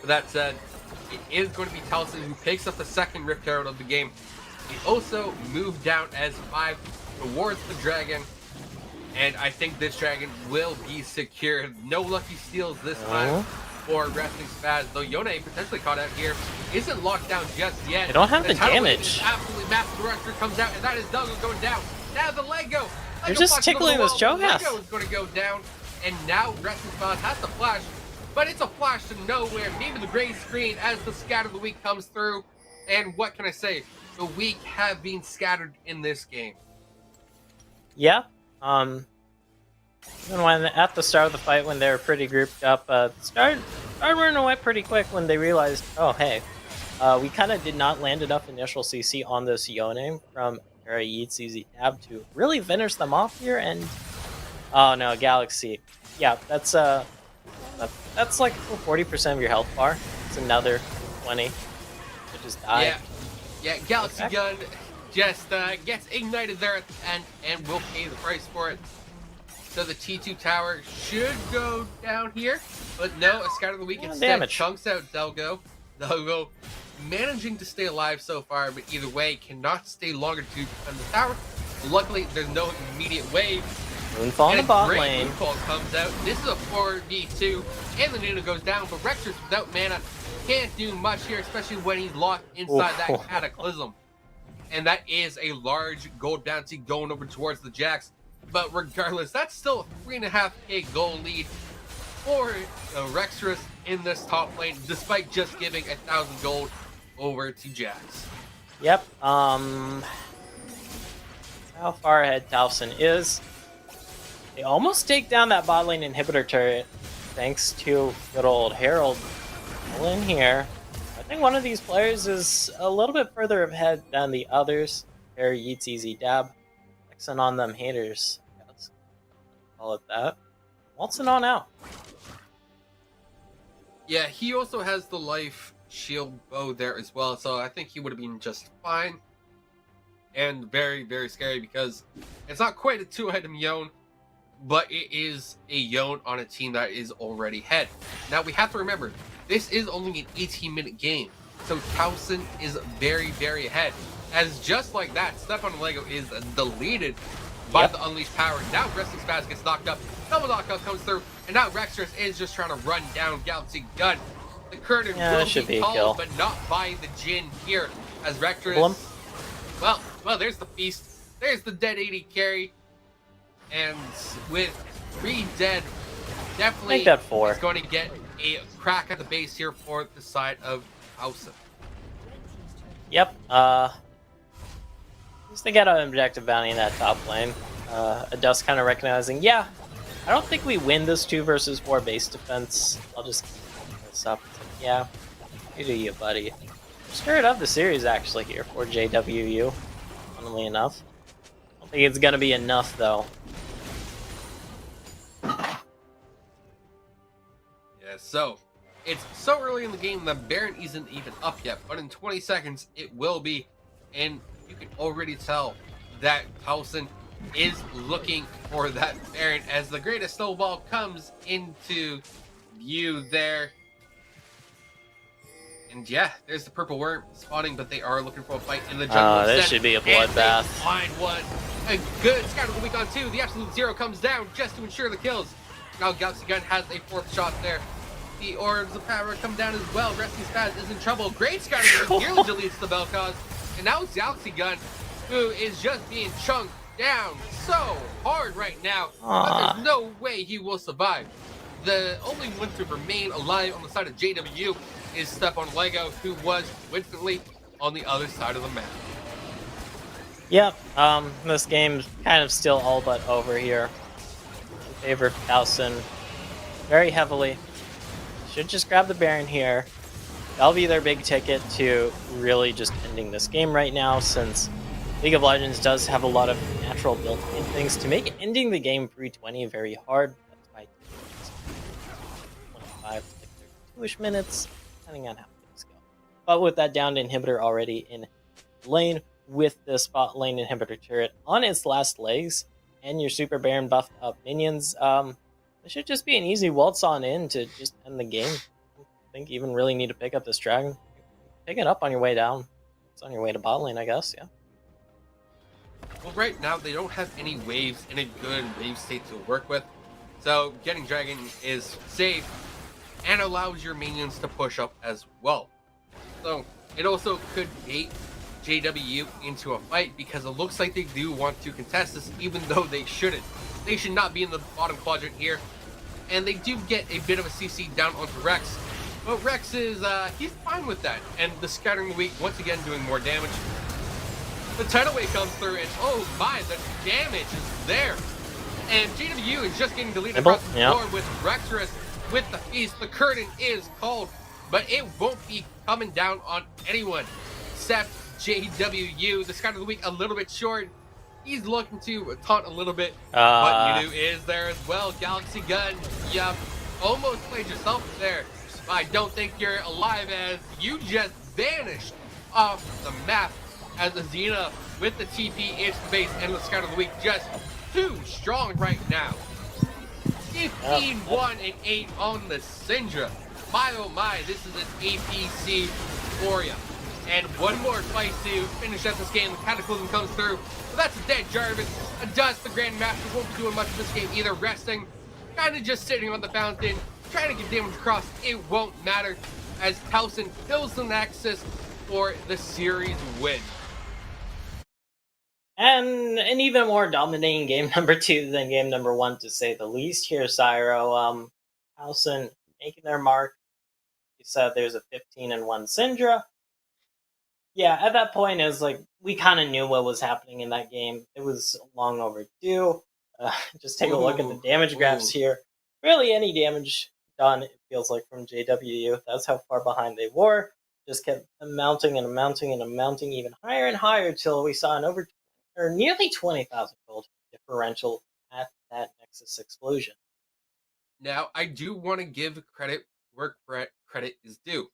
With that said, it is going to be Taliesin who picks up the second Rift Herald of the game. He also moved down as 5 towards the dragon, and I think this dragon will be secured. No lucky steals this time for Resting Spaz, though Yone potentially caught out here. Isn't locked down just yet. They don't have the damage. Absolutely massive. The Runster comes out, and that is Delgo going down. Now the Lego. You're just tickling this Cho'Gath. Lego is going to go down, and now Resting Spaz has to flash, but it's a flash to nowhere. Maybe the gray screen as the scatter of the week comes through, and what can I say? The weak have been scattered in this game. Yeah. Even when at the start of the fight, when they were pretty grouped up, started running away pretty quick when they realized, oh hey, we kind of did not land enough initial CC on this Yone from Yeet's Easy Tab to really finish them off here. And oh no, Galaxy. Yeah, that's like 40% of your health bar. It's another 20 to just die. Yeah, Galaxy Gun just gets ignited there at the end and will pay the price for it. So the T2 tower should go down here, but no, a Scout of the Week instead chunks out Delgo. Delgo managing to stay alive so far, but either way, cannot stay longer to defend the tower. Luckily, there's no immediate wave. Moonfall in the bot lane. Moonfall comes out. This is a 4v2, and the Nuna goes down, but Rexers without mana can't do much here, especially when he's locked inside that Cataclysm. And that is a large gold bounty going over towards the Jax. But regardless, that's still a 3.5k gold lead for Rexers in this top lane, despite just giving 1,000 gold over to Jax. Yep. How far ahead Taliesin is. They almost take down that bot lane inhibitor turret, thanks to good old Herald. All in here. I think one of these players is a little bit further ahead than the others. Harry Yeet's Easy Dab. Flexing on them haters. Let's call it that. Waltzing on out. Yeah, he also has the life shield bow there as well, so I think he would have been just fine. And very, very scary because it's not quite a 2-item Yone, but it is a Yone on a team that is already ahead. Now we have to remember, this is only an 18-minute game, so Taliesin is very, very ahead. As just like that, Stefan Lego is deleted by the Unleashed Power. Now Resting Spaz gets knocked up, double knockout comes through, and now Rexers is just trying to run down Galaxy Gun. The curtain will be called, but not by the Jhin here, as Rexers... Well, there's the feast. There's the dead 80 carry. And with 3 dead, definitely is going to get a crack at the base here for the side of Taliesin. Yep. At least they got an objective bounty in that top lane. Adust kind of recognizing, yeah, I don't think we win this 2 versus 4 base defense. I'll just keep this up. It's like, yeah, you do you, buddy. Spirit of the series actually here for JWU, funnily enough. I don't think it's gonna be enough though. Yeah, so It's so early in the game that Baron isn't even up yet, but in 20 seconds it will be, and you can already tell that Towson is looking for that Baron as the greatest snowball comes into view there. And yeah, there's the purple worm spawning, but they are looking for a fight in the jungle. This should be a bloodbath. Find one. A good scout of the week on 2. The absolute zero comes down just to ensure the kills. Now Galaxy Gun has a 4th shot there. The orbs of power come down as well. Rescue Spaz is in trouble. Great scout of the week nearly deletes the bell cause. And now it's Galaxy Gun, who is just being chunked down so hard right now. But there's no way he will survive. The only one to remain alive on the side of JW is Stepan Lego, who was coincidentally on the other side of the map. Yep, this game's kind of still all but over here. In favor of Towson very heavily. Should just grab the Baron here. That'll be their big ticket to really just ending this game right now, since League of Legends does have a lot of natural built-in things to make ending the game pre-20 very hard. That's why 25 to 32ish minutes, depending on how things go. But with that downed inhibitor already in lane, with the spot lane inhibitor turret on its last legs, and your super Baron buffed up minions, it should just be an easy waltz on in to just end the game. I don't think you even really need to pick up this dragon. Pick it up on your way down. It's on your way to bot lane, I guess, yeah. Well, right now they don't have any waves in a good wave state to work with, so getting dragon is safe and allows your minions to push up as well. So it also could bait JW into a fight, because it looks like they do want to contest this, even though they shouldn't. They should not be in the bottom quadrant here, and they do get a bit of a CC down onto Rex, but Rex is he's fine with that, and the Scattering Week once again doing more damage. The tidal wave comes through, and oh my, the damage is there, and JW is just getting deleted across the board with Rexrus with the feast. The curtain is cold, but it won't be coming down on anyone except JW. The Scout of the Week a little bit short. He's looking to taunt a little bit, but Yunu is there as well. Galaxy Gun, you almost played yourself there. I don't think you're alive, as you just vanished off the map, as Azina with the TP into the base, and the Scout of the Week just too strong right now. 15, 1, and 8 on the Syndra. My oh my, this is an APC for you. And one more fight to finish out this game. The Cataclysm comes through. But that's a dead Jarvan. A dust. The Grandmaster won't be doing much of this game either. Resting. Kind of just sitting on the fountain. Trying to get damage across. It won't matter, as Towson fills the Nexus for the series win. And an even more dominating game number 2 than game number 1, to say the least here, Cyro. Towson making their mark. You said there's a 15-1 Syndra. Yeah, at that point, it was like, we kind of knew what was happening in that game. It was long overdue. Just take a look at the damage graphs here. Really, any damage done, it feels like, from JW. That's how far behind they were. Just kept mounting and mounting and mounting even higher and higher, till we saw an nearly 20,000 gold differential at that Nexus explosion. Now, I do want to give credit where credit is due.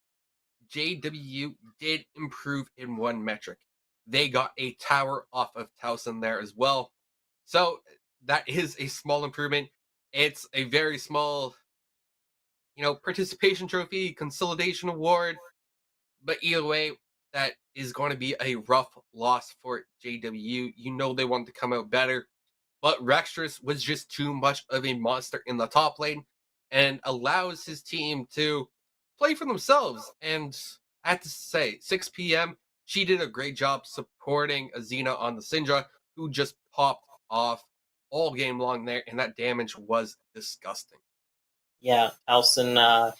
JW did improve in one metric. They got a tower off of Towson there as well. So that is a small improvement. It's a very small, participation trophy, consolidation award. But either way, that is going to be a rough loss for JW. You know they want to come out better. But Rextrus was just too much of a monster in the top lane, and allows his team to play for themselves. And I have to say, 6 p.m., she did a great job supporting Azina on the Syndra, who just popped off all game long there, and that damage was disgusting. Yeah, Towson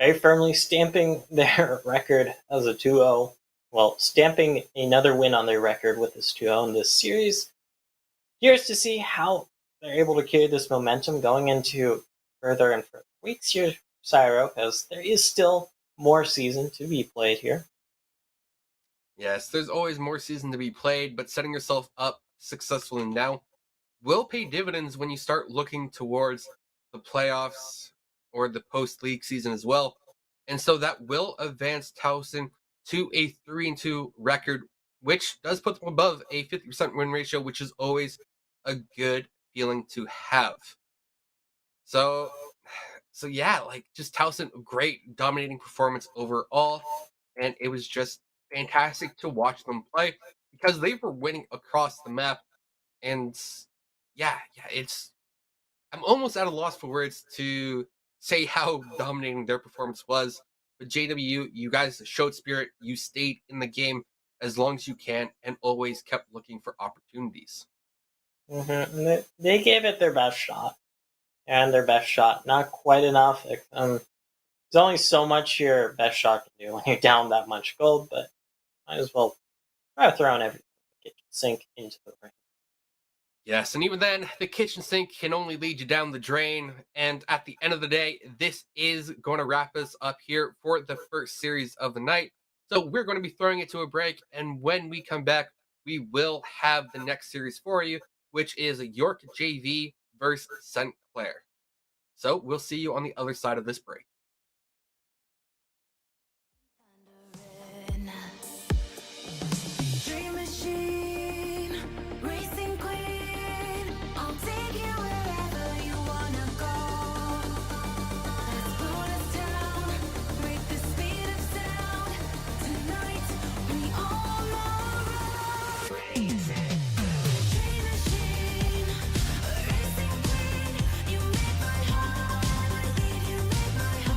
very firmly stamping their record as a 2-0. Well, stamping another win on their record with this 2-0 in this series. Curious to see how they're able to carry this momentum going into further and further weeks here, Cyro, because there is still more season to be played here. Yes, there's always more season to be played, but setting yourself up successfully now will pay dividends when you start looking towards the playoffs or the post-league season as well. And so that will advance Towson to a 3-2 record, which does put them above a 50% win ratio, which is always a good feeling to have. So yeah, like just Towson, great dominating performance overall, and it was just fantastic to watch them play because they were winning across the map. And yeah, it's I'm almost at a loss for words to say how dominating their performance was. But JW, you guys showed spirit. You stayed in the game as long as you can and always kept looking for opportunities. And they gave it their best shot. And their best shot, not quite enough. There's only so much your best shot can do when you're down that much gold, but might as well try to throw in everything. Kitchen sink into the ring. Yes, and even then, the kitchen sink can only lead you down the drain. And at the end of the day, this is going to wrap us up here for the first series of the night. So we're going to be throwing it to a break. And when we come back, we will have the next series for you, which is York JV versus St. Clair. So we'll see you on the other side of this break. Dream machine, racing queen, I'll take you wherever you wanna go. Let's blow this down, break the speed of sound. Tonight we all know Dream machine, racing queen, you make my heart beat, you make my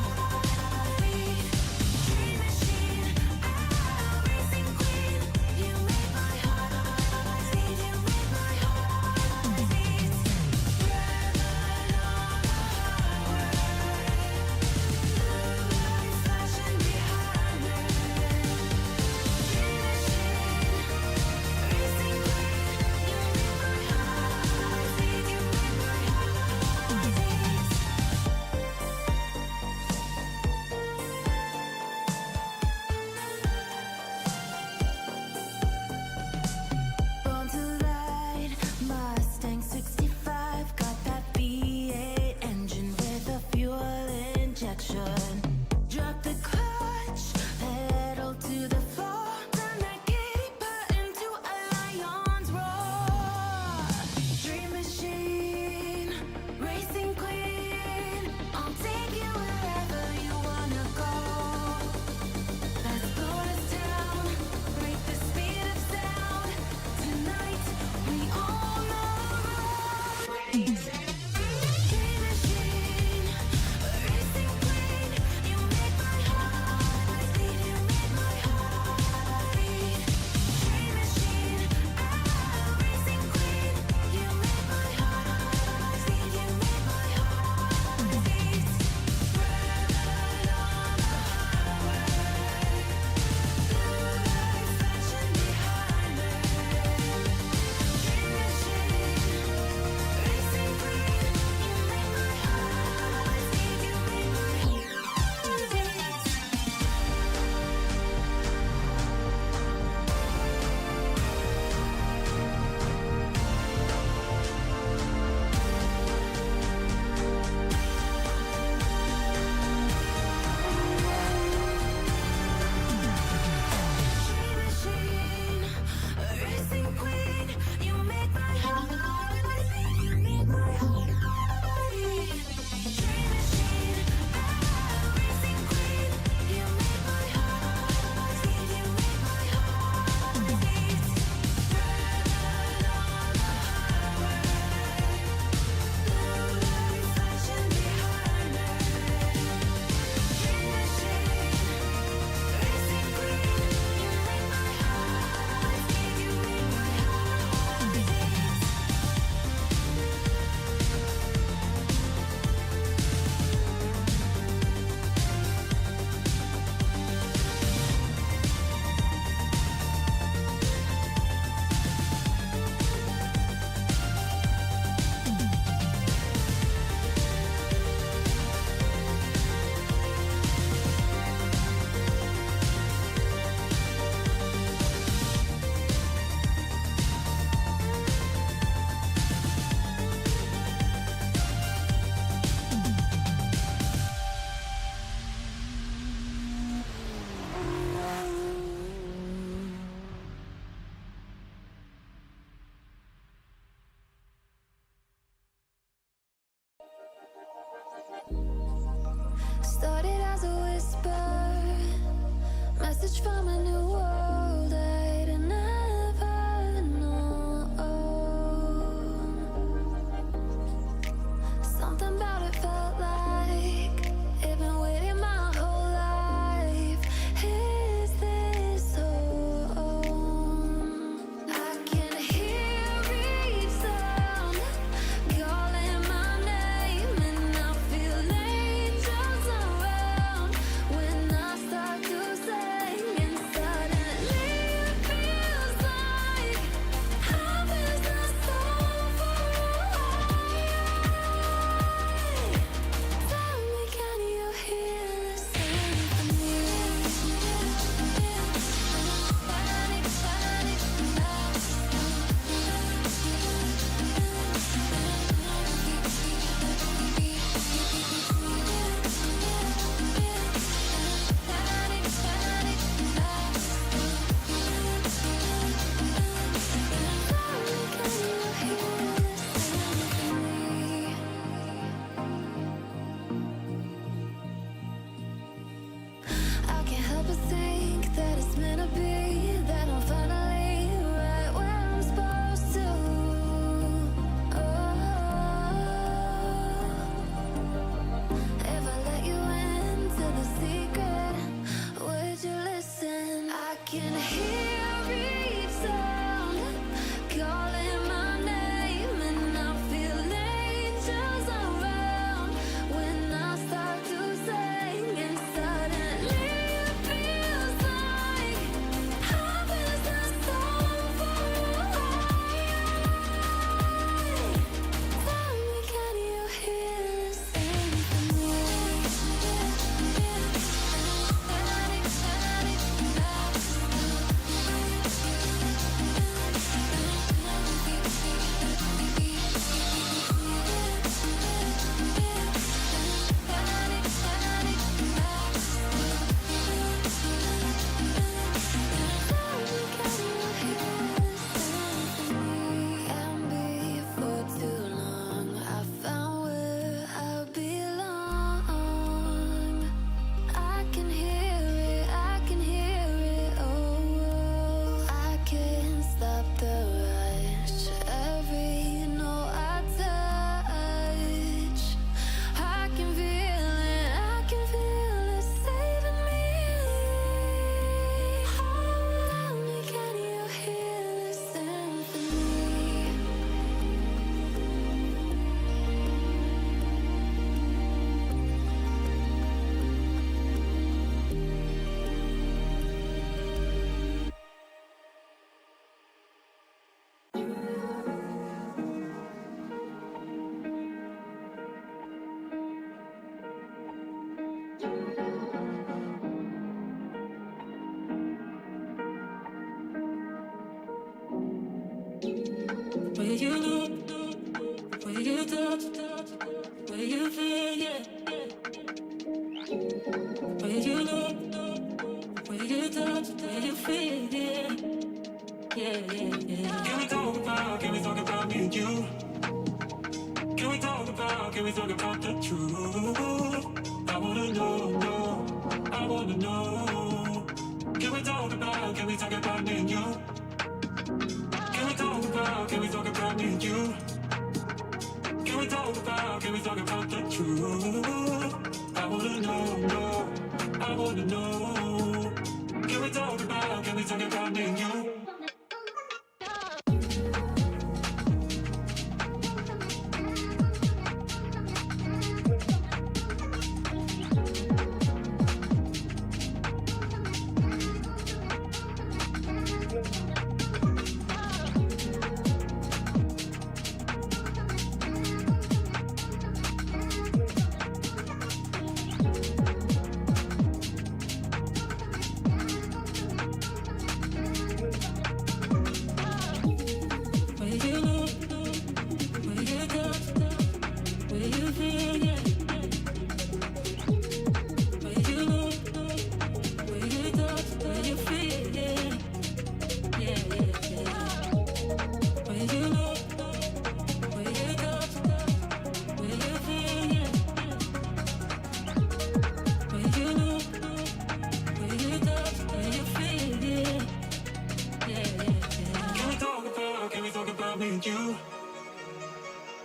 message from a new world I'd never known. Something about it felt like it'd been waiting my whole life. Is this home? I can hear each sound calling my name, and I feel angels around when I start to sing. And suddenly it feels like heaven is so far away. Tell me, can you hear the symphony? Panic, panic, I can't help but think that it's meant to be, that I'm finally right where I'm supposed to. If I let you into the secret, would you listen? I can hear each sound calling my name, and I feel angels around when I start to sing. And suddenly it feels like heaven is so far away. Tell me, can you hear the symphony? Panic, panic, and before too long I found where I belong. I can hear it, I can hear it, oh, I can't stop the rush. Every note I touch, I can feel it saving me. Tell me, can you hear the symphony? Where you look, where you touch, where you feel, yeah. Where you look, where you touch, where you feel, yeah. Yeah, yeah, yeah. Can we talk about me and you? Can we talk about the truth? I wanna know, I wanna know. Can we talk about me and you? Can we talk about me and you? Can we talk about the truth? I wanna know, I wanna know. Can we talk about me and you? and you?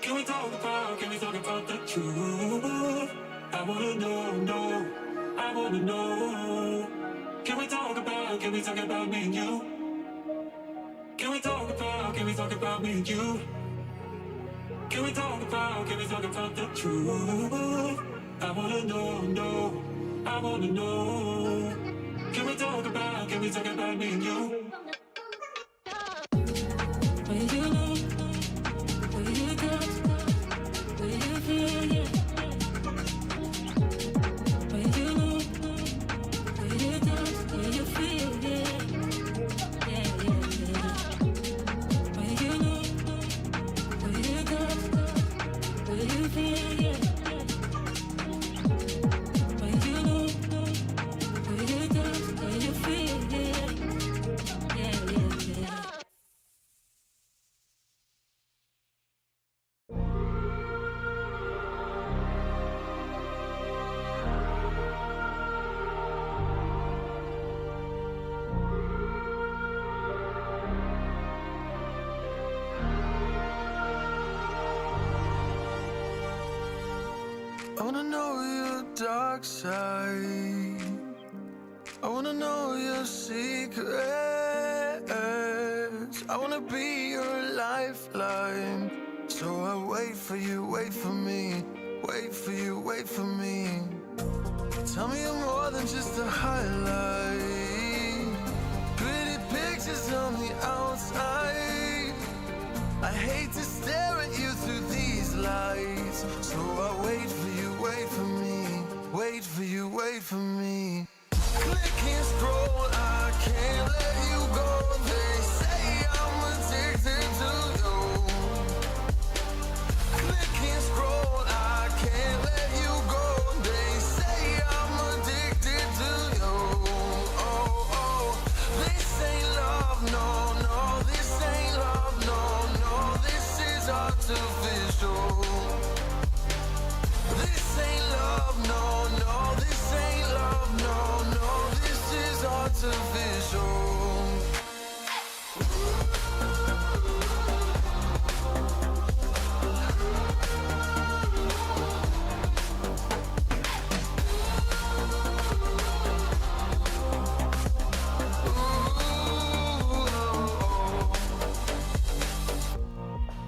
Can we talk about the truth? I wanna know, I wanna know. Can we talk about me and you? Can we talk about me and you? Can we talk about the truth? I wanna know, I wanna know. Can we talk about me and you? Will you know? Will you touch? Will you feel? Yeah. Will you know? Will you touch? Will you feel? Yeah. Yeah, yeah, yeah. Will you know? Will you touch? Will you feel? Yeah. Will you know? Will you touch? Will you feel? Yeah. Yeah, yeah, yeah. I wanna know your dark side. I wanna know your secrets. I wanna be your lifeline. So I wait for you, wait for me. Wait for you, wait for me. Tell me you're more than just a highlight. Pretty pictures on the outside. I hate to stare at you through these lights. So I wait for you, wait for me. Wait for you, wait for me. Click and scroll, I can't let you go. They say I'm addicted to you. Click and scroll, I can't let you go. They say I'm addicted to you. Oh, oh, this ain't love, no, no. This ain't love, no, no. This is artificial. This ain't love, no, no. This ain't love, no, no. This is artificial.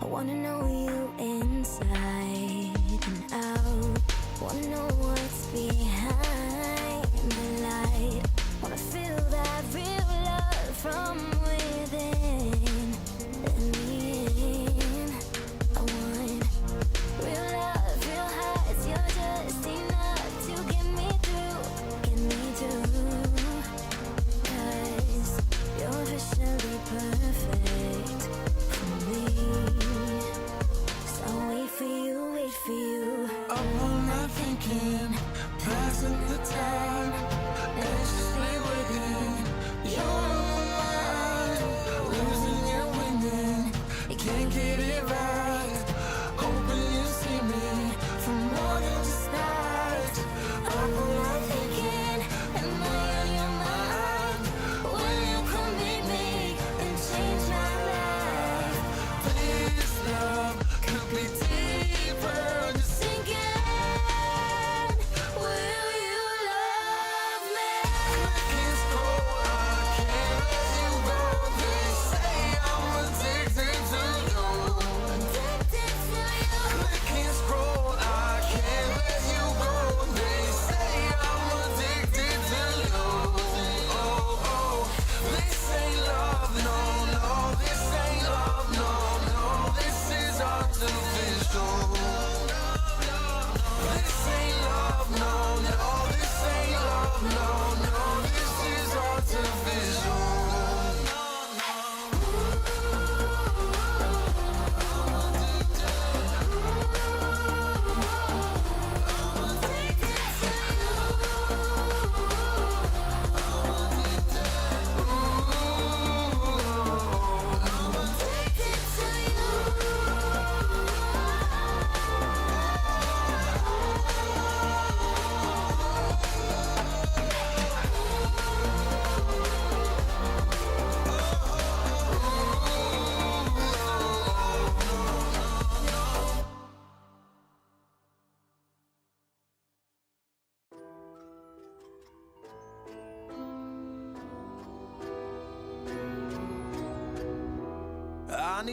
I wanna know you inside and out. Wanna know what's behind the light. Wanna feel that real love from within. Let me in. I want real love, real highs. You're just enough to get me through, get me through. 'Cause you're officially perfect for me. So wait for you, wait for you. Up all night thinking, passing the time, anxiously waiting. You're mine.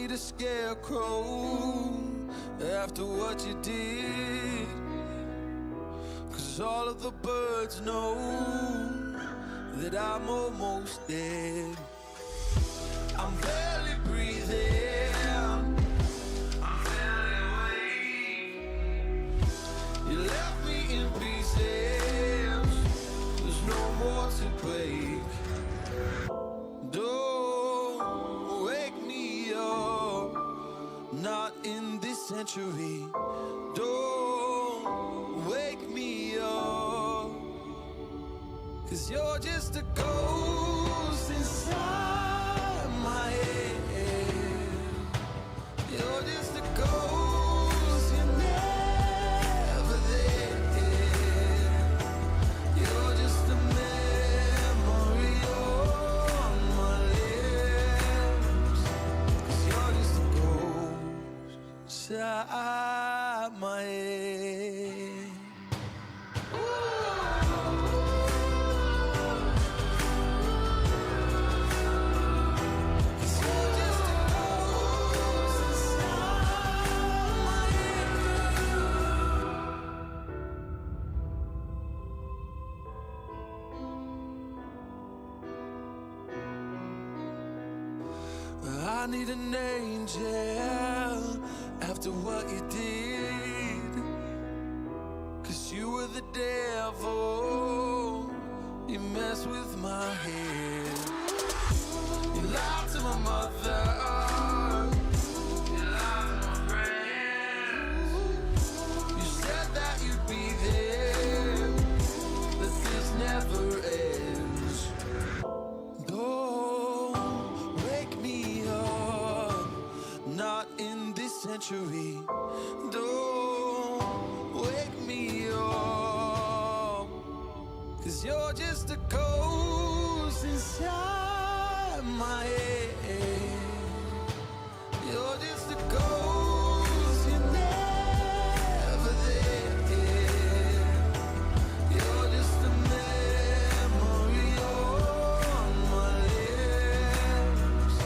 need a scarecrow after what you did. 'Cause all of the birds know that I'm almost dead. I'm barely breathing, I'm barely awake. You left me in pieces, there's no more to break. Don't wake me up, not in this century. Don't wake me up, 'cause you're just a ghost inside my head. You're just a ghost, you're never there. You're just a memory on my lips. 'Cause you're just a ghost inside my head. I need an angel after what you did. 'Cause you were the devil, you messed with my head. You lied to my mother, you lied to my friends. You said that you'd be there, but this never ends. Don't wake me up, not in this century. Don't wake me up, 'cause you're just a ghost inside my head. You're just a ghost, you're never there. You're just a memory on my lips.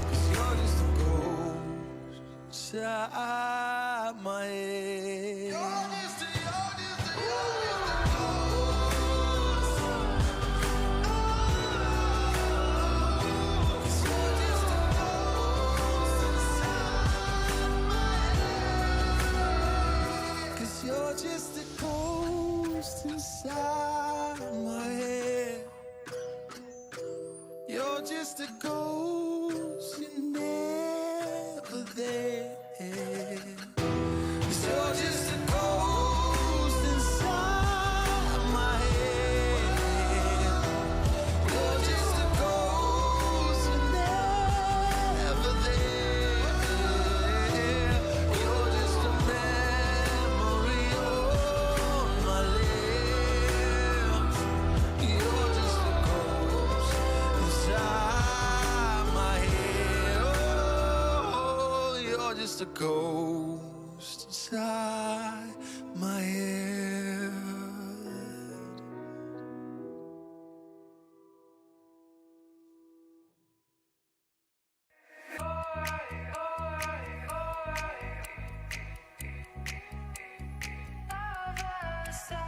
'Cause you're just a ghost inside my head. You're just a ghost. You're just a ghost inside my head. You're just a ghost, you're never there. 'Cause you're just a ghost inside my head. You're just a ghost, you're never there. You're just a memory on my lips. You're just a ghost inside my head. Oh, you're just a ghost inside my head. Other side.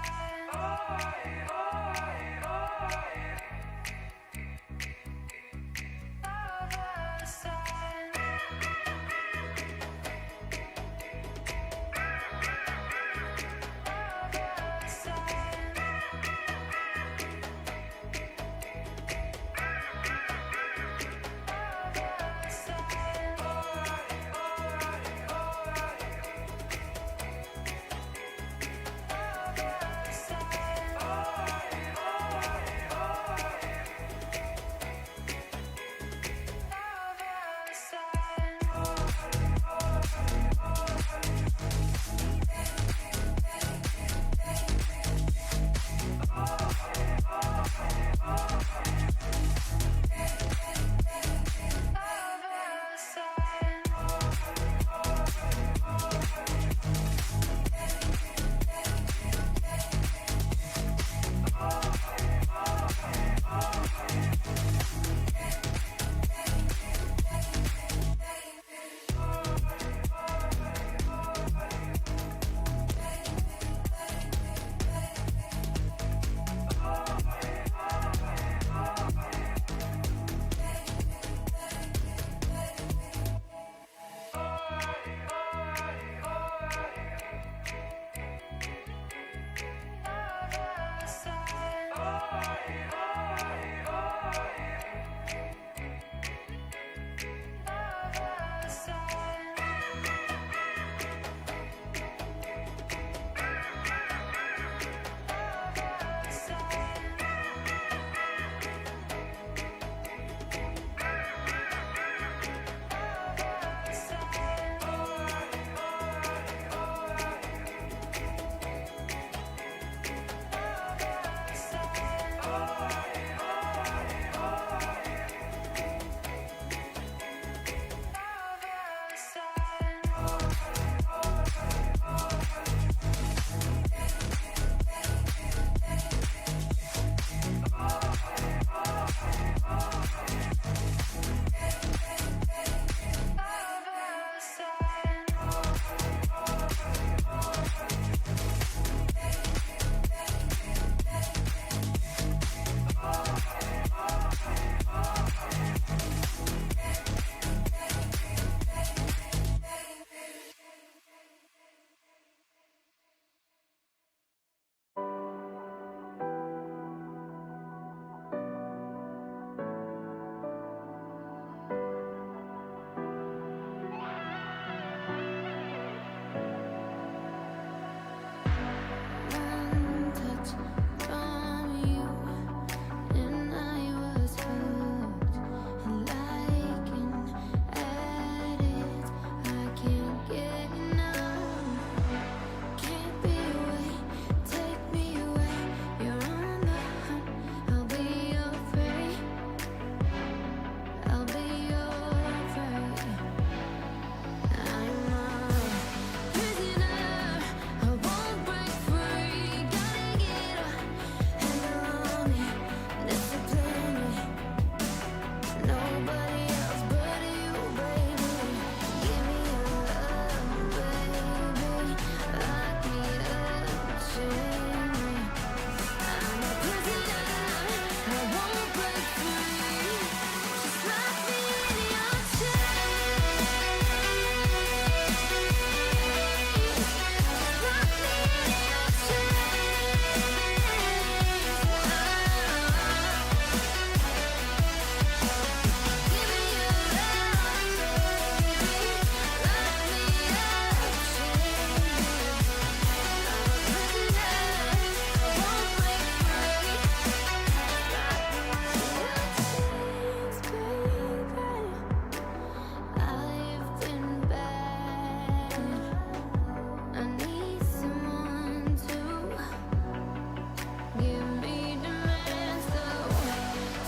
I need someone to give me demands, so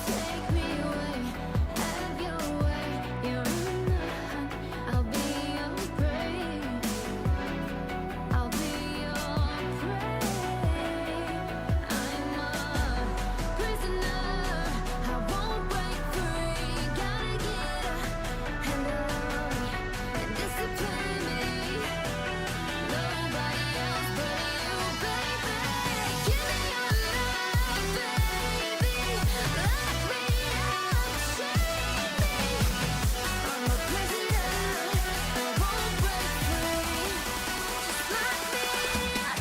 take me away, have your way. You're in the hunt, I'll be your prey. I'll be your prey. I'm a prisoner, I won't break free. Gotta get a handle on me and discipline me. Nobody else but you, baby. Give me your love, baby. Lock me up, shake me. I'm a prisoner, I won't break free. Just lock me up,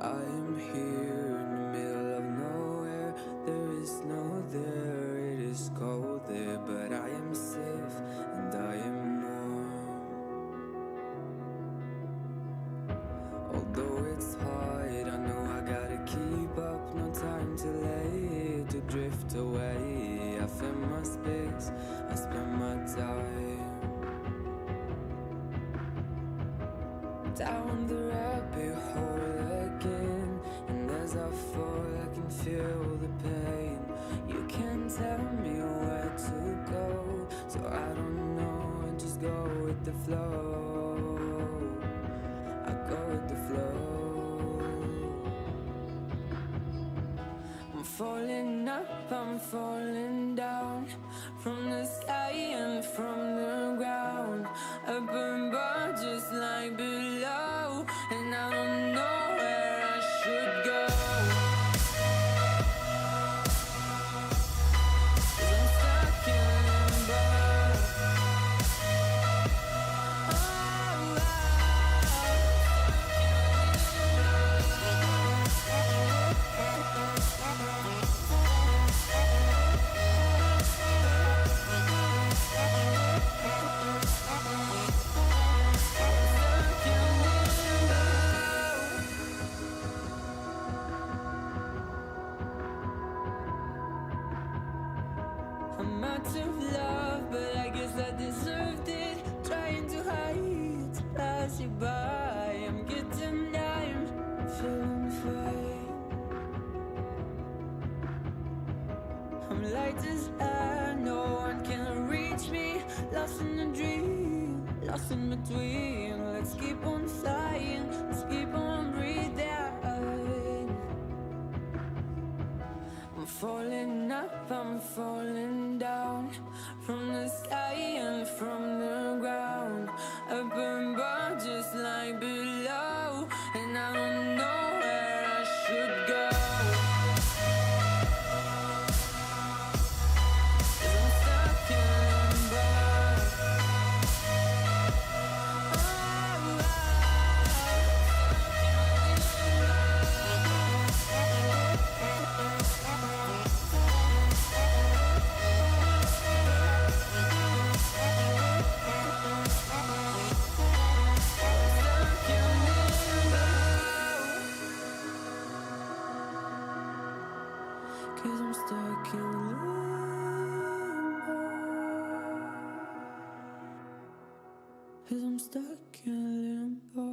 I am here in the middle of nowhere. There is no there, it is cold there, but I am safe and I am warm. Although it's hard, I know I gotta keep up. No time to lay, to drift away. I find my space, I spend my time down the rabbit hole again. And as I fall, I can feel the pain. You can't tell me where to go, so I don't know, I just go with the flow. I go with the flow. I'm falling up, I'm falling down, from the sky and from the ground. Up above, just like below, and I don't know where I should go. 'Cause I'm stuck in limbo. I'm out of love, but I guess I deserved it. Trying to hide, to pass you by. I'm getting I'm feeling fine. I'm light as air, no one can reach me. Lost in a dream, lost in between. Let's keep on flying, let's keep on breathing. I'm falling up, I'm falling down, from the sky and from the ground. Up above, just like below, and I don't know where I should go. 'Cause I'm stuck in limbo. Cause I'm stuck in limbo. Cause I'm stuck in limbo.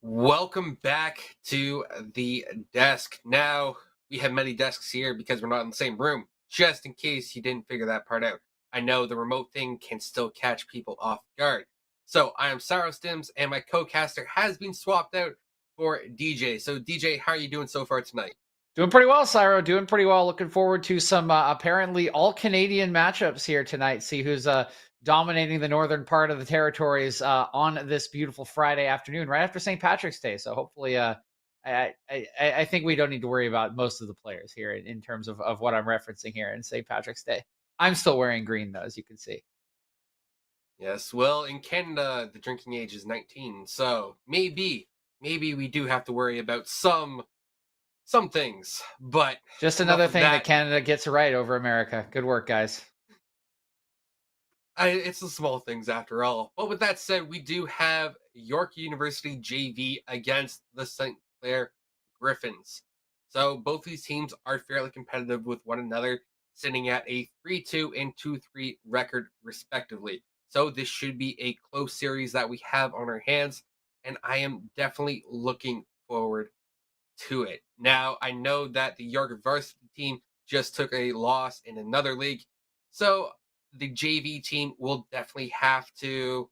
Welcome back to the desk. Now, we have many desks here because we're not in the same room, just in case you didn't figure that part out. I know the remote thing can still catch people off guard. So, I am Cyro Stims, and my co-caster has been swapped out for DJ. So, DJ, how are you doing so far tonight? Doing pretty well, Cyro. Doing pretty well. Looking forward to some apparently all Canadian matchups here tonight. See who's dominating the northern part of the territories on this beautiful Friday afternoon, right after St. Patrick's Day. So hopefully, I think we don't need to worry about most of the players here in terms of what I'm referencing here in St. Patrick's Day. I'm still wearing green though, as you can see. Yes, well, in Canada, the drinking age is 19, so maybe we do have to worry about some things, but Just enough another of thing that Canada gets right over America. Good work, guys. It's the small things after all. But with that said, we do have York University JV against the St. Clair Griffins. So both these teams are fairly competitive with one another, sitting at a 3-2 and 2-3 record respectively. So this should be a close series that we have on our hands, and I am definitely looking forward to it. Now, I know that the York varsity team just took a loss in another league, so the JV team will definitely have to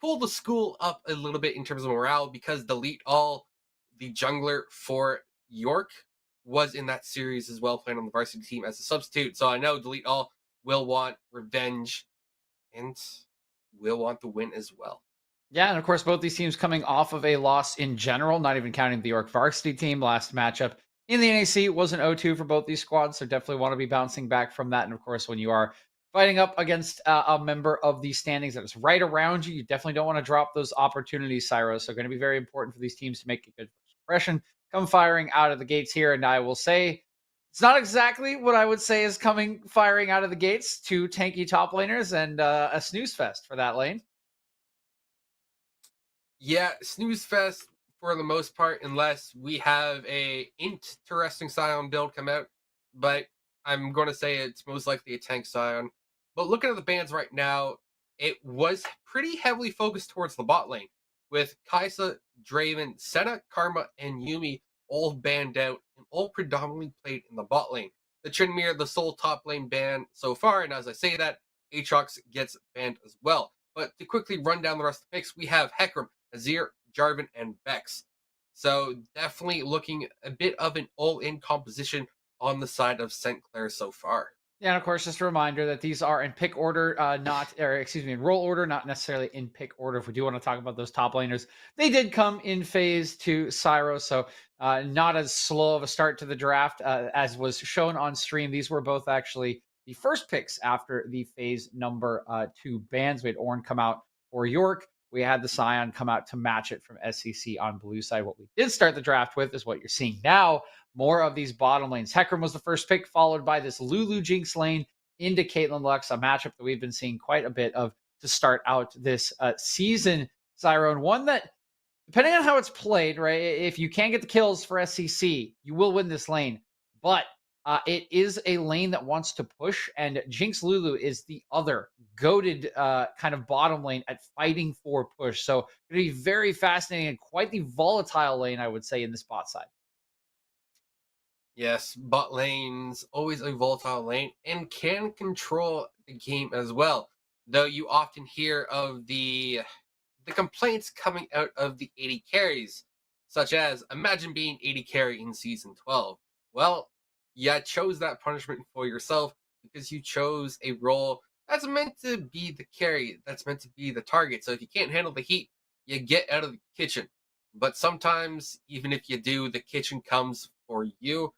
pull the school up a little bit in terms of morale because Delete All, the jungler for York, was in that series as well, playing on the varsity team as a substitute. So I know Delete All will want revenge and will want the win as well. Yeah, and of course, both these teams coming off of a loss in general, not even counting the York varsity team. Last matchup in the NECC was an 0-2 for both these squads, so definitely want to be bouncing back from that. And of course, when you are fighting up against a member of the standings that is right around you, you definitely don't want to drop those opportunities, Cyro. So going to be very important for these teams to make a good first impression, come firing out of the gates here. And I will say, it's not exactly what I would say is coming firing out of the gates. Two tanky top laners and a snooze fest for that lane. Yeah, snooze fest for the most part, unless we have a interesting Scion build come out. But I'm going to say it's most likely a tank Scion. But looking at the bans right now, it was pretty heavily focused towards the bot lane, with Kaisa, Draven, Senna, Karma, and Yumi all banned out and all predominantly played in the bot lane. The Trinmere, the sole top lane ban so far, and as I say that, Aatrox gets banned as well. But to quickly run down the rest of the picks, we have Hecarim, Azir, Jarvan, and Vex. So definitely looking a bit of an all-in composition on the side of St. Clair so far. Yeah, and of course, just a reminder that these are in pick order, in roll order, not necessarily in pick order. If we do want to talk about those top laners, they did come in phase to Cyro, so not as slow of a start to the draft as was shown on stream. These were both actually the first picks after the phase number 2 bans. We had Ornn come out for York. We had the Scion come out to match it from SCC on blue side. What we did start the draft with is what you're seeing now. More of these bottom lanes. Hecarim was the first pick, followed by this Lulu Jinx lane into Caitlyn Lux, a matchup that we've been seeing quite a bit of to start out this season, Cyro. And one that, depending on how it's played, right, if you can't get the kills for SCC, you will win this lane. But it is a lane that wants to push, and Jinx Lulu is the other goated kind of bottom lane at fighting for push. So it's going to be very fascinating and quite the volatile lane, I would say, in this bot side. Yes, bot lane's always a volatile lane and can control the game as well. Though you often hear of the complaints coming out of the 80 carries, such as imagine being 80 carry in season 12. Well, you chose that punishment for yourself because you chose a role that's meant to be the carry, that's meant to be the target. So if you can't handle the heat, you get out of the kitchen. But sometimes, even if you do, the kitchen comes for you.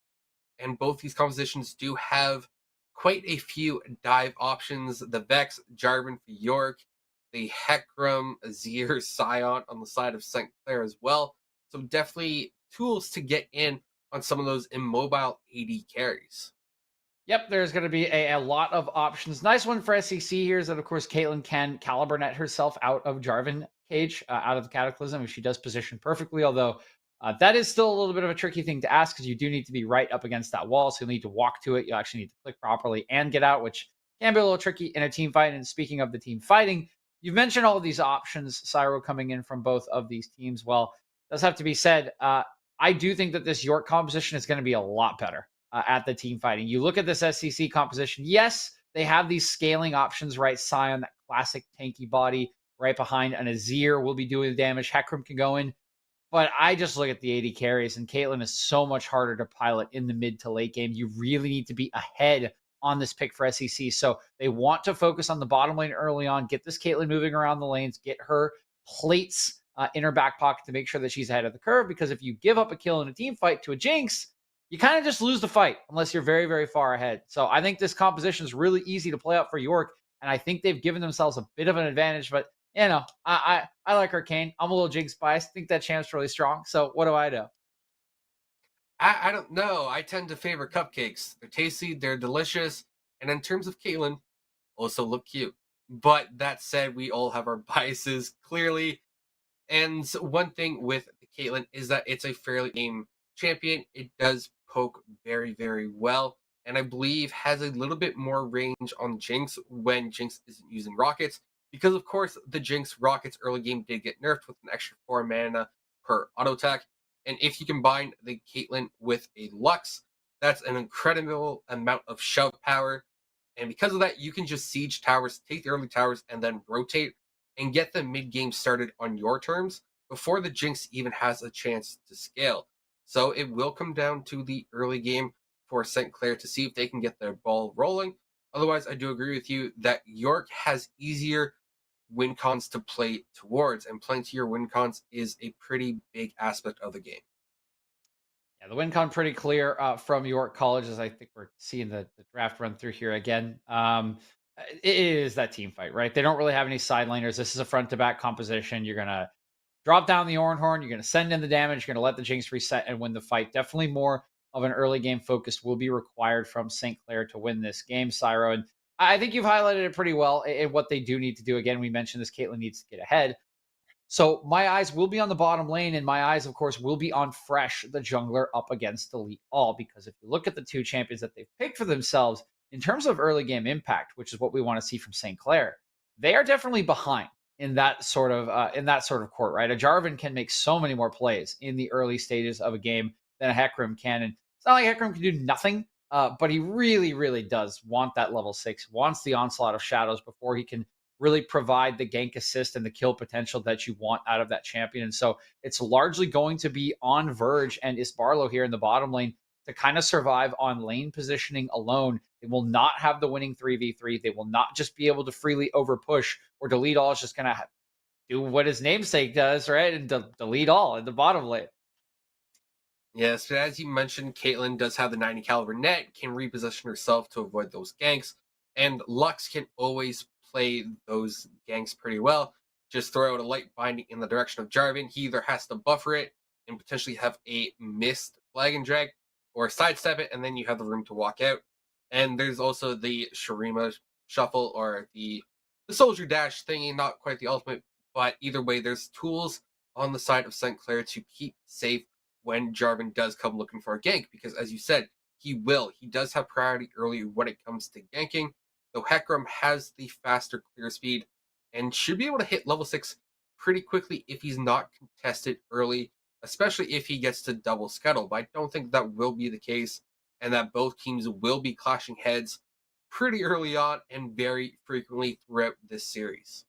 And both these compositions do have quite a few dive options. The Vex, Jarvan for York, the Hecarim, Azir, Scion on the side of St. Clair as well. So definitely tools to get in on some of those immobile AD carries. Yep, there's going to be a lot of options. Nice one for SEC here is that, of course, Caitlyn can caliber net herself out of Jarvan cage, out of the Cataclysm, if she does position perfectly, although that is still a little bit of a tricky thing to ask because you do need to be right up against that wall, so you'll need to walk to it. You actually need to click properly and get out, which can be a little tricky in a team fight. And speaking of the team fighting, you've mentioned all of these options, Cyro, coming in from both of these teams. Well, does have to be said. I do think that this York composition is going to be a lot better at the team fighting. You look at this SCC composition. Yes, they have these scaling options, right? Scion, that classic tanky body, right behind an Azir will be doing the damage. Hecarim can go in. But I just look at the AD carries, and Caitlyn is so much harder to pilot in the mid to late game. You really need to be ahead on this pick for SEC. So they want to focus on the bottom lane early on, get this Caitlyn moving around the lanes, get her plates in her back pocket to make sure that she's ahead of the curve. Because if you give up a kill in a team fight to a Jinx, you kind of just lose the fight unless you're very, very far ahead. So I think this composition is really easy to play out for York. And I think they've given themselves a bit of an advantage, but I like Arcane. I'm a little Jinx biased. I think that champ's really strong. So what do I do? I don't know. I tend to favor cupcakes. They're tasty, they're delicious, and in terms of Caitlyn, also look cute. But that said, we all have our biases, clearly. And one thing with Caitlyn is that it's a fairly game champion. It does poke very, very well, and I believe has a little bit more range on Jinx when Jinx isn't using rockets. Because, of course, the Jinx rockets early game did get nerfed with an extra 4 mana per auto attack. And if you combine the Caitlyn with a Lux, that's an incredible amount of shove power. And because of that, you can just siege towers, take the early towers, and then rotate and get the mid game started on your terms before the Jinx even has a chance to scale. So it will come down to the early game for St. Clair to see if they can get their ball rolling. Otherwise, I do agree with you that York has easier win cons to play towards, and playing to your win cons is a pretty big aspect of the game. Yeah, the win con pretty clear from York College, as I think we're seeing the draft run through here again. It is that team fight, right? They don't really have any side laners. This is a front to back composition. You're going to drop down the Ornhorn. You're going to send in the damage. You're going to let the Jinx reset and win the fight. Definitely more of an early game focus will be required from St. Clair to win this game, Cyro. And I think you've highlighted it pretty well in what they do need to do. Again, we mentioned this. Caitlyn needs to get ahead. So my eyes will be on the bottom lane, and my eyes, of course, will be on Fresh, the jungler, up against Elite All. Because if you look at the two champions that they've picked for themselves in terms of early game impact, which is what we want to see from St. Clair, they are definitely behind in that sort of court, right? A Jarvan can make so many more plays in the early stages of a game than a Hecarim can, and it's not like Hecarim can do nothing, but he really, really does want that level 6, wants the onslaught of shadows before he can really provide the gank assist and the kill potential that you want out of that champion. And so it's largely going to be on Verge and Isbarlo here in the bottom lane to kind of survive on lane positioning alone. They will not have the winning 3v3. They will not just be able to freely over push, or Delete All is just going to do what his namesake does, right? And delete all in the bottom lane. Yes, but as you mentioned, Caitlyn does have the 90 caliber net, can reposition herself to avoid those ganks, and Lux can always play those ganks pretty well. Just throw out a light binding in the direction of Jarvan. He either has to buffer it and potentially have a missed flag and drag, or sidestep it, and then you have the room to walk out. And there's also the Shurima shuffle, or the soldier dash thingy, not quite the ultimate, but either way, there's tools on the side of St. Clair to keep safe when Jarvan does come looking for a gank, because as you said, he does have priority early when it comes to ganking, though Hecarim has the faster clear speed and should be able to hit level 6 pretty quickly if he's not contested early, especially if he gets to double scuttle. But I don't think that will be the case, and that both teams will be clashing heads pretty early on and very frequently throughout this series.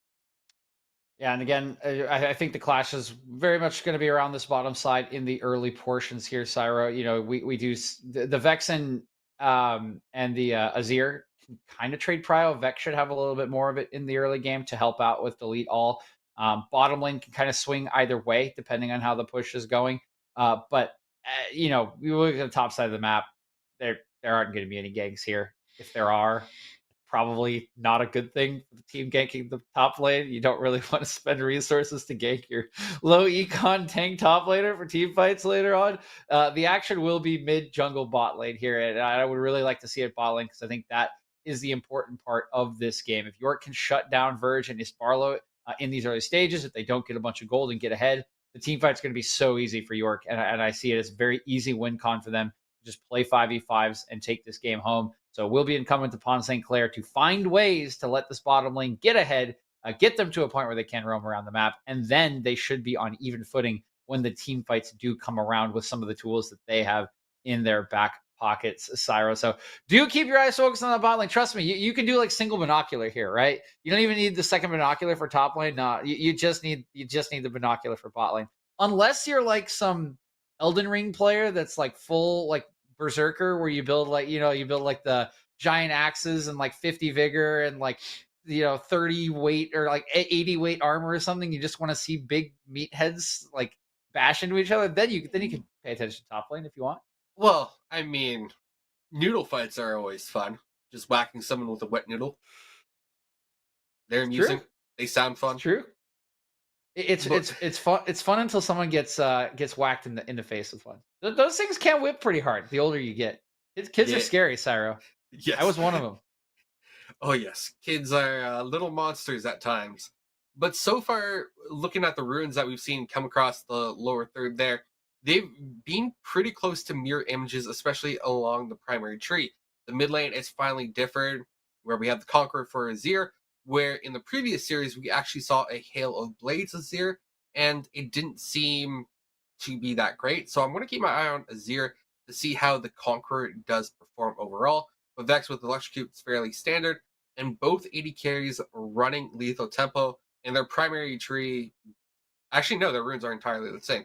Yeah, and again, I think the clash is very much going to be around this bottom side in the early portions here, Syra. You know, we do the Vexen and the Azir can kind of trade prio. Vex should have a little bit more of it in the early game to help out with Delete All. Bottom lane can kind of swing either way depending on how the push is going. But you know, we look at the top side of the map. There aren't going to be any ganks here. If there are, probably not a good thing for the team ganking the top lane. You don't really want to spend resources to gank your low econ tank top laner for team fights later on. The action will be mid jungle bot lane here, and I would really like to see it bot lane because I think that is the important part of this game. If York can shut down Verge and Isbarlo in these early stages, if they don't get a bunch of gold and get ahead, the team fight's going to be so easy for York, and I see it as a very easy win con for them. Just play 5v5s and take this game home. So it will be incumbent upon St. Clair to find ways to let this bottom lane get ahead, get them to a point where they can roam around the map, and then they should be on even footing when the team fights do come around with some of the tools that they have in their back pockets, Cyro. So do keep your eyes focused on the bot lane. Trust me, you can do like single binocular here, right? You don't even need the second binocular for top lane. No, you just need the binocular for bot lane. Unless you're like some Elden Ring player that's like full like berserker, where you build like you build like the giant axes and like 50 vigor and like 30 weight or like 80 weight armor or something. You just want to see big meatheads like bash into each other. Then you can pay attention to top lane if you want. Well, I mean, noodle fights are always fun. Just whacking someone with a wet noodle. They're amusing. True. They sound fun. It's true. It's fun. It's fun until someone gets whacked in the face with one. Those things can whip pretty hard. The older you get, kids Yeah. are scary, Cyro. Yes. I was one of them. Oh, yes. Kids are little monsters at times. But so far, looking at the runes that we've seen come across the lower third there, they've been pretty close to mirror images, especially along the primary tree. The mid lane is finally differed, where we have the Conqueror for Azir, where in the previous series, we actually saw a Hail of Blades Azir, and it didn't seem to be that great. So I'm going to keep my eye on Azir to see how the Conqueror does perform overall. But Vex with Electrocute is fairly standard, and both AD carries running lethal tempo, and their primary tree. Actually, no, their runes are entirely the same.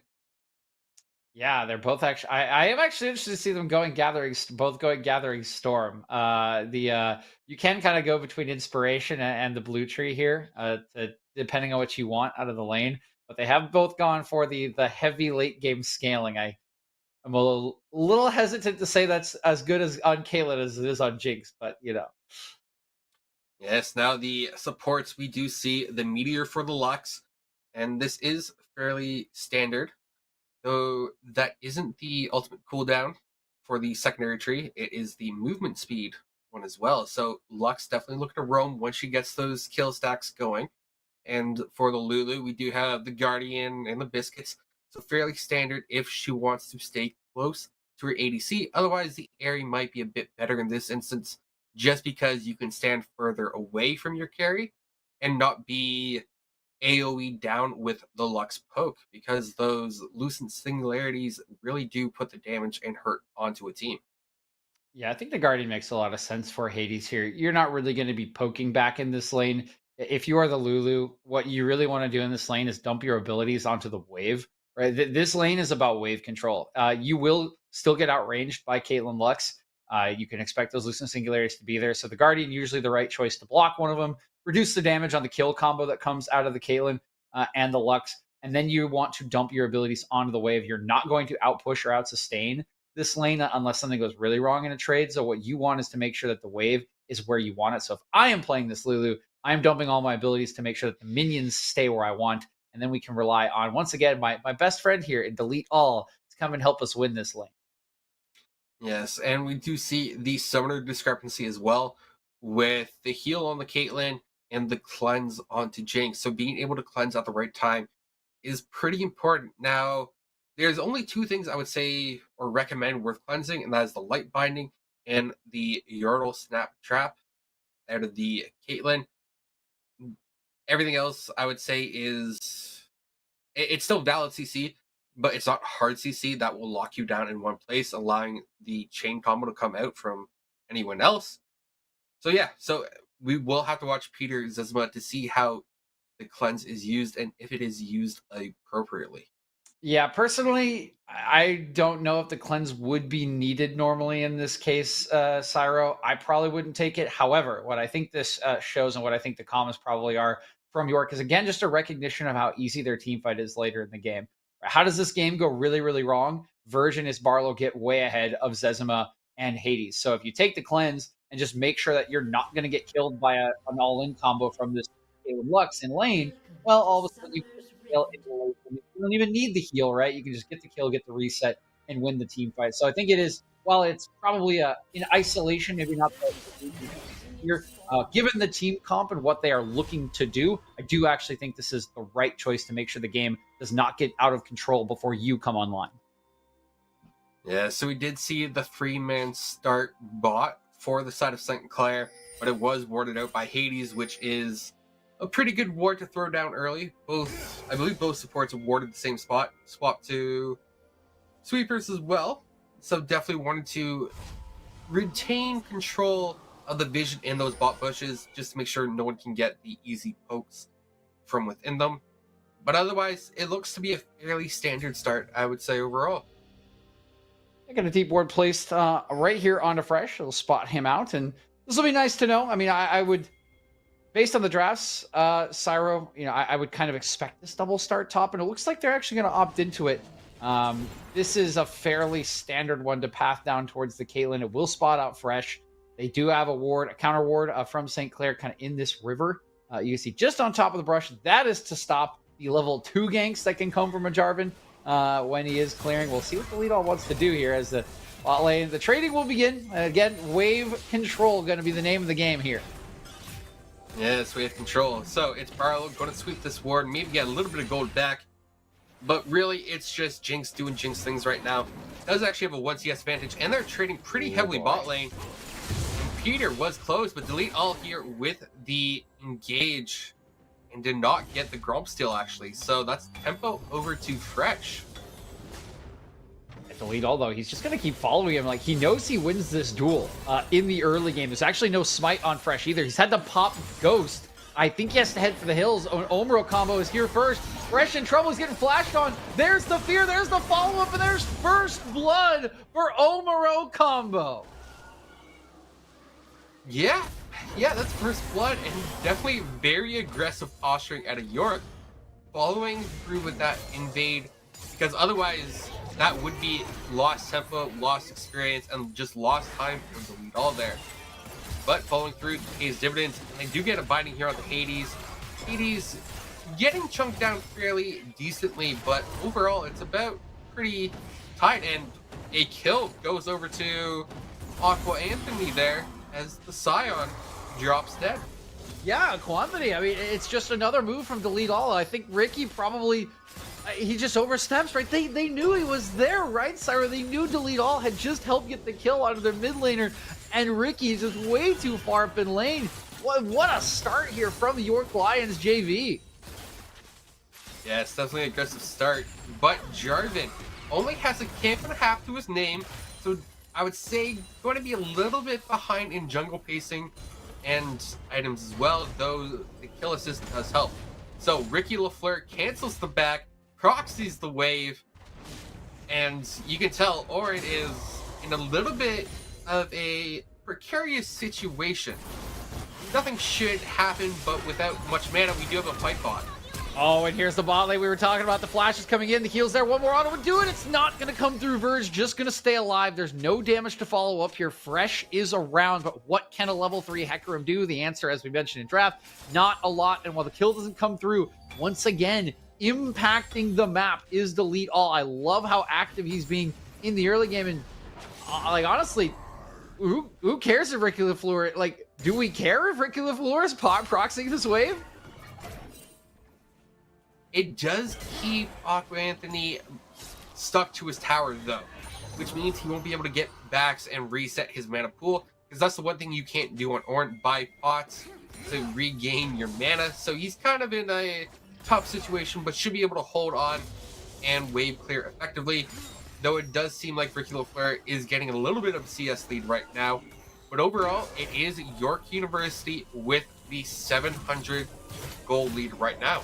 Yeah, they're both actually. I am actually interested to see them both going gathering storm. You can kind of go between inspiration and the blue tree here, depending on what you want out of the lane. But they have both gone for the heavy late game scaling. I'm a little hesitant to say that's as good as on Caitlyn as it is on Jinx, but Yes, now the supports, we do see the Meteor for the Lux, and this is fairly standard, though that isn't the ultimate cooldown for the secondary tree. It is the movement speed one as well. So Lux definitely looking to roam once she gets those kill stacks going. And for the Lulu, we do have the Guardian and the Biscuits. So fairly standard if she wants to stay close to her ADC. Otherwise, the Aerie might be a bit better in this instance, just because you can stand further away from your carry and not be AoE down with the Lux poke, because those Lucent Singularities really do put the damage and hurt onto a team. Yeah, I think the Guardian makes a lot of sense for Hades here. You're not really going to be poking back in this lane. If you are the Lulu, what you really want to do in this lane is dump your abilities onto the wave. Right, this lane is about wave control. You will still get outranged by Caitlyn Lux. You can expect those Lucent Singularities to be there. So the Guardian usually the right choice to block one of them, reduce the damage on the kill combo that comes out of the Caitlyn and the Lux, and then you want to dump your abilities onto the wave. You're not going to outpush or outsustain this lane unless something goes really wrong in a trade. So what you want is to make sure that the wave is where you want it. So if I am playing this Lulu, I am dumping all my abilities to make sure that the minions stay where I want. And then we can rely on, once again, my best friend here in Delete All to come and help us win this lane. Yes, and we do see the summoner discrepancy as well, with the heal on the Caitlyn and the cleanse onto Jinx. So being able to cleanse at the right time is pretty important. Now, there's only two things I would say or recommend worth cleansing, and that is the light binding and the Yordle snap trap out of the Caitlyn. Everything else I would say is it's still valid CC, but it's not hard CC that will lock you down in one place, allowing the chain combo to come out from anyone else. So yeah, so we will have to watch Peter Zezima to see how the cleanse is used and if it is used appropriately. Yeah, personally, I don't know if the cleanse would be needed normally in this case, Cyro. I probably wouldn't take it. However, what I think this shows and what I think the comments probably are from York is, again, just a recognition of how easy their team fight is later in the game. How does this game go really, really wrong? Virgin is Barlow get way ahead of Zezima and Hades. So if you take the cleanse and just make sure that you're not going to get killed by an all-in combo from this Caleb Lux in lane, well, all of a sudden you don't even need the heal, right? You can just get the kill, get the reset, and win the team fight. So I think it is, while it's probably in isolation, maybe not the here, given the team comp and what they are looking to do, I do actually think this is the right choice to make sure the game does not get out of control before you come online. Yeah, so we did see the 3-man start bot for the side of St. Clair, but it was warded out by Hades, which is a pretty good ward to throw down early. I believe both supports warded the same spot. Swap to sweepers as well. So definitely wanted to retain control of the vision in those bot bushes just to make sure no one can get the easy pokes from within them. But otherwise, it looks to be a fairly standard start, I would say, overall. I got a deep ward placed right here onto Fresh. It'll spot him out, and this will be nice to know. I mean, I would, based on the drafts, Cyro, I would kind of expect this double start top, and it looks like they're actually going to opt into it. This is a fairly standard one to path down towards the Caitlyn. It will spot out Fresh. They do have a counter ward from St. Clair kind of in this river. You can see just on top of the brush. That is to stop the level 2 ganks that can come from a Jarvan when he is clearing. We'll see what the lead all wants to do here as the bot lane. The trading will begin. Again, wave control going to be the name of the game here. Yes, wave control. So it's Barlow going to sweep this ward, maybe get a little bit of gold back. But really, it's just Jinx doing Jinx things right now. Does actually have a 1 CS advantage, and they're trading pretty heavily bot lane. And Peter was close, but delete all here with the engage. And did not get the Grump steal, actually. So that's tempo over to Fresh. At the lead, although he's just going to keep following him. Like, he knows he wins this duel in the early game. There's actually no smite on Fresh either. He's had to pop Ghost. I think he has to head for the hills. Omro combo is here first. Fresh in trouble. He's getting flashed on. There's the fear. There's the follow-up. And there's first blood for Omro combo. Yeah, that's first blood, and definitely very aggressive posturing out of York, following through with that invade, because otherwise that would be lost tempo, lost experience, and just lost time for the lead all there. But following through pays dividends, and they do get a binding here on the Hades. Hades getting chunked down fairly decently, but overall it's about pretty tight, and a kill goes over to Aqua Anthony there as the Scion drops dead. Yeah, Quantity. I mean, it's just another move from Delete All. I think Ricky probably, he just oversteps, right? They knew he was there, right, Cyro? They knew Delete All had just helped get the kill out of their mid laner, and Ricky is just way too far up in lane. What a start here from the York Lions JV. Yeah, it's definitely an aggressive start, but Jarvan only has a camp and a half to his name, so I would say going to be a little bit behind in jungle pacing and items as well, though the kill assist does help. So Ricky LaFleur cancels the back, proxies the wave, and you can tell Orin is in a little bit of a precarious situation. Nothing should happen, but without much mana, we do have a fight bot. Oh, and here's the bot lane we were talking about. The flash is coming in. The heal's there. One more auto would do it. It's not going to come through Verge. Just going to stay alive. There's no damage to follow up here. Fresh is around, but what can a level 3 Hecarim do? The answer, as we mentioned in draft, not a lot. And while the kill doesn't come through, once again, impacting the map is Delete All. I love how active he's being in the early game. And like, honestly, who cares if Ricky LaFleur, like, do we care if Ricky LaFleur is proxying this wave? It does keep Aqua Anthony stuck to his tower, though, which means he won't be able to get backs and reset his mana pool, because that's the one thing you can't do on Ornn, buy pots to regain your mana. So he's kind of in a tough situation, but should be able to hold on and wave clear effectively, though it does seem like Ricky LaFleur is getting a little bit of CS lead right now. But overall, it is York University with the 700 gold lead right now.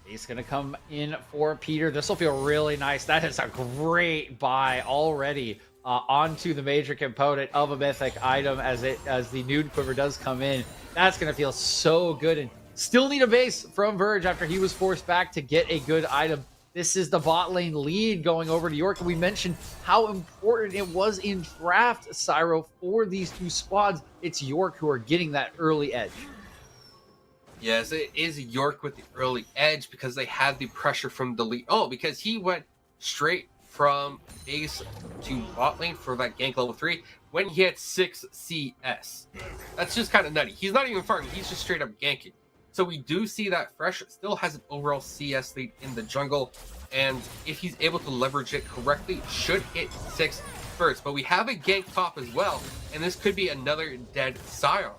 He's going to come in for Peter. This will feel really nice. That is a great buy already onto the major component of a mythic item as the Nude Quiver does come in. That's going to feel so good, and still need a base from Verge after he was forced back to get a good item. This is the bot lane lead going over to York, and we mentioned how important it was in draft, Cyro, for these two squads. It's York who are getting that early edge. Yes, it is York with the early edge because they had the pressure from Delete. Oh, because he went straight from base to bot lane for that gank level 3 when he had 6 CS. That's just kind of nutty. He's not even farming, he's just straight up ganking. So we do see that Fresh still has an overall CS lead in the jungle, and if he's able to leverage it correctly, should hit 6 first. But we have a gank top as well, and this could be another dead Scion.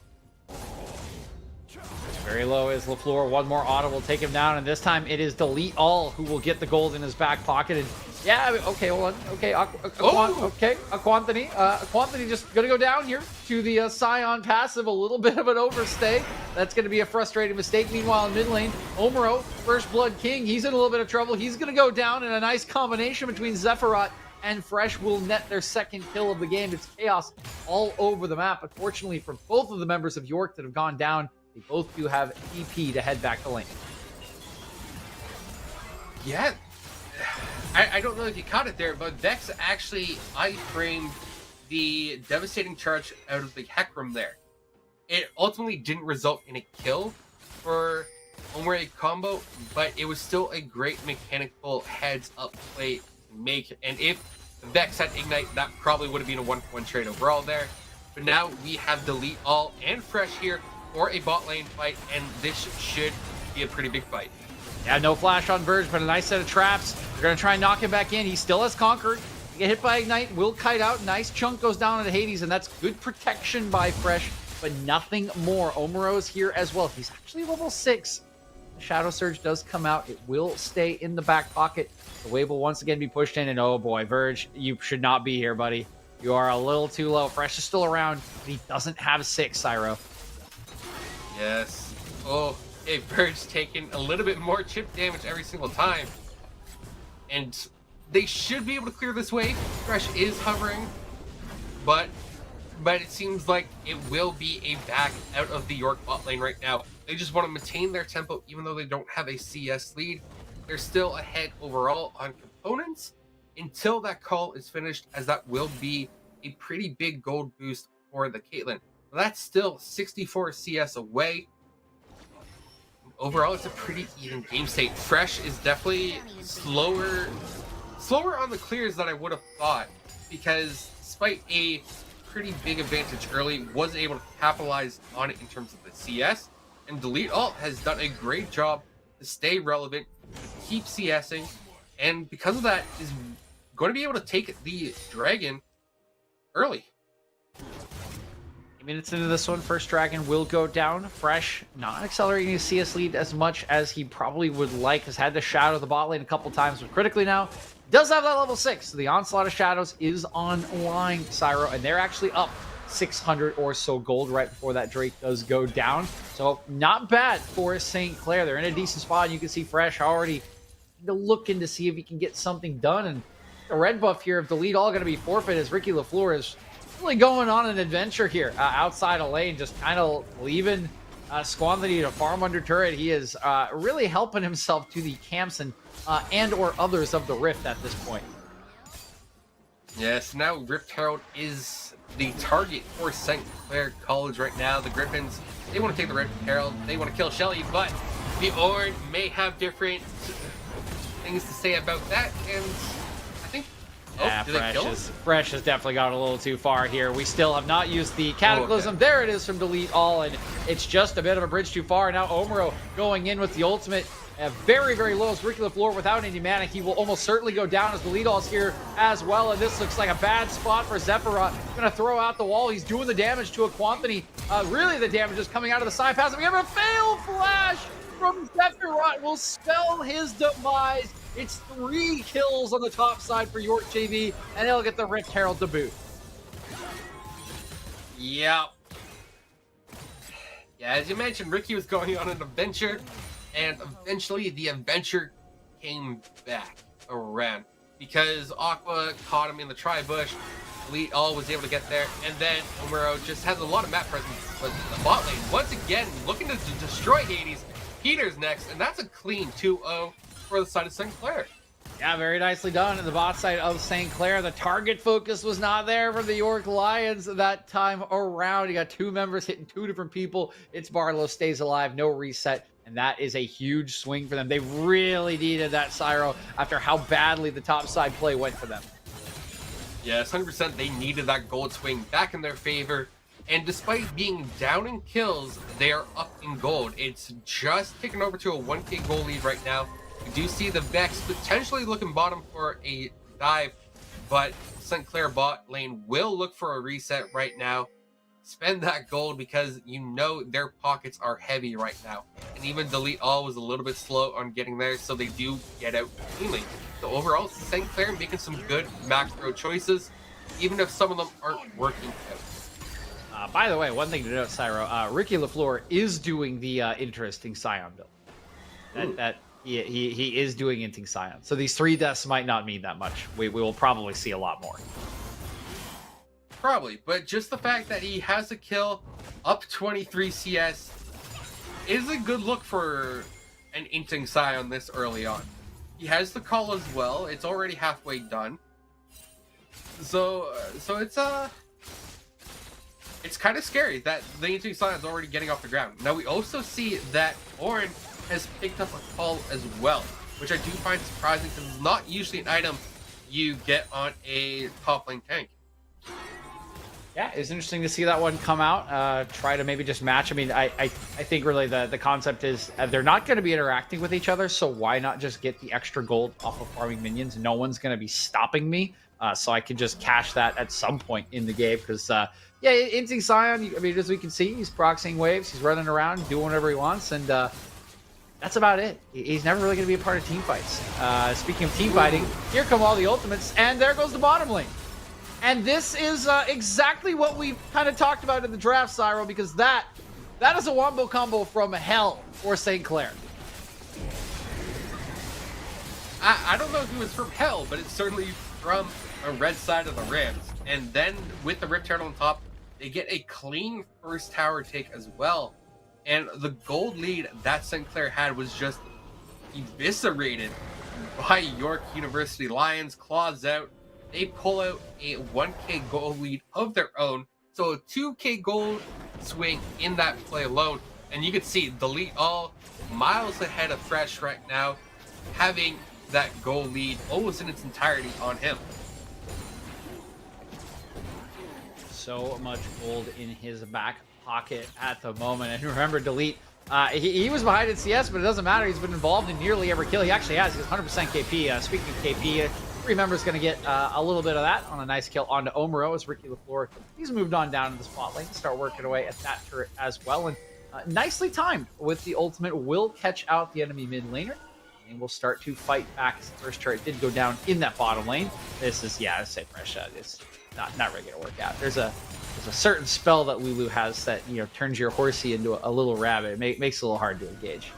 Very low is LaFleur. One more auto will take him down, and this time it is Delete All who will get the gold in his back pocket. And yeah, I mean, okay, hold on. Okay, Aquanthony. Aquanthony just gonna go down here to the Scion passive. A little bit of an overstay. That's gonna be a frustrating mistake. Meanwhile, in mid lane, Omuro, First Blood King, he's in a little bit of trouble. He's gonna go down, in a nice combination between Zephyrat and Fresh will net their second kill of the game. It's chaos all over the map. Unfortunately, for both of the members of York that have gone down, they both do have EP to head back to lane. Yeah. I don't know if you caught it there, but Vex actually iframed the devastating charge out of the Heck Room there. It ultimately didn't result in a kill for Omre combo, but it was still a great mechanical heads-up play to make. And if Vex had Ignite, that probably would have been a 1-1 trade overall there. But now we have Delete All and Fresh here for a bot lane fight, and this should be a pretty big fight. Yeah, no flash on Verge, but a nice set of traps. They're going to try and knock him back in. He still has Conquered. Get hit by Ignite, will kite out. Nice chunk goes down into Hades, and that's good protection by Fresh, but nothing more. Omuro's here as well. He's actually level 6. The Shadow Surge does come out. It will stay in the back pocket. The wave will once again be pushed in, and oh boy, Verge, you should not be here, buddy. You are a little too low. Fresh is still around, but he doesn't have 6, Cyro. Yes. Oh, hey, Verge taking a little bit more chip damage every single time. And they should be able to clear this wave. Fresh is hovering, but it seems like it will be a back out of the York bot lane right now. They just want to maintain their tempo, even though they don't have a CS lead. They're still ahead overall on components until that call is finished, as that will be a pretty big gold boost for the Caitlyn. That's still 64 CS away. Overall, it's a pretty even game state. Fresh is definitely slower on the clears than I would have thought, because despite a pretty big advantage early, was able to capitalize on it in terms of the CS. And Delete All has done a great job to stay relevant, keep CSing, and because of that, is going to be able to take the Dragon early. Minutes into this one, first Dragon will go down. Fresh, not accelerating his CS lead as much as he probably would like. Has had to shadow the bot lane a couple times, but critically now, does have that level 6. So the Onslaught of Shadows is online, Cyro, and they're actually up 600 or so gold right before that Drake does go down. So not bad for St. Clair. They're in a decent spot, and you can see Fresh already looking to see if he can get something done. And the red buff here of Delete All going to be forfeit, as Ricky LaFleur is really going on an adventure here outside of lane, just kind of leaving Squanthony to farm under turret. He is really helping himself to the camps and or others of the Rift at this point. Yes, now Rift Herald is the target for St. Clair College right now. The Griffins, they want to take the Rift Herald, they want to kill Shelly, but the Orn may have different things to say about that, and I think Fresh has definitely gone a little too far here. We still have not used the Cataclysm. There it is from Delete All, and it's just a bit of a bridge too far. Now Omuro going in with the ultimate. Very, very low. It's Ricky LaFleur without any mana. He will almost certainly go down as Delete All's here as well, and this looks like a bad spot for Zephyrat. Gonna throw out the wall. He's doing the damage to Aquanthony. Really, the damage is coming out of the side pass. We have a fail flash from Zephyrat. Will spell his demise. It's 3 kills on the top side for York JV, and they'll get the Rift Herald to boot. Yeah, as you mentioned, Ricky was going on an adventure, and eventually the adventure came back around because Aqua caught him in the tri-bush. Delete All was able to get there, and then Omuro just has a lot of map presence. But the bot lane, once again, looking to destroy Hades. Peter's next, and that's a clean 2-0 for the side of St. Clair. Yeah, very nicely done in the bot side of St. Clair. The target focus was not there from the York Lions that time around. You got 2 members hitting 2 different people. It's Barlow stays alive, no reset, and that is a huge swing for them. They really needed that Cyro after how badly the top side play went for them. Yes, 100%. They needed that gold swing back in their favor. And despite being down in kills, they are up in gold. It's just taken over to a 1k gold lead right now. We do see the Vex potentially looking bottom for a dive, but St. Clair bot lane will look for a reset right now. spend that gold because you know their pockets are heavy right now. And even Delete All was a little bit slow on getting there, so they do get out cleanly. So overall, St. Clair making some good macro choices, even if some of them aren't working out. By the way, one thing to note, Cyro, Ricky LaFleur is doing the interesting Scion build. He is doing Inting Scion. So these 3 deaths might not mean that much. We will probably see a lot more. Probably, but just the fact that he has a kill up 23 CS is a good look for an Inting Scion this early on. He has the call as well. It's already halfway done. So it's kind of scary that the Inting Scion is already getting off the ground. Now we also see that Orin has picked up a call as well, which I do find surprising because it's not usually an item you get on a top lane tank. Yeah, it's interesting to see that one come out. Try to maybe just match. I mean, I think really the concept is they're not going to be interacting with each other, so why not just get the extra gold off of farming minions? No one's going to be stopping me, so I can just cash that at some point in the game. Because, yeah, Inting Scion, I mean, as we can see, he's proxying waves, he's running around, doing whatever he wants, and that's about it. He's never really going to be a part of team fights. Speaking of team fighting, here come all the ultimates, and there goes the bottom lane. And this is exactly what we kind of talked about in the draft, Cyro, because that is a wombo combo from hell for St. Clair. I don't know if it was from hell, but it's certainly from a red side of the Rams. And then with the Rip Turtle on top, they get a clean first tower take as well. And the gold lead that St. Clair had was just eviscerated by York University Lions. Claws out. They pull out a 1k gold lead of their own. So a 2k gold swing in that play alone. And you can see Delete All miles ahead of Fresh right now, having that gold lead almost in its entirety on him. So much gold in his back pocket at the moment. And remember, Delete, he was behind in CS, but it doesn't matter. He's been involved in nearly every kill. He actually has. He has 100% KP. Speaking of KP, Remember's going to get a little bit of that on a nice kill onto Omuro as Ricky LaFleur. He's moved on down to the spot lane to start working away at that turret as well. And nicely timed with the ultimate will catch out the enemy mid laner. And we'll start to fight back as the first turret did go down in that bottom lane. This is, yeah, I'd say fresh. It's not really going to work out. There's a certain spell that Lulu has that, you know, turns your horsey into a little rabbit. It makes it a little hard to engage.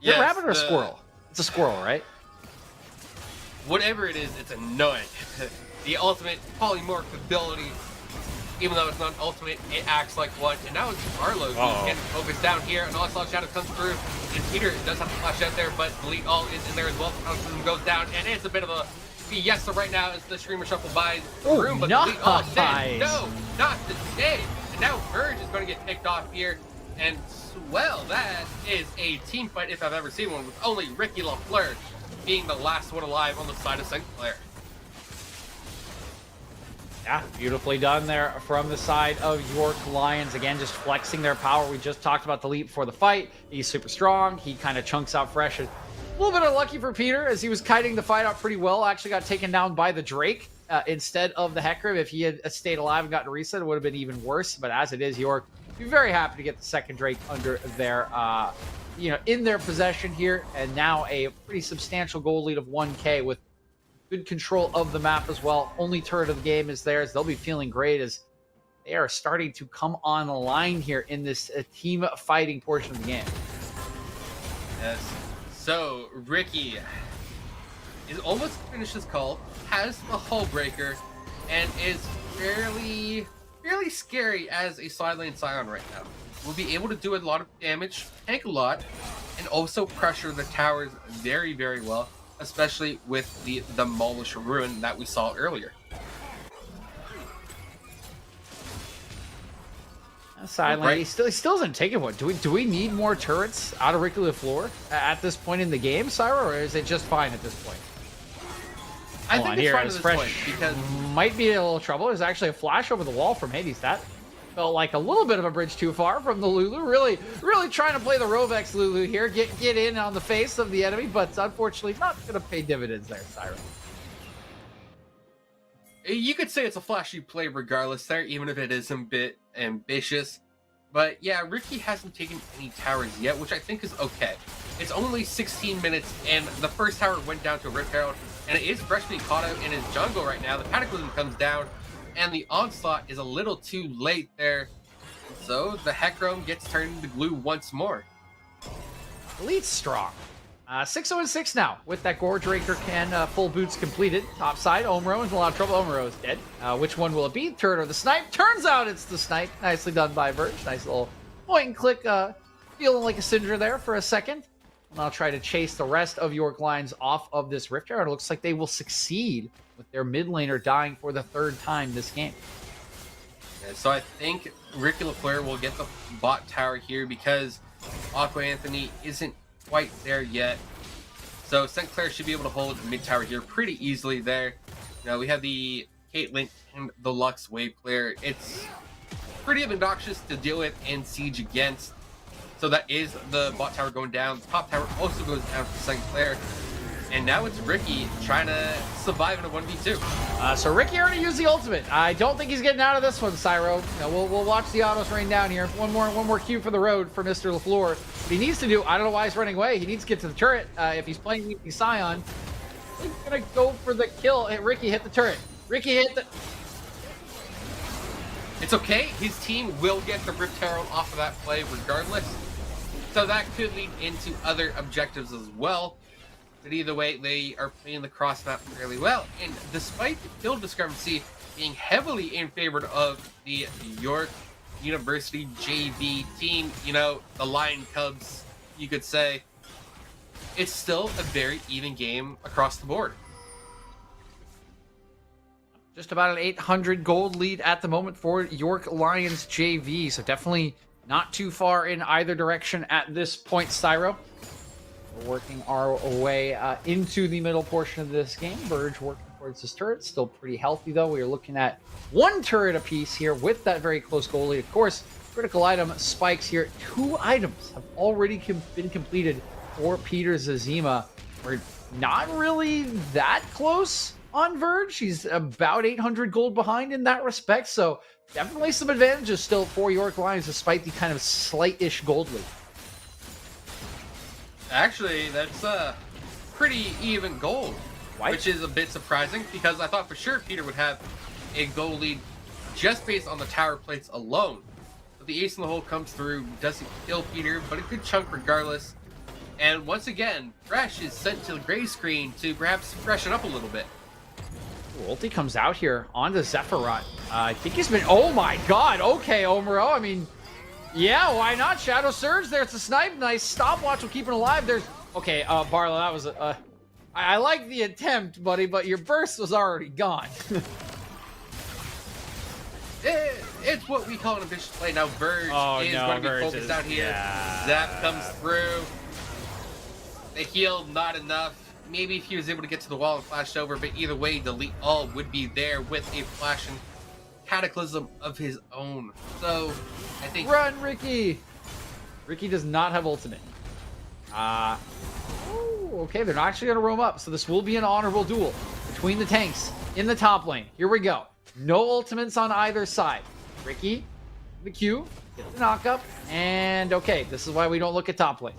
Is it a rabbit or a squirrel? It's a squirrel, right? Whatever it is, it's annoying. The ultimate polymorph ability, even though it's not an ultimate, it acts like one. And now it's Arlo who's getting focused down here. An Onslaught Shadow comes through, and Peter does have to flash out there, but Delete All is in there as well. Power goes down, and it's a bit of a fiesta right now as the Streamer Shuffle buys Rune, but Delete All said, no, not today. And now Verge is going to get picked off here, and well, that is a team fight if I've ever seen one, with only Ricky LaFleur being the last one alive on the side of St. Clair. Yeah, beautifully done there from the side of York Lions. Again, just flexing their power. We just talked about the leap before the fight. He's super strong. He kind of chunks out fresh. A little bit unlucky for Peter as he was kiting the fight out pretty well. Actually got taken down by the Drake instead of the Hecarim. If he had stayed alive and gotten a reset, it would have been even worse. But as it is, York be very happy to get the second Drake under their in their possession here, and now a pretty substantial goal lead of 1k with good control of the map as well. Only turret of the game is theirs. They'll be feeling great as they are starting to come online here in this team fighting portion of the game. Yes. So Ricky is almost finished his call, has the hull breaker, and is fairly scary as a side lane Scion right now. Will be able to do a lot of damage, tank a lot, and also pressure the towers very, very well, especially with the Demolish Rune that we saw earlier. Side lane, he still doesn't take it. What do we need more turrets out of Ricky LaFleur at this point in the game, Syra, or is it just fine at this point? I think it's fine at this point because might be a little trouble. There's actually a flash over the wall from Hades. That felt like a little bit of a bridge too far from the Lulu. Really trying to play the Rovex Lulu here. Get in on the face of the enemy, but unfortunately not going to pay dividends there, Syra. You could say it's a flashy play regardless there, even if it is a bit ambitious. But yeah, Ricky hasn't taken any towers yet, which I think is okay. It's only 16 minutes, and the first tower went down to Rift Herald, and it is freshly caught out in his jungle right now. The Cataclysm comes down, and the Onslaught is a little too late there. So the Hecarim gets turned into glue once more. Lead strong. 6-0-6 now with that Gorge Raker can full boots completed. Top side, Omro is in a lot of trouble. Omro is dead. Which one will it be? Turret or the snipe? Turns out it's the snipe. Nicely done by Verge. Nice little point and click. Feeling like a Syndra there for a second. And I'll try to chase the rest of York Lions off of this Rift Herald. It looks like they will succeed with their mid laner dying for the third time this game. Yeah, so I think Ricky LaFleur will get the bot tower here because Aqua Anthony isn't quite there yet. So St. Clair should be able to hold mid tower here pretty easily there. Now we have the Caitlyn and the Lux wave clear. It's pretty obnoxious to deal with and siege against. So that is the bot tower going down. The top tower also goes down for St. Clair. And now it's Ricky trying to survive in a 1v2. So Ricky already used the ultimate. I don't think he's getting out of this one, Cyro. We'll watch the autos rain down here. One more cue for the road for Mr. LaFleur. What he needs to do, I don't know why he's running away. He needs to get to the turret. If he's playing the Scion, he's gonna go for the kill. And Ricky hit the turret. Ricky hit the... It's okay. His team will get the Rift Herald off of that play regardless. So that could lead into other objectives as well. But either way, they are playing the cross map fairly well. And despite the kill discrepancy being heavily in favor of the York University JV team, you know, the Lion Cubs, you could say, it's still a very even game across the board. Just about an 800 gold lead at the moment for York Lions JV. So definitely not too far in either direction at this point, Cyro. We're working our way into the middle portion of this game. Verge working towards this turret. Still pretty healthy, though. We are looking at one turret apiece here with that very close goal lead. Of course, critical item spikes here. 2 items have already been completed for Peter Zazima. We're not really that close on Verge. He's about 800 gold behind in that respect. So definitely some advantages still for York Lions despite the kind of slight-ish gold lead. Actually, that's pretty even gold, Why? which is a bit surprising because I thought for sure Peter would have a gold lead just based on the tower plates alone. But the ace in the hole comes through, doesn't kill Peter, but a good chunk regardless. And once again, Fresh is sent to the gray screen to perhaps freshen up a little bit. Ulti comes out here onto Zephyrat. I think he's been... Oh my god! Okay, Omro. I mean... Yeah, why not? Shadow Surge, there's a snipe. Nice stopwatch will keep it alive. There's... Okay, Barlow, that was... I like the attempt, buddy, but your burst was already gone. It's what we call an ambitious play. Now Verge is going to be focused down here. Yeah. Zap comes through. The heal, not enough. Maybe if he was able to get to the wall and flash over, but either way, Delete All would be there with a flash and Cataclysm of his own. So, I think... Run, Ricky! Ricky does not have ultimate. Okay, they're not actually going to roam up, so this will be an honorable duel between the tanks in the top lane. Here we go. No ultimates on either side. Ricky, the Q, get the knock-up, and okay, this is why we don't look at top lane.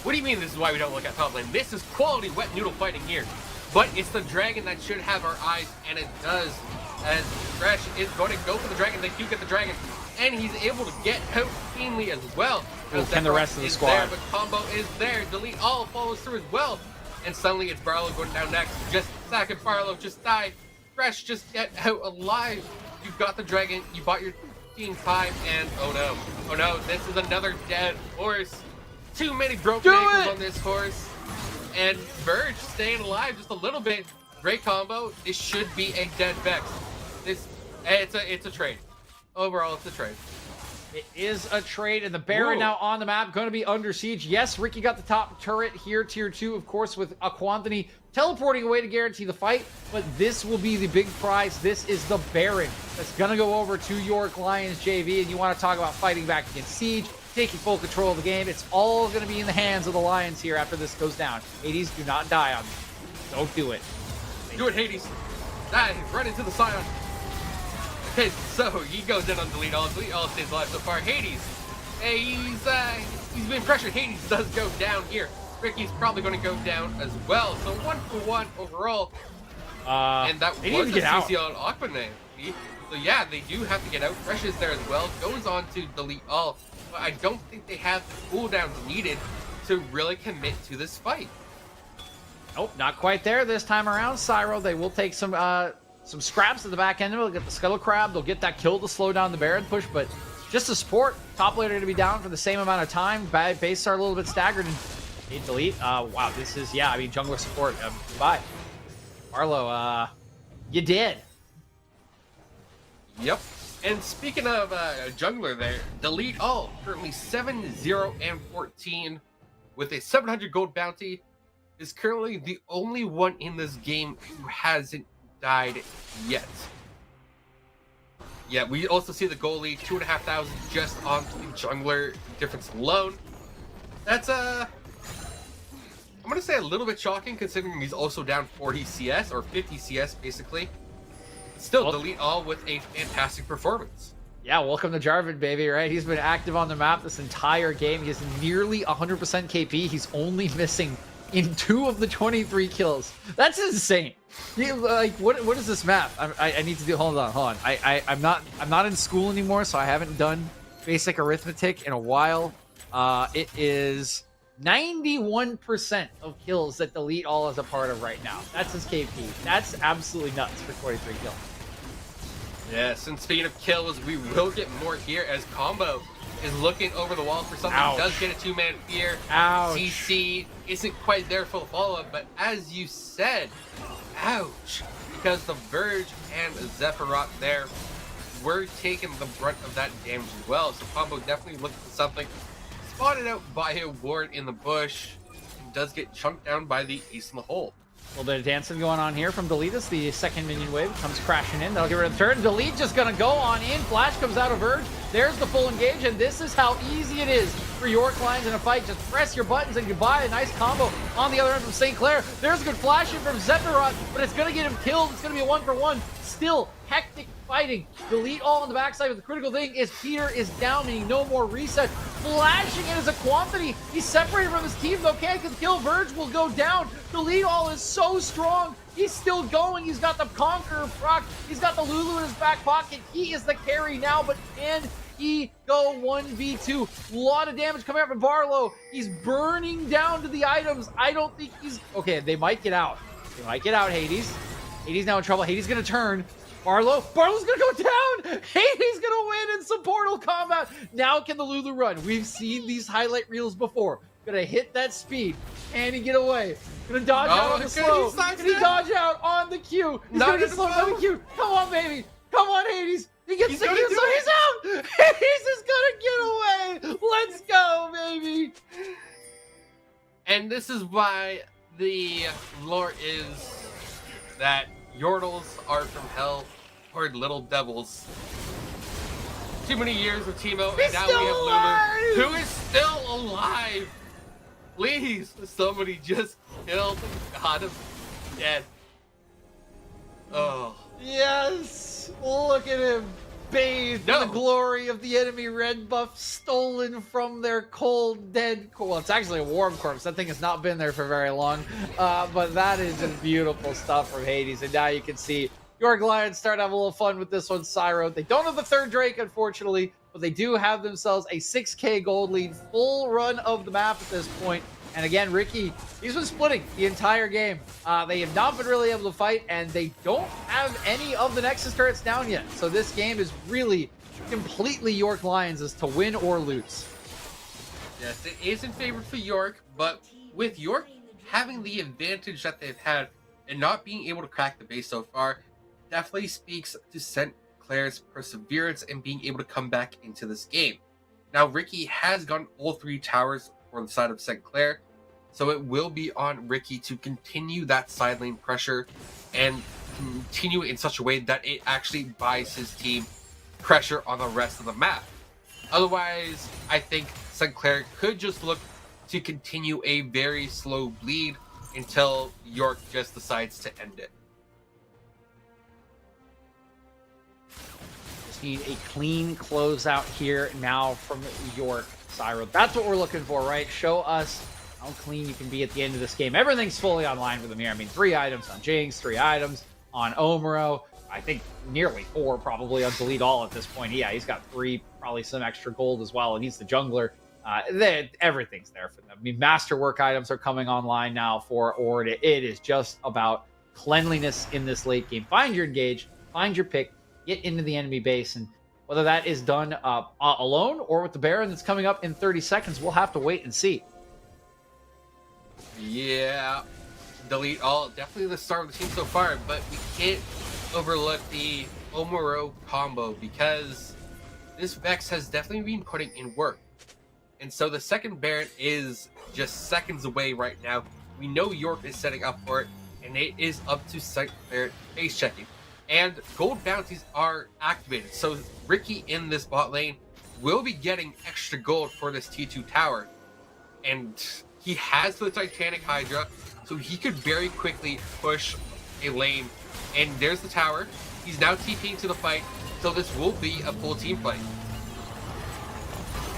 What do you mean this is why we don't look at top lane? This is quality wet noodle fighting here. But it's the dragon that should have our eyes, and it does. As Fresh is going to go for the dragon, they do get the dragon, and he's able to get out cleanly as well. Can the rest of the squad? There, but combo is there. Delete All follows through as well. And suddenly it's Barlow going down next. Just a second, Barlow just died. Fresh, just get out alive. You got the dragon, you bought your team time, and oh no, this is another dead horse. Too many broken ankles on this horse. And Verge staying alive just a little bit. Great combo. This should be a dead Vex. It's a trade. Overall, it's a trade. It is a trade, and the Baron now on the map, going to be under siege. Yes, Ricky got the top turret here, tier 2, of course, with Aquanthony teleporting away to guarantee the fight, but this will be the big prize. This is the Baron that's going to go over to York Lions JV, and you want to talk about fighting back against siege, taking full control of the game. It's all going to be in the hands of the Lions here after this goes down. Hades, do not die on me. Don't do it. Do it, Hades. Dive right into the Scion. Okay, so he goes in on Delete All. Delete All stays alive so far. Hades, hey, he's been pressured. Hades does go down here. Ricky's probably going to go down as well. So 1-for-1 overall. And that they need was to a get out. CC on Aquaman. So yeah, they do have to get out. Fresh is there as well. Goes on to Delete All. But I don't think they have the cooldowns needed to really commit to this fight. Nope, not quite there this time around. Cyro, they will take some scraps at the back end of it. They'll get the Scuttle Crab. They'll get that kill to slow down the Baron push. But just to support, top laner to be down for the same amount of time. Base are a little bit staggered. And need delete. Wow, this is, yeah, I mean, jungler support. Goodbye. Arlo, you did. Yep. And speaking of jungler there, Delete All, currently 7-0-14 with a 700 gold bounty, is currently the only one in this game who hasn't died yet. Yeah, we also see the goal lead, 2,500 just on the jungler difference alone. That's I'm gonna say a little bit shocking considering he's also down 40 CS or 50 CS basically. Still, Well, Delete All with a fantastic performance. Yeah, welcome to Jarvan, baby, right? He's been active on the map this entire game. He has nearly 100% KP. He's only missing in 2 of the 23 kills. That's insane. Like, what is this map? I need to do. Hold on. I'm not in school anymore, so I haven't done basic arithmetic in a while. It is 91% of kills that Delete All is a part of right now. That's his KP. That's absolutely nuts for 23 kills. Yes, and speaking of kills, we will get more here as Combo is looking over the wall for something. Ouch. Does get a 2-man fear. Ouch. CC isn't quite there for the follow-up, but as you said, ouch, because the Verge and Zephyros there were taking the brunt of that damage as well. So Combo definitely looking for something. Spotted out by a ward in the bush, and does get chunked down by the ace in the hole. A little bit of dancing going on here from Deletus. The second minion wave comes crashing in. That'll get rid of the turn. Delete just going to go on in. Flash comes out of Verge. There's the full engage, and this is how easy it is for York Lions in a fight. Just press your buttons and goodbye. A nice combo on the other end from St. Clair. There's a good flash in from Zephyros, but it's going to get him killed. It's going to be a 1-for-1. Still hectic fighting. Delete All on the backside, but the critical thing is Peter is down, meaning no more reset. Flashing in as a quantity. He's separated from his team, though. Can't get the kill. Verge will go down. Delete All is so strong. He's still going. He's got the Conqueror proc. He's got the Lulu in his back pocket. He is the carry now, but can he go 1v2? A lot of damage coming out from Barlow. He's burning down to the items. I don't think he's... Okay, they might get out. They might get out, Hades. Hades now in trouble. Hades gonna turn. Barlow's gonna go down! Hades gonna win in some Portal combat! Now can the Lulu run? We've seen these highlight reels before. Gonna hit that speed. Can he get away? Gonna dodge out on the slow. Can he dodge out on the Q? He's gonna get slowed by the Q. Come on, baby. Come on, Hades. He gets the Q, so he's out! Hades is gonna get away! Let's go, baby! And this is why the lore is that Yordles are from hell, or little devils. Too many years with Teemo, and now we have Lulu, who is still alive. Please, somebody just killed the god of dead. Oh. Yes! Look at him! Bathed in the glory of the enemy red buff, stolen from their cold, dead... Well, it's actually a warm corpse. That thing has not been there for very long. But that is just beautiful stuff from Hades. And now you can see York Lions start to have a little fun with this one, Cyro. They don't have the third Drake, unfortunately, but they do have themselves a 6k gold lead, full run of the map at this point. And again, Ricky, he's been splitting the entire game. They have not been really able to fight, and they don't have any of the Nexus turrets down yet. So this game is really completely York Lions as to win or lose. Yes, it is in favor for York, but with York having the advantage that they've had and not being able to crack the base so far, definitely speaks to St. Clair's perseverance and being able to come back into this game. Now, Ricky has gotten all 3 towers for the side of St. Clair, so it will be on Ricky to continue that side lane pressure and continue it in such a way that it actually buys his team pressure on the rest of the map. Otherwise, I think St. Clair could just look to continue a very slow bleed until York just decides to end it. need a clean closeout here now from York. Cyro, that's what we're looking for, right? Show us how clean you can be at the end of this game. Everything's fully online for them here. I mean, 3 items on Jinx, 3 items on Omuro. I think nearly 4 probably on Delete All at this point. Yeah, he's got 3, probably some extra gold as well, and he's the jungler. Everything's there for them. I mean, masterwork items are coming online now for Ord. It is just about cleanliness in this late game. Find your engage, find your pick, get into the enemy base, and whether that is done alone or with the Baron that's coming up in 30 seconds, we'll have to wait and see. Yeah, Delete All, definitely the star of the team so far, but we can't overlook the Omuro combo because this Vex has definitely been putting in work. And so the second Baron is just seconds away right now. We know York is setting up for it, and it is up to St. Clair face checking. And gold bounties are activated. So Ricky in this bot lane will be getting extra gold for this T2 tower. And he has the Titanic Hydra, so he could very quickly push a lane. And there's the tower. He's now TPing to the fight, so this will be a full team fight.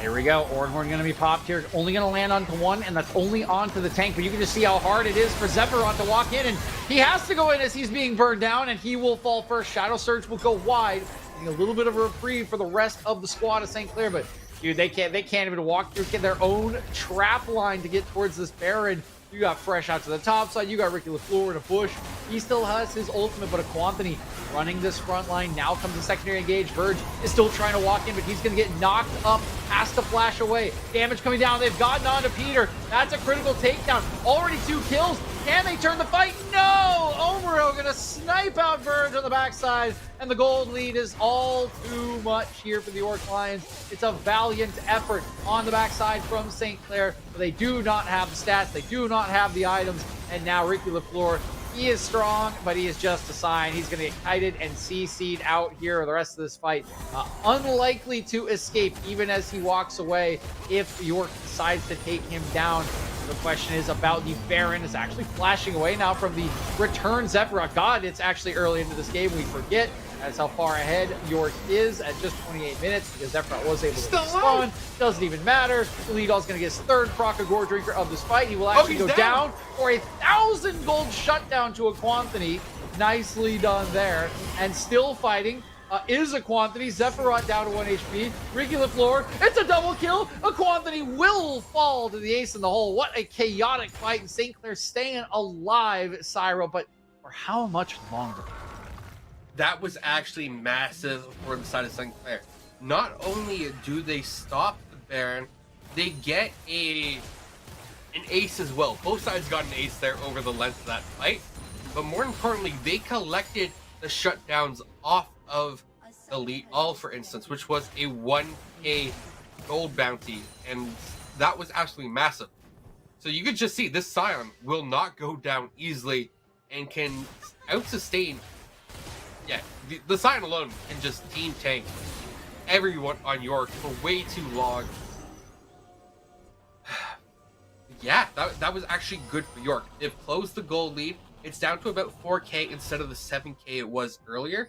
Here we go. Ornhorn going to be popped here. Only going to land onto 1, and that's only onto the tank. But you can just see how hard it is for Zephyron to walk in, and he has to go in as he's being burned down, and he will fall first. Shadow Surge will go wide, getting a little bit of a reprieve for the rest of the squad of St. Clair. But dude, they can't even walk through their own trap line to get towards this Baron. You got Fresh out to the top side. You got Ricky LaFleur in a bush. He still has his ultimate, but a Quanthony running this front line. Now comes the secondary engage. Verge is still trying to walk in, but he's going to get knocked up. Has to flash away. Damage coming down. They've gotten onto Peter. That's a critical takedown. Already 2 kills. Can they turn the fight? No! Omuro going to snipe out Verge on the backside, and the gold lead is all too much here for the Orc Lions. It's a valiant effort on the backside from St. Clair, but they do not have the stats. They do not have the items, and now Ricky LaFleur, he is strong, but he is just a sign. He's going to get kited and CC'd out here the rest of this fight. Unlikely to escape, even as he walks away, if York decides to take him down. The question is about the Baron. Is actually flashing away now from the return Zephyr. God, it's actually early into this game. We forget. That's how far ahead York is at just 28 minutes because Zephyr was able to respond. Doesn't even matter. The lead is going to get his 3rd Proc of Gore Drinker of this fight. He will actually go down for 1,000 gold shutdown to a Quanthony. Nicely done there. And still fighting is a Quanthony. Zephyr down to 1 HP. Ricky LaFleur, it's a double kill. A Quanthony will fall to the ace in the hole. What a chaotic fight. And St. Clair staying alive, Cyro, but for how much longer? That was actually massive for the side of St. Clair. Not only do they stop the Baron, they get an ace as well. Both sides got an ace there over the length of that fight. But more importantly, they collected the shutdowns off of Elite All, for instance, which was a 1k gold bounty. And that was absolutely massive. So you could just see this Scion will not go down easily and can out-sustain. Yeah, the Scion alone can just team tank everyone on York for way too long. Yeah, that was actually good for York. They've closed the gold lead. It's down to about 4k instead of the 7k it was earlier.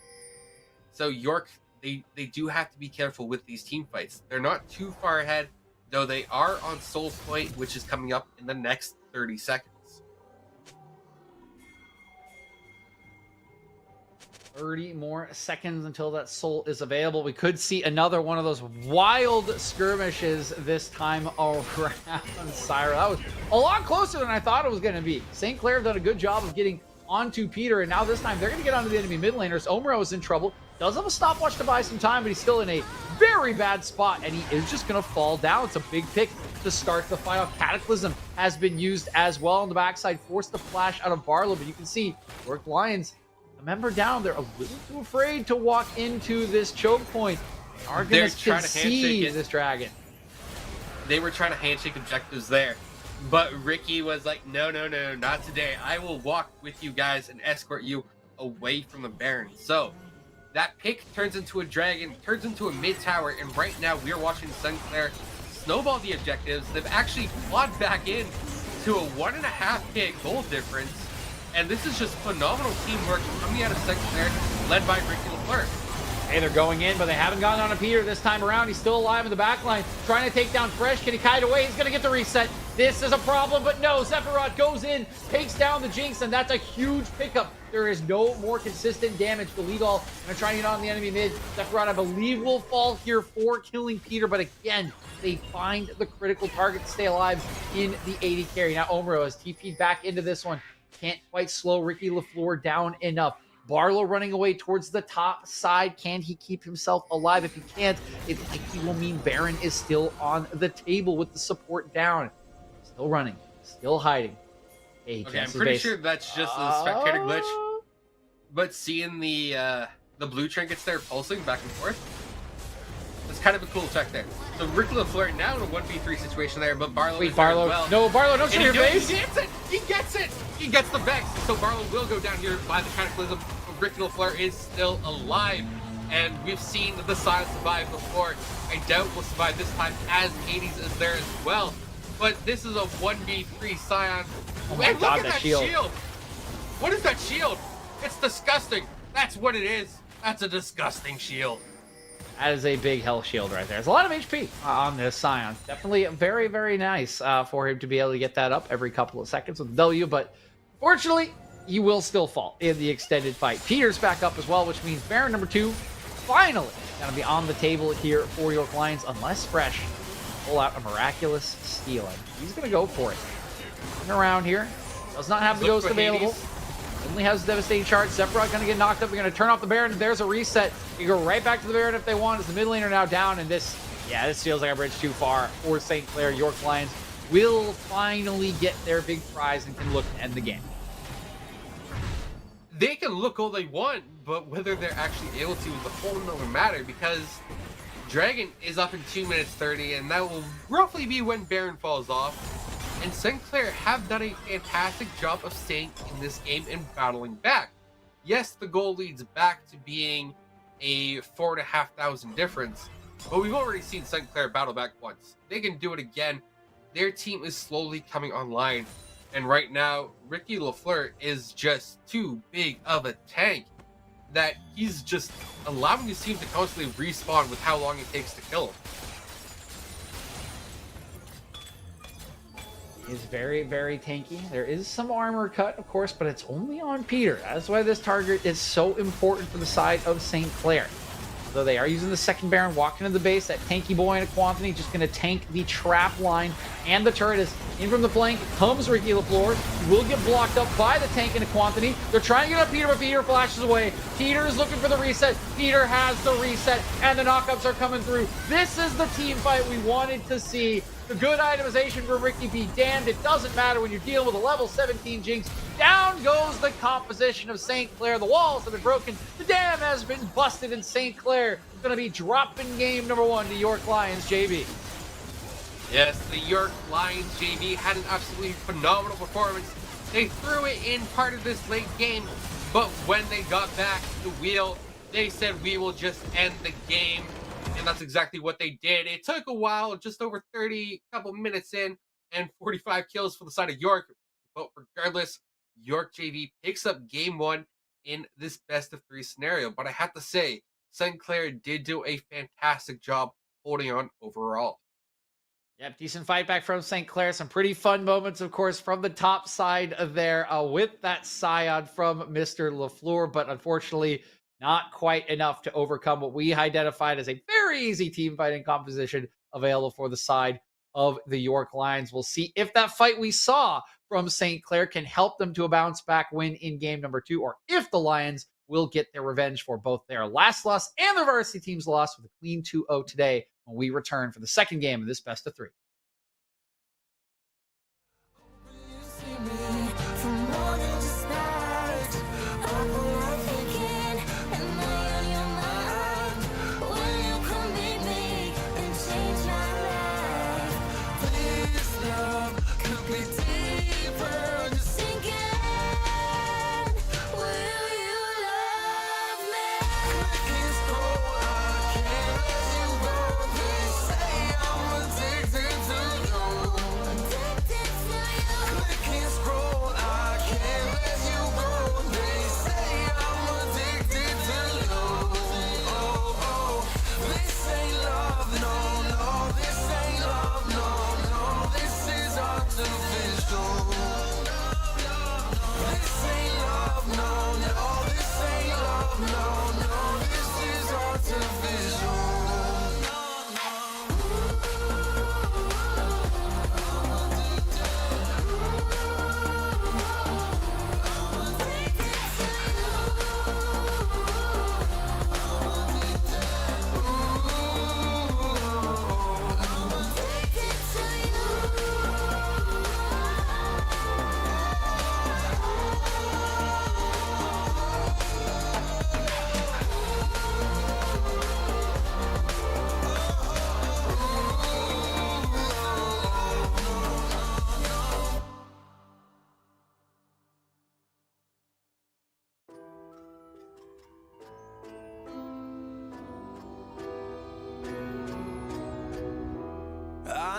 So York, they do have to be careful with these team fights. They're not too far ahead, though they are on Soul Point, which is coming up in the next 30 seconds. 30 more seconds until that soul is available. We could see another one of those wild skirmishes this time around, Cyro. That was a lot closer than I thought it was going to be. St. Clair have done a good job of getting onto Peter, and now this time they're going to get onto the enemy mid laners. Omuro is in trouble. Does have a stopwatch to buy some time, but he's still in a very bad spot, and he is just going to fall down. It's a big pick to start the fight off. Cataclysm has been used as well on the backside, forced the flash out of Barlow, but you can see Orc Lions, a member down, they're a little too afraid to walk into this choke point. They are going to concede this dragon. They were trying to handshake objectives there. But Ricky was like, no, not today. I will walk with you guys and escort you away from the Baron. So that pick turns into a dragon, turns into a mid tower, and right now we're watching St. Clair snowball the objectives. They've actually clawed back in to a 1.5k gold difference. And this is just phenomenal teamwork coming out of St. Clair, led by Ricky LaFleur. Hey, they're going in, but they haven't gotten on a Peter this time around. He's still alive in the back line, trying to take down Fresh. Can he kite away? He's going to get the reset. This is a problem, but no. Sephiroth goes in, takes down the Jinx, and that's a huge pickup. There is no more consistent damage. The lead all going to try and get on the enemy mid. Sephiroth, I believe, will fall here for killing Peter, but again, they find the critical target to stay alive in the 80 carry. Now, Omro has TP'd back into this one. Can't quite slow Ricky LaFleur down enough. Barlow running away towards the top side. Can he keep himself alive? If he can't, it likely will mean Baron is still on the table with the support down. Still running, still hiding. Hey, Okay, I'm pretty sure that's just a spectator glitch. But seeing the blue trinkets there pulsing back and forth, it's kind of a cool effect there. So Rick LaFleur now in a 1v3 situation there, but Barlow Wait, is there as Barlow. well. No, Barlow, don't show your face. He gets it! He gets it! He gets the Vex. So Barlow will go down here by the Cataclysm. But Rick LaFleur is still alive. And we've seen the Scion survive before. I doubt we'll survive this time as Hades is there as well. But this is a 1v3 Scion. Oh my and God, look at that shield! What is that shield? It's disgusting. That's what it is. That's a disgusting shield. That is a big health shield right there. There's a lot of HP on this Scion. Definitely very, very nice for him to be able to get that up every couple of seconds with the W, but fortunately, he will still fall in the extended fight. Peter's back up as well, which means Baron number 2 finally going to be on the table here for York Lions, unless Fresh pull out a miraculous steal. And he's going to go for it. Looking around here. Does not have the Ghost available. Only has the devastating charge. Sephiroth going to get knocked up. They're going to turn off the Baron. There's a reset. You go right back to the Baron if they want. As the mid laner now down, and this feels like a bridge too far for St. Clair. York Lions will finally get their big prize and can look to end the game. They can look all they want, but whether they're actually able to is a whole nother matter, because Dragon is up in 2 minutes 30, and that will roughly be when Baron falls off. And Sinclair have done a fantastic job of staying in this game and battling back. Yes, the goal leads back to being a 4,500 difference, but we've already seen Sinclair battle back once. They can do it again. Their team is slowly coming online, and right now, Ricky LaFleur is just too big of a tank that he's just allowing his team to constantly respawn with how long it takes to kill him. Is very, very tanky. There is some armor cut, of course, but it's only on Peter. That's why this target is so important for the side of St. Clair. Though they are using the second Baron, walking into the base, that tanky boy in a quantity, just going to tank the trap line, and the turret is in from the flank. Comes Ricky LaFleur. He will get blocked up by the tank in a quantity. They're trying to get up Peter, but Peter flashes away. Peter is looking for the reset. Peter has the reset, and the knockups are coming through. This is the team fight we wanted to see. The good itemization for Ricky be damned. It doesn't matter when you're dealing with a level 17 Jinx. Down goes the composition of St. Clair. The walls have been broken. The dam has been busted, and St. Clair is going to be dropping game number 1 to York Lions JB. Yes, the York Lions JV had an absolutely phenomenal performance. They threw it in part of this late game, but when they got back the wheel, they said, we will just end the game. And that's exactly what they did. It took a while, just over 30, couple minutes in, and 45 kills for the side of York. But regardless, York JV picks up game 1 in this best of 3 scenario. But I have to say, St. Clair did do a fantastic job holding on overall. Yep, decent fight back from St. Clair. Some pretty fun moments, of course, from the top side of there with that Scion from Mr. LaFleur. But unfortunately, not quite enough to overcome what we identified as a very easy team fighting composition available for the side of the York Lions. We'll see if that fight we saw from St. Clair can help them to a bounce back win in game number 2, or if the Lions will get their revenge for both their last loss and their varsity team's loss with a clean 2-0 today when we return for the second game of this best of 3.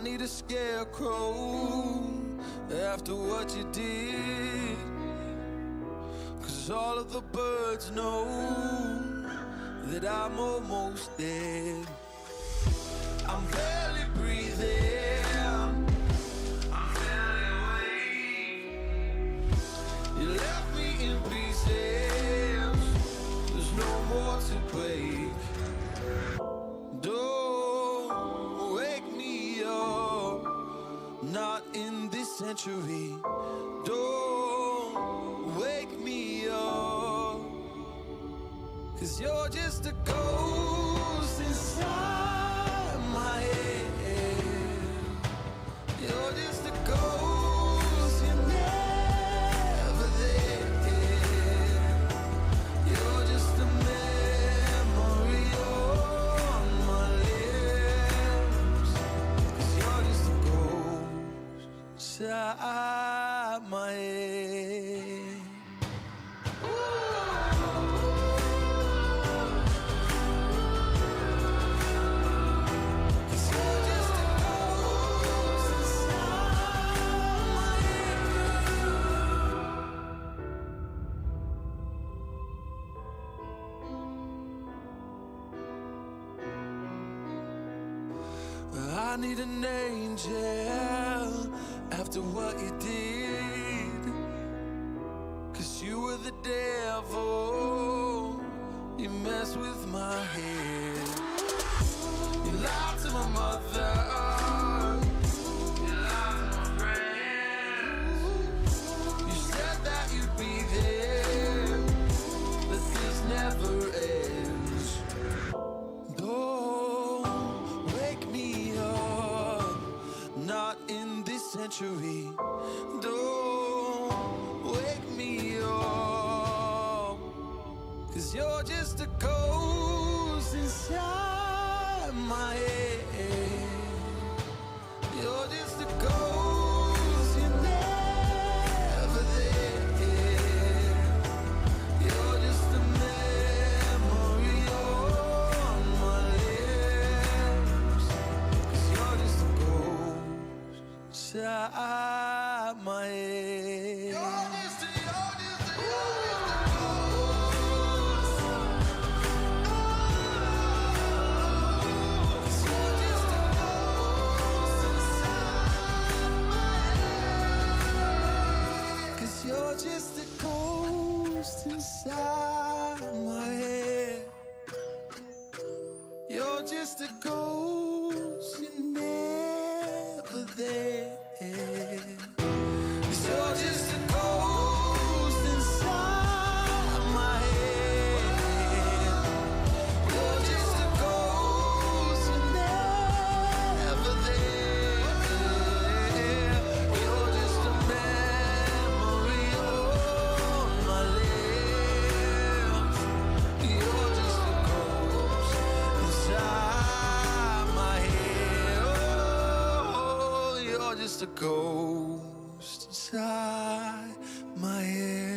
I need a scarecrow after what you did. 'Cause all of the birds know that I'm almost dead. I'm barely breathing, I'm barely awake. You left me in pieces, there's no more to break. Don't wake me up, not in this century. Don't wake me up, 'cause you're just a ghost inside my head. You're just a ghost, you're never there. You're just a memory on my lips. 'Cause you're just a ghost inside my head. I need an angel after what you did. 'Cause you were the devil, you messed with my head. You lied to my mother, you lied to my friends. You said that you'd be there, but this never ends. Don't wake me up, not in this century. Don't wake me up, 'cause you're just a ghost inside my head. You're just a ghost, you're never there. You're just a memory on my lips. 'Cause you're just a ghost inside my head. You're just a ghost inside my head. You're just a ghost, you're never there. 'Cause you're just a ghost inside my head. You're just a ghost, you're never there. You're just a memory on my lips. You're just a ghost inside my head. Oh, you're just a ghost inside my head.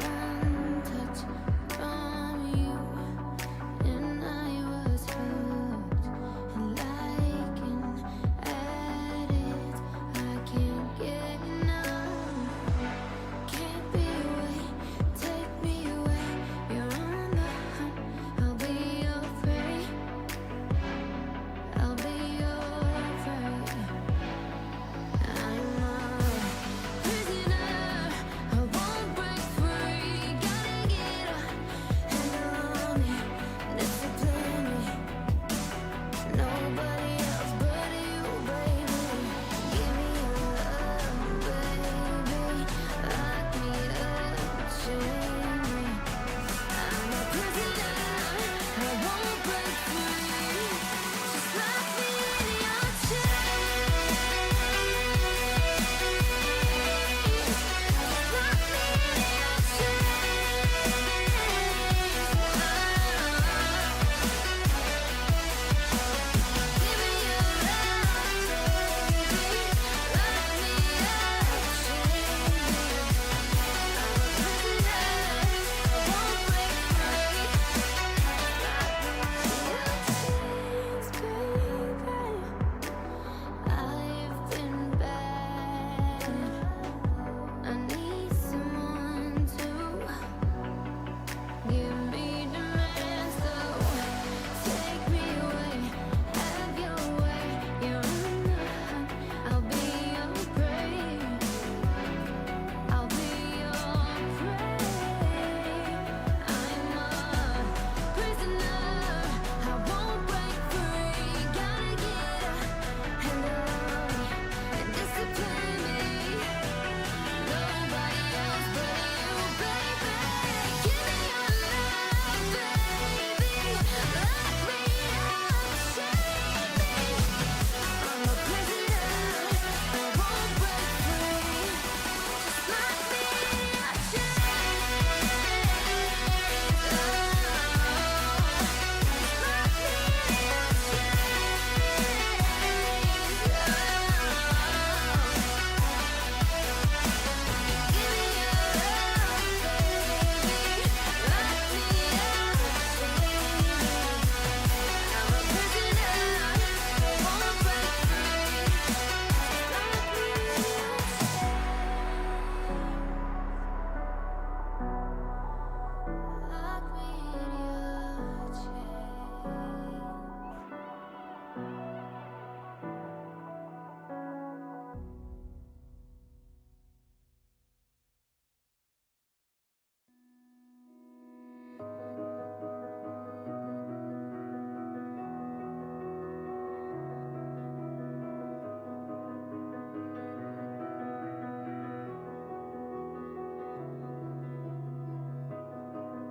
One touch from you, and I was hooked. And like an addict, I can't get enough. Can't be away, take me away. You're on the hunt, I'll be your prey. I'll be your prey. I'm a prisoner, I won't break free. Gotta get a handle on me, discipline me. Nobody else but you, baby. Give me your love, baby. Lock me up, chain me. I'm a prisoner, I won't break free. Just lock me in your chains. Lock me in your Give me your love, baby. Lock me up, chain me. I'm a prisoner, I won't break free. I've been bad. I need someone to give me demands. So take me away, have your way. You're on the hunt, I'll be your prey. I'll be your prey. I'm a prisoner, I won't break free. Gotta get a handle on me and discipline me. Nobody else but you, baby. Give me your love, baby. Lock me up, chain me. I'm a prisoner, I won't break free. Just lock me in your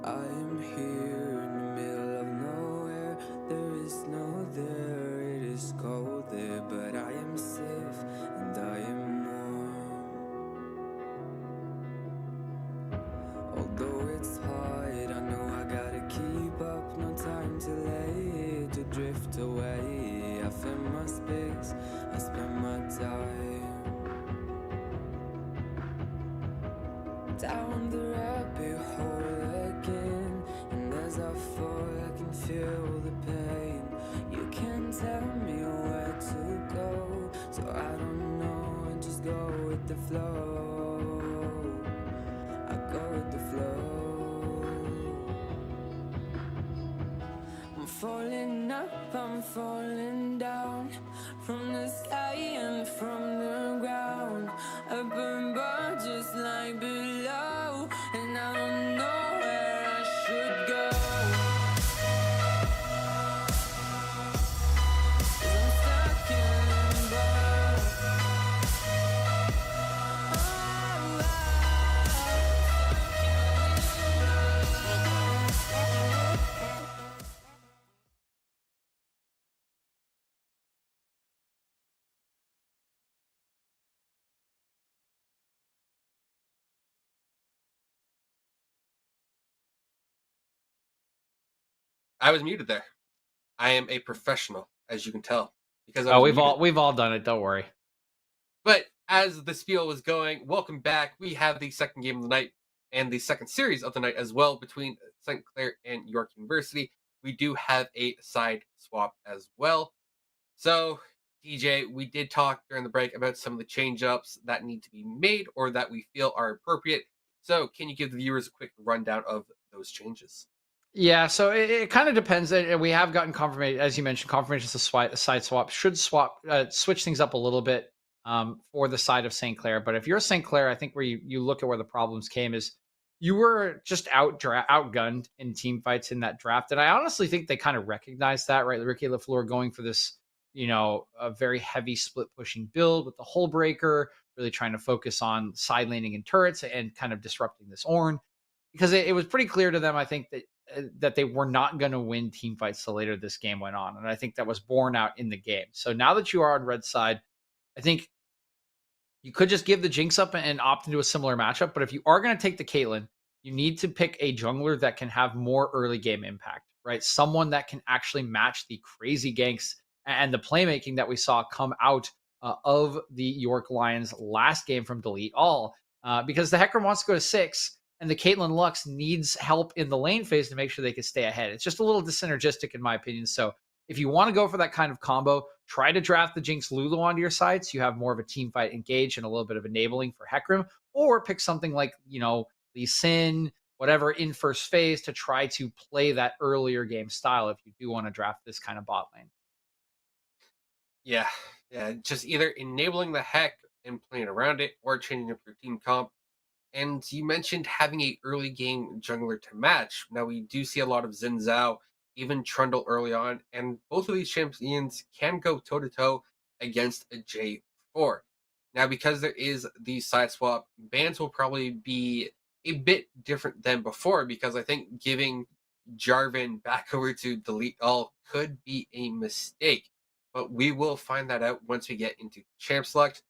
I am here in the middle of nowhere. There is no there, it is cold there, but I am safe and I am warm. Although it's hard, I know I gotta keep up. No rabbit hole again, and as I fall, I can feel the pain. You can't tell me where to go, so I don't know, and just go with the flow. I go with the flow. I'm falling up, I'm falling down, from the sky and from the ground. Up above, just like below, and I don't know where I should go. 'Cause I'm stuck in limbo. I was muted there. I am a professional, as you can tell, because I Oh, was we've muted. all done it. Don't worry. But as the spiel was going, welcome back. We have the second game of the night and the second series of the night as well between St. Clair and York University. We do have a side swap as well. So, DJ, we did talk during the break about some of the change ups that need to be made or that we feel are appropriate. So, can you give the viewers a quick rundown of those changes? Yeah, so it kind of depends. And we have gotten confirmation, as you mentioned, confirmations of side swap should switch things up a little bit for the side of St. Clair. But if you're St. Clair, I think where you look at where the problems came is you were just outgunned in team fights in that draft. And I honestly think they kind of recognized that, right? Ricky LaFleur going for this, a very heavy split pushing build with the hull breaker, really trying to focus on side laning and turrets and kind of disrupting this Ornn because it was pretty clear to them, I think, that they were not going to win team fights the later this game went on. And I think that was borne out in the game. So now that you are on red side, I think you could just give the Jinx up and opt into a similar matchup. But if you are going to take the Caitlyn, you need to pick a jungler that can have more early game impact, right? Someone that can actually match the crazy ganks and the playmaking that we saw come out of the York Lions last game from Delete All. Because the Hecarim wants to go to 6, and the Caitlyn Lux needs help in the lane phase to make sure they can stay ahead. It's just a little synergistic in my opinion. So if you want to go for that kind of combo, try to draft the Jinx Lulu onto your side so you have more of a team fight engaged and a little bit of enabling for Hecarim, or pick something like, Lee Sin, whatever in first phase to try to play that earlier game style if you do want to draft this kind of bot lane. Yeah, just either enabling the heck and playing around it or changing up your team comp. And you mentioned having a early game jungler to match. Now we do see a lot of Xin Zhao, even Trundle early on, and both of these champions can go toe to toe against a J4. Now, because there is the side swap, bans will probably be a bit different than before because I think giving Jarvan back over to Delete All could be a mistake. But we will find that out once we get into Champ Select.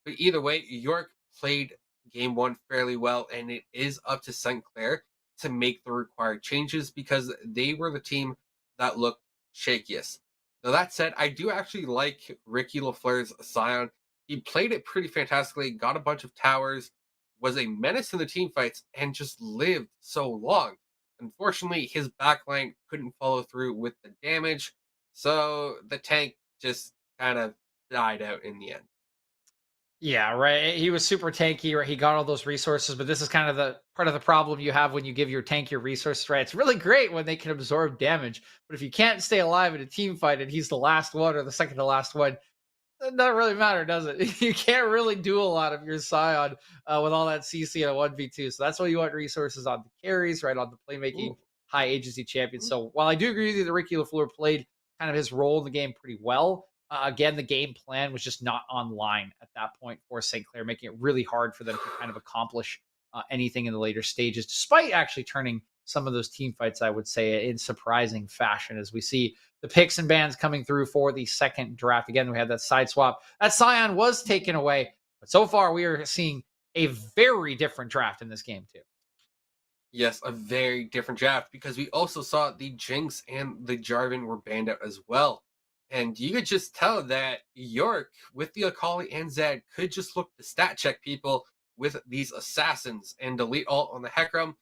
But either way, York played game one fairly well, and it is up to St. Clair to make the required changes because they were the team that looked shakiest. Now, that said, I do actually like Ricky LaFleur's Scion. He played it pretty fantastically, got a bunch of towers, was a menace in the team fights, and just lived so long. Unfortunately, his backline couldn't follow through with the damage, so the tank just kind of died out in the end. Yeah, right. He was super tanky, right? He got all those resources, but this is kind of the part of the problem you have when you give your tank your resources, right? It's really great when they can absorb damage, but if you can't stay alive in a team fight and he's the last one or the second to last one, it doesn't really matter, does it? You can't really do a lot of your Scion with all that CC in a 1v2. So that's why you want resources on the carries, right? On the playmaking high agency champions. So while I do agree with you that Ricky LaFleur played kind of his role in the game pretty well, again, the game plan was just not online at that point for St. Clair, making it really hard for them to kind of accomplish anything in the later stages, despite actually turning some of those team fights, I would say, in surprising fashion as we see the picks and bans coming through for the second draft. Again, we had that side swap. That Scion was taken away, but so far we are seeing a very different draft in this game too. Yes, a very different draft because we also saw the Jinx and the Jarvan were banned out as well. And you could just tell that York with the Akali and Zed could just look to stat check people with these assassins and delete alt on the Hecarim.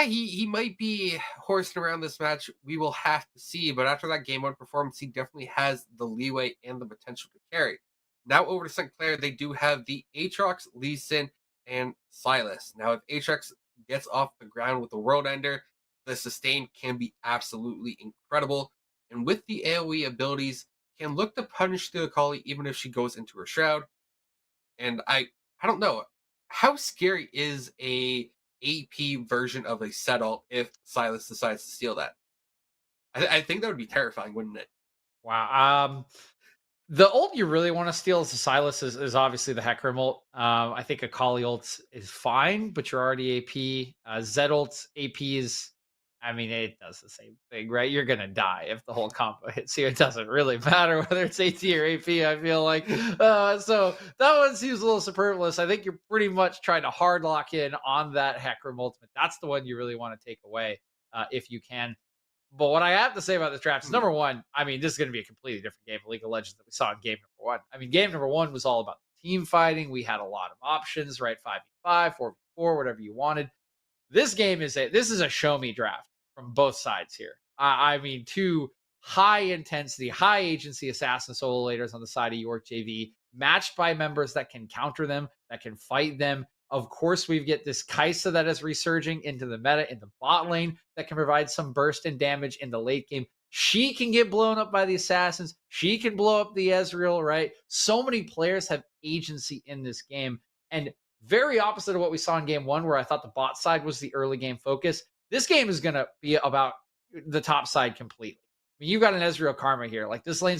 He might be horsing around this match. We will have to see. But after that game 1 performance, he definitely has the leeway and the potential to carry. Now over to St. Clair, they do have the Aatrox, Lee Sin, and Silas. Now if Aatrox gets off the ground with the World Ender, the sustain can be absolutely incredible. And with the AoE abilities, can look to punish the Akali even if she goes into her Shroud. And I don't know. How scary is a AP version of a set alt if Silas decides to steal that? I think that would be terrifying, wouldn't it? Wow. The ult you really want to steal as a Silas is obviously the Hecarim ult. I think Akali ult is fine, but you're already AP. Zed ult AP is, I mean, it does the same thing, right? You're going to die if the whole combo hits you. It doesn't really matter whether it's AT or AP, I feel like. So that one seems a little superfluous. I think you're pretty much trying to hard lock in on that Hecarim ultimate. That's the one you really want to take away if you can. But what I have to say about this draft is number one, I mean, this is going to be a completely different game of League of Legends that we saw in game number 1. I mean, game number 1 was all about team fighting. We had a lot of options, right? 5v5, 4v4, whatever you wanted. This game is a show me draft from both sides here. I mean, 2 high intensity, high agency assassin solo laters on the side of York JV, matched by members that can counter them, that can fight them. Of course, we get this Kai'Sa that is resurging into the meta in the bot lane that can provide some burst and damage in the late game. She can get blown up by the assassins. She can blow up the Ezreal, right? So many players have agency in this game. And very opposite of what we saw in game 1, where I thought the bot side was the early game focus. This game is going to be about the top side completely. I mean, you've got an Ezreal Karma here. Like, this lane's going